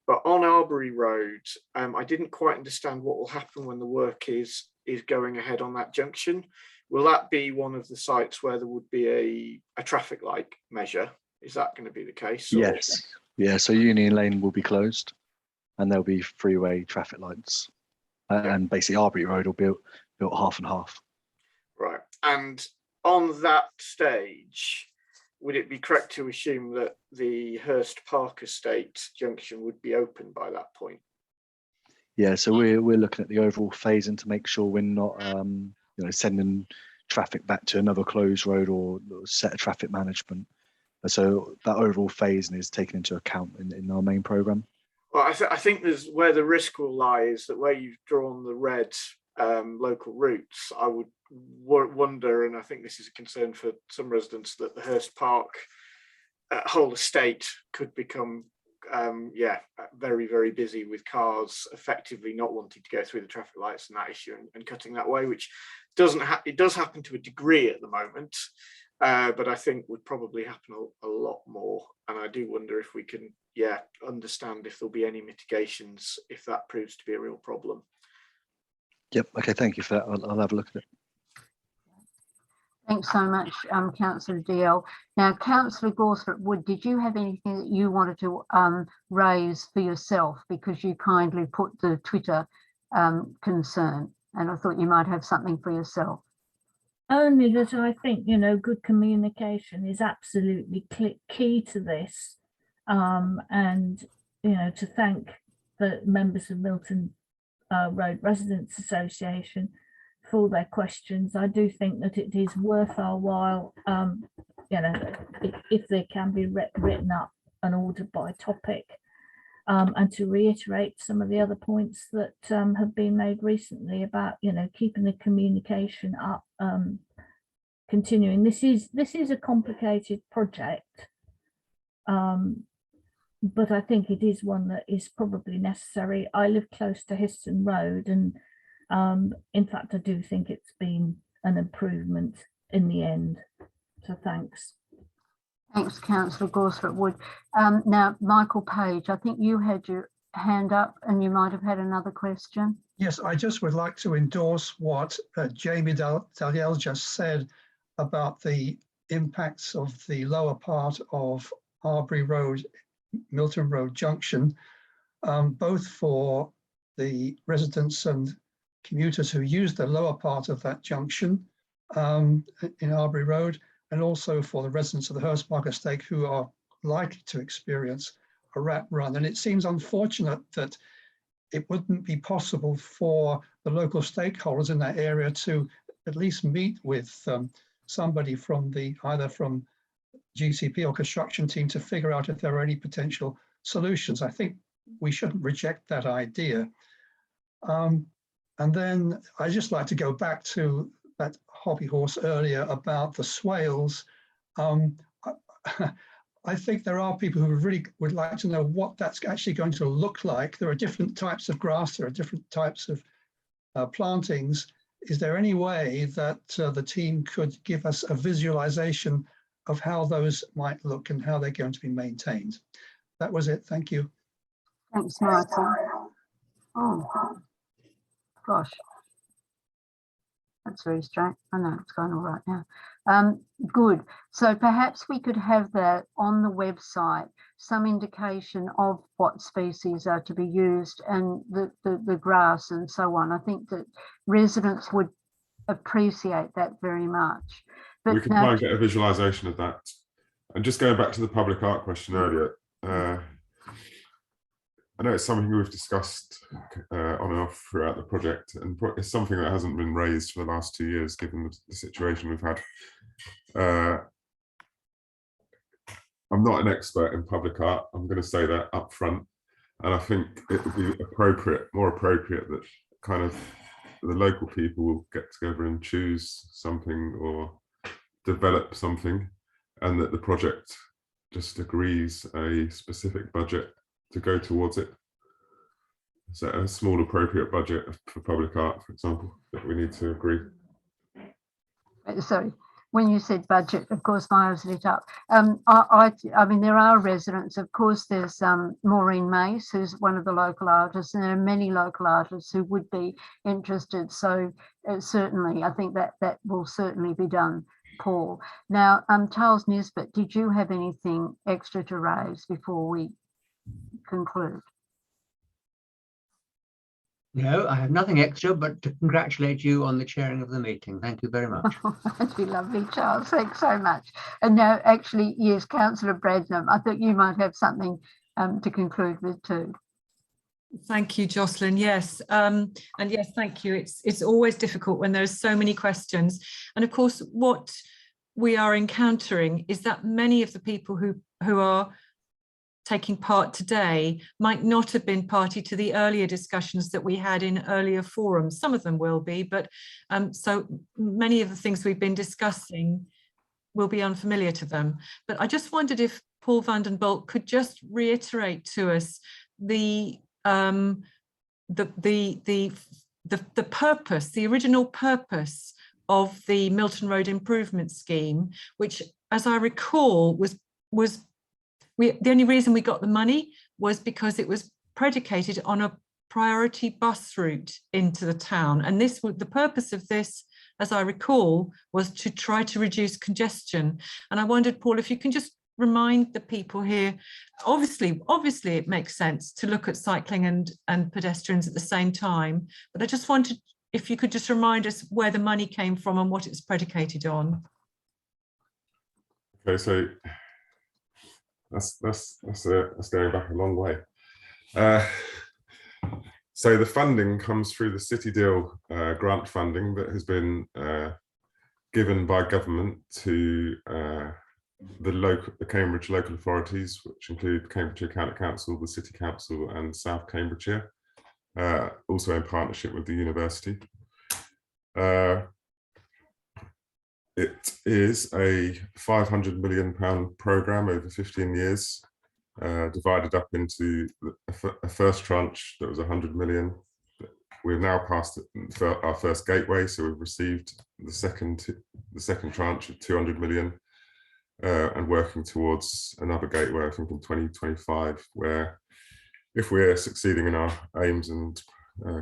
[SPEAKER 8] But on Arbury Road, I didn't quite understand what will happen when the work is going ahead on that junction. Will that be one of the sites where there would be a traffic light measure? Is that going to be the case?
[SPEAKER 11] Yes. Yeah, so Union Lane will be closed and there'll be freeway traffic lights. And basically Arbury Road will be built half and half.
[SPEAKER 8] Right. And on that stage, would it be correct to assume that the Hurst Park Estate junction would be open by that point?
[SPEAKER 11] Yeah, so we're looking at the overall phasing to make sure we're not sending traffic back to another closed road or set of traffic management. So that overall phasing is taken into account in our main programme.
[SPEAKER 8] Well, I think there's where the risk will lie is that where you've drawn the red local routes, I would wonder, and I think this is a concern for some residents, that the Hurst Park whole estate could become very, very busy with cars effectively not wanting to go through the traffic lights and that issue and cutting that way, which it does happen to a degree at the moment, but I think would probably happen a lot more. And I do wonder if we can, understand if there'll be any mitigations if that proves to be a real problem.
[SPEAKER 11] Yep. Okay. Thank you for that. I'll have a look at it.
[SPEAKER 1] Thanks so much, Councillor DL. Now, Councillor Gawthorpe-Wood, did you have anything that you wanted to raise for yourself, because you kindly put the Twitter concern, and I thought you might have something for yourself?
[SPEAKER 14] Only that I think, you know, good communication is absolutely key to this, and, you know, to thank the members of Milton Road Residents Association for their questions. I do think that it is worth our while, you know, if they can be written up and ordered by topic, and to reiterate some of the other points that have been made recently about, you know, keeping the communication up, continuing. This is a complicated project, but I think it is one that is probably necessary. I live close to Histon Road, and in fact, I do think it's been an improvement in the end. So thanks.
[SPEAKER 1] Thanks, Councillor Gawthorpe-Wood. Now, Michael Page, I think you had your hand up and you might have had another question.
[SPEAKER 6] Yes, I just would like to endorse what Jamie Dalyell just said about the impacts of the lower part of Arbury Road, Milton Road Junction, both for the residents and commuters who use the lower part of that junction in Arbury Road, and also for the residents of the Hurst Park Estate who are likely to experience a rat run. And it seems unfortunate that it wouldn't be possible for the local stakeholders in that area to at least meet with somebody from either from GCP or construction team to figure out if there are any potential solutions. I think we shouldn't reject that idea. And then I just like to go back to that hobby horse earlier about the swales. I think there are people who really would like to know what that's actually going to look like. There are different types of grass, there are different types of plantings. Is there any way that the team could give us a visualization of how those might look and how they're going to be maintained? That was it. Thank you.
[SPEAKER 1] Thanks, Martin. Oh, gosh. That's very strange. I know it's going all right now. Good. So perhaps we could have that on the website, some indication of what species are to be used and the grass and so on. I think that residents would appreciate that very much. But
[SPEAKER 9] we can try and get a visualization of that. And just going back to the public art question earlier, I know it's something we've discussed on and off throughout the project, and it's something that hasn't been raised for the last 2 years, given the situation we've had. I'm not an expert in public art, I'm going to say that up front, and I think it would be more appropriate that kind of the local people will get together and choose something or develop something, and that the project just agrees a specific budget to go towards it. So a small appropriate budget for public art, for example, that we need to agree.
[SPEAKER 1] Sorry, when you said budget, of course my eyes lit up. I mean, there are residents, of course. There's Maureen Mace, who's one of the local artists, and there are many local artists who would be interested. So certainly, I think that will certainly be done, Paul. Now, Charles Nisbet, did you have anything extra to raise before we conclude?
[SPEAKER 7] No, I have nothing extra, but to congratulate you on the chairing of the meeting. Thank you very much.
[SPEAKER 1] That'd be lovely, Charles. Thanks so much. And now, actually, yes, Councillor Bradnam, I thought you might have something to conclude with too.
[SPEAKER 13] Thank you, Jocelyn. Yes, and yes, thank you. It's always difficult when there's so many questions. And of course, what we are encountering is that many of the people who are taking part today might not have been party to the earlier discussions that we had in earlier forums. Some of them will be, but so many of the things we've been discussing will be unfamiliar to them. But I just wondered if Paul van den Bulk could just reiterate to us the purpose, the original purpose of the Milton Road Improvement Scheme, which, as I recall, the only reason we got the money was because it was predicated on a priority bus route into the town. And the purpose of this, as I recall, was to try to reduce congestion. And I wondered, Paul, if you can just remind the people here, obviously it makes sense to look at cycling and pedestrians at the same time, but I just wanted, if you could just remind us where the money came from and what it's predicated on.
[SPEAKER 9] Okay, so that's going back a long way. So the funding comes through the City Deal grant funding that has been given by government to the Cambridge local authorities, which include Cambridgeshire County Council, the City Council and South Cambridgeshire, also in partnership with the university. It is a £500 million programme over 15 years, divided up into a first tranche that was 100 million. We've now passed our first gateway, so we've received the second tranche of 200 million, and working towards another gateway, I think in 2025, where if we're succeeding in our aims and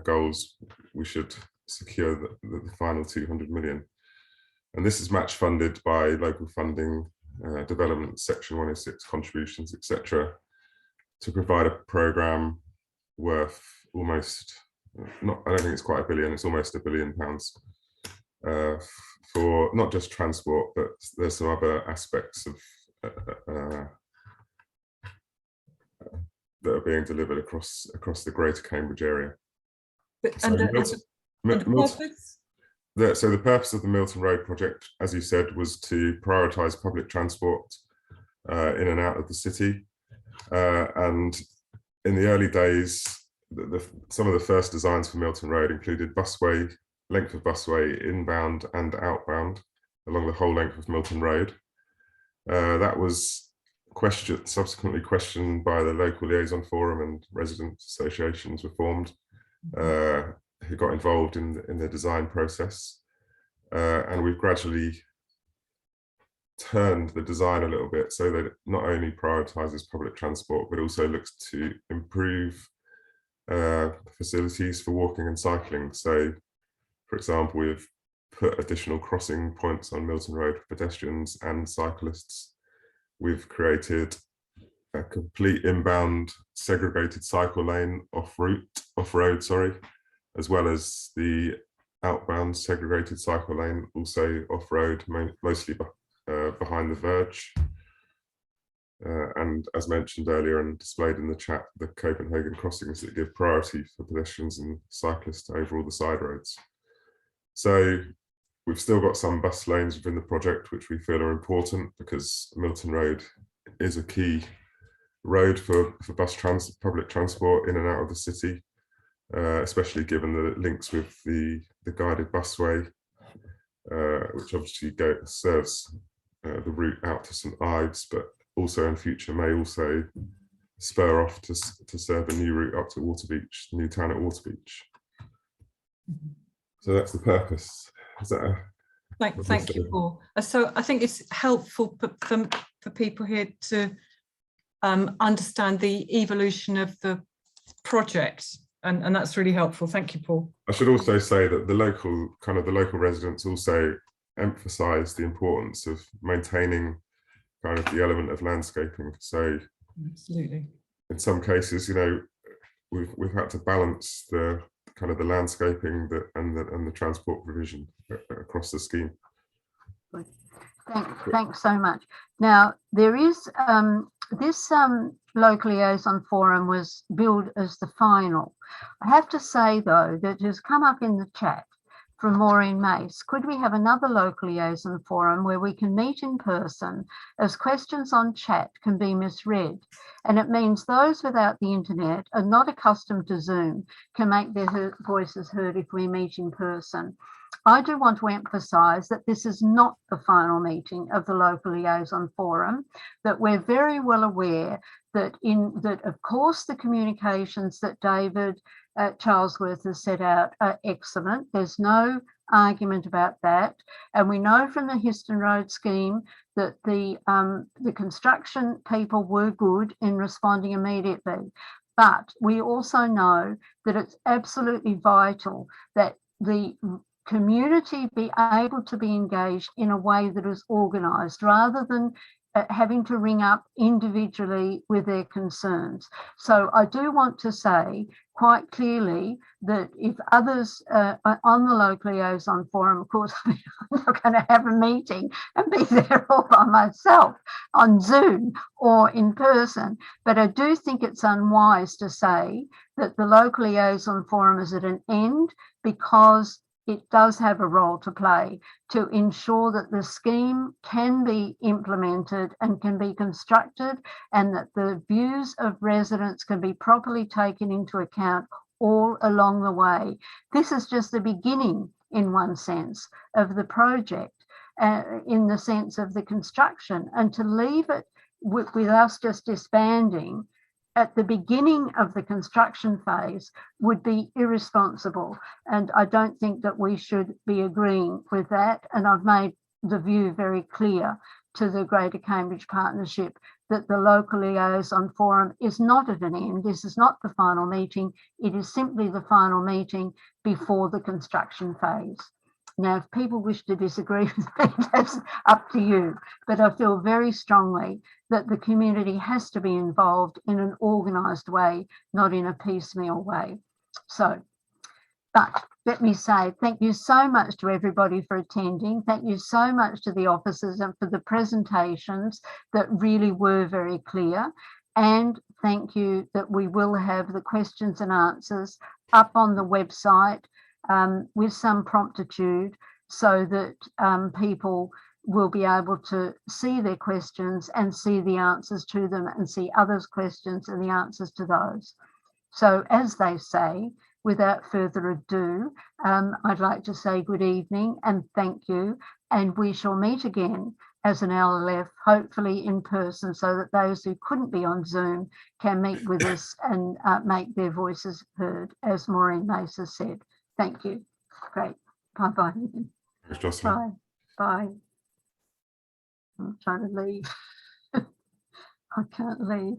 [SPEAKER 9] goals, we should secure the final 200 million. And this is match funded by local funding, development, Section 106 contributions, etc., to provide a programme worth almost, I don't think it's quite £1 billion, it's almost £1 billion for not just transport, but there's some other aspects of that are being delivered across the greater Cambridge area. So the purpose of the Milton Road project, as you said, was to prioritise public transport in and out of the city. And in the early days, some of the first designs for Milton Road included length of busway inbound and outbound along the whole length of Milton Road. That was subsequently questioned by the local liaison forum, and resident associations were formed who got involved in the design process. And we've gradually turned the design a little bit so that it not only prioritises public transport, but also looks to improve facilities for walking and cycling. So, for example, we've put additional crossing points on Milton Road for pedestrians and cyclists. We've created a complete inbound segregated cycle lane off-road, as well as the outbound segregated cycle lane, also off-road, mostly behind the verge. And as mentioned earlier and displayed in the chat, the Copenhagen Crossings that give priority for pedestrians and cyclists over all the side roads. So we've still got some bus lanes within the project, which we feel are important because Milton Road is a key road for public transport in and out of the city, especially given the links with the guided busway, which obviously serves the route out to St Ives, but also in future may also spur off to serve a new route up to Waterbeach, Newtown at Waterbeach. So that's the purpose. Is that
[SPEAKER 13] Thank you, Paul. So I think it's helpful for people here to understand the evolution of the project, and that's really helpful. Thank you, Paul.
[SPEAKER 9] I should also say that the local residents also emphasise the importance of maintaining kind of the element of landscaping. So
[SPEAKER 13] absolutely,
[SPEAKER 9] in some cases, you know, we've had to balance the kind of the landscaping and the transport provision across the scheme.
[SPEAKER 1] Thanks so much. Now there is this local liaison forum was billed as the final. I have to say though that has come up in the chat from Maureen Mace. Could we have another local liaison forum where we can meet in person, as questions on chat can be misread? And it means those without the internet and not accustomed to Zoom can make their voices heard if we meet in person. I do want to emphasise that this is not the final meeting of the local liaison forum, that we're very well aware that of course the communications that David Charlesworth has set out are excellent. There's no argument about that. And we know from the Histon Road scheme that the construction people were good in responding immediately. But we also know that it's absolutely vital that the community be able to be engaged in a way that is organised rather than having to ring up individually with their concerns. So I do want to say quite clearly that if others on the local liaison forum, of course, I'm not going to have a meeting and be there all by myself on Zoom or in person, but I do think it's unwise to say that the local liaison forum is at an end, because it does have a role to play to ensure that the scheme can be implemented and can be constructed, and that the views of residents can be properly taken into account all along the way. This is just the beginning, in one sense, of the project, in the sense of the construction, and to leave it with us just disbanding at the beginning of the construction phase would be irresponsible. And I don't think that we should be agreeing with that. And I've made the view very clear to the Greater Cambridge Partnership that the local liaison forum is not at an end. This is not the final meeting. It is simply the final meeting before the construction phase. Now, if people wish to disagree with me, that's up to you. But I feel very strongly that the community has to be involved in an organised way, not in a piecemeal way. So, but let me say thank you so much to everybody for attending. Thank you so much to the officers and for the presentations that really were very clear. And thank you that we will have the questions and answers up on the website with some promptitude, so that people will be able to see their questions and see the answers to them, and see others' questions and the answers to those. So, as they say, without further ado, I'd like to say good evening and thank you, and we shall meet again as an LLF, hopefully in person, so that those who couldn't be on Zoom can meet with us and make their voices heard, as Maureen Mace has said. Thank you. Great. Bye-bye.
[SPEAKER 9] Thanks, Jocelyn.
[SPEAKER 1] Bye. Bye. I'm trying to leave. I can't leave.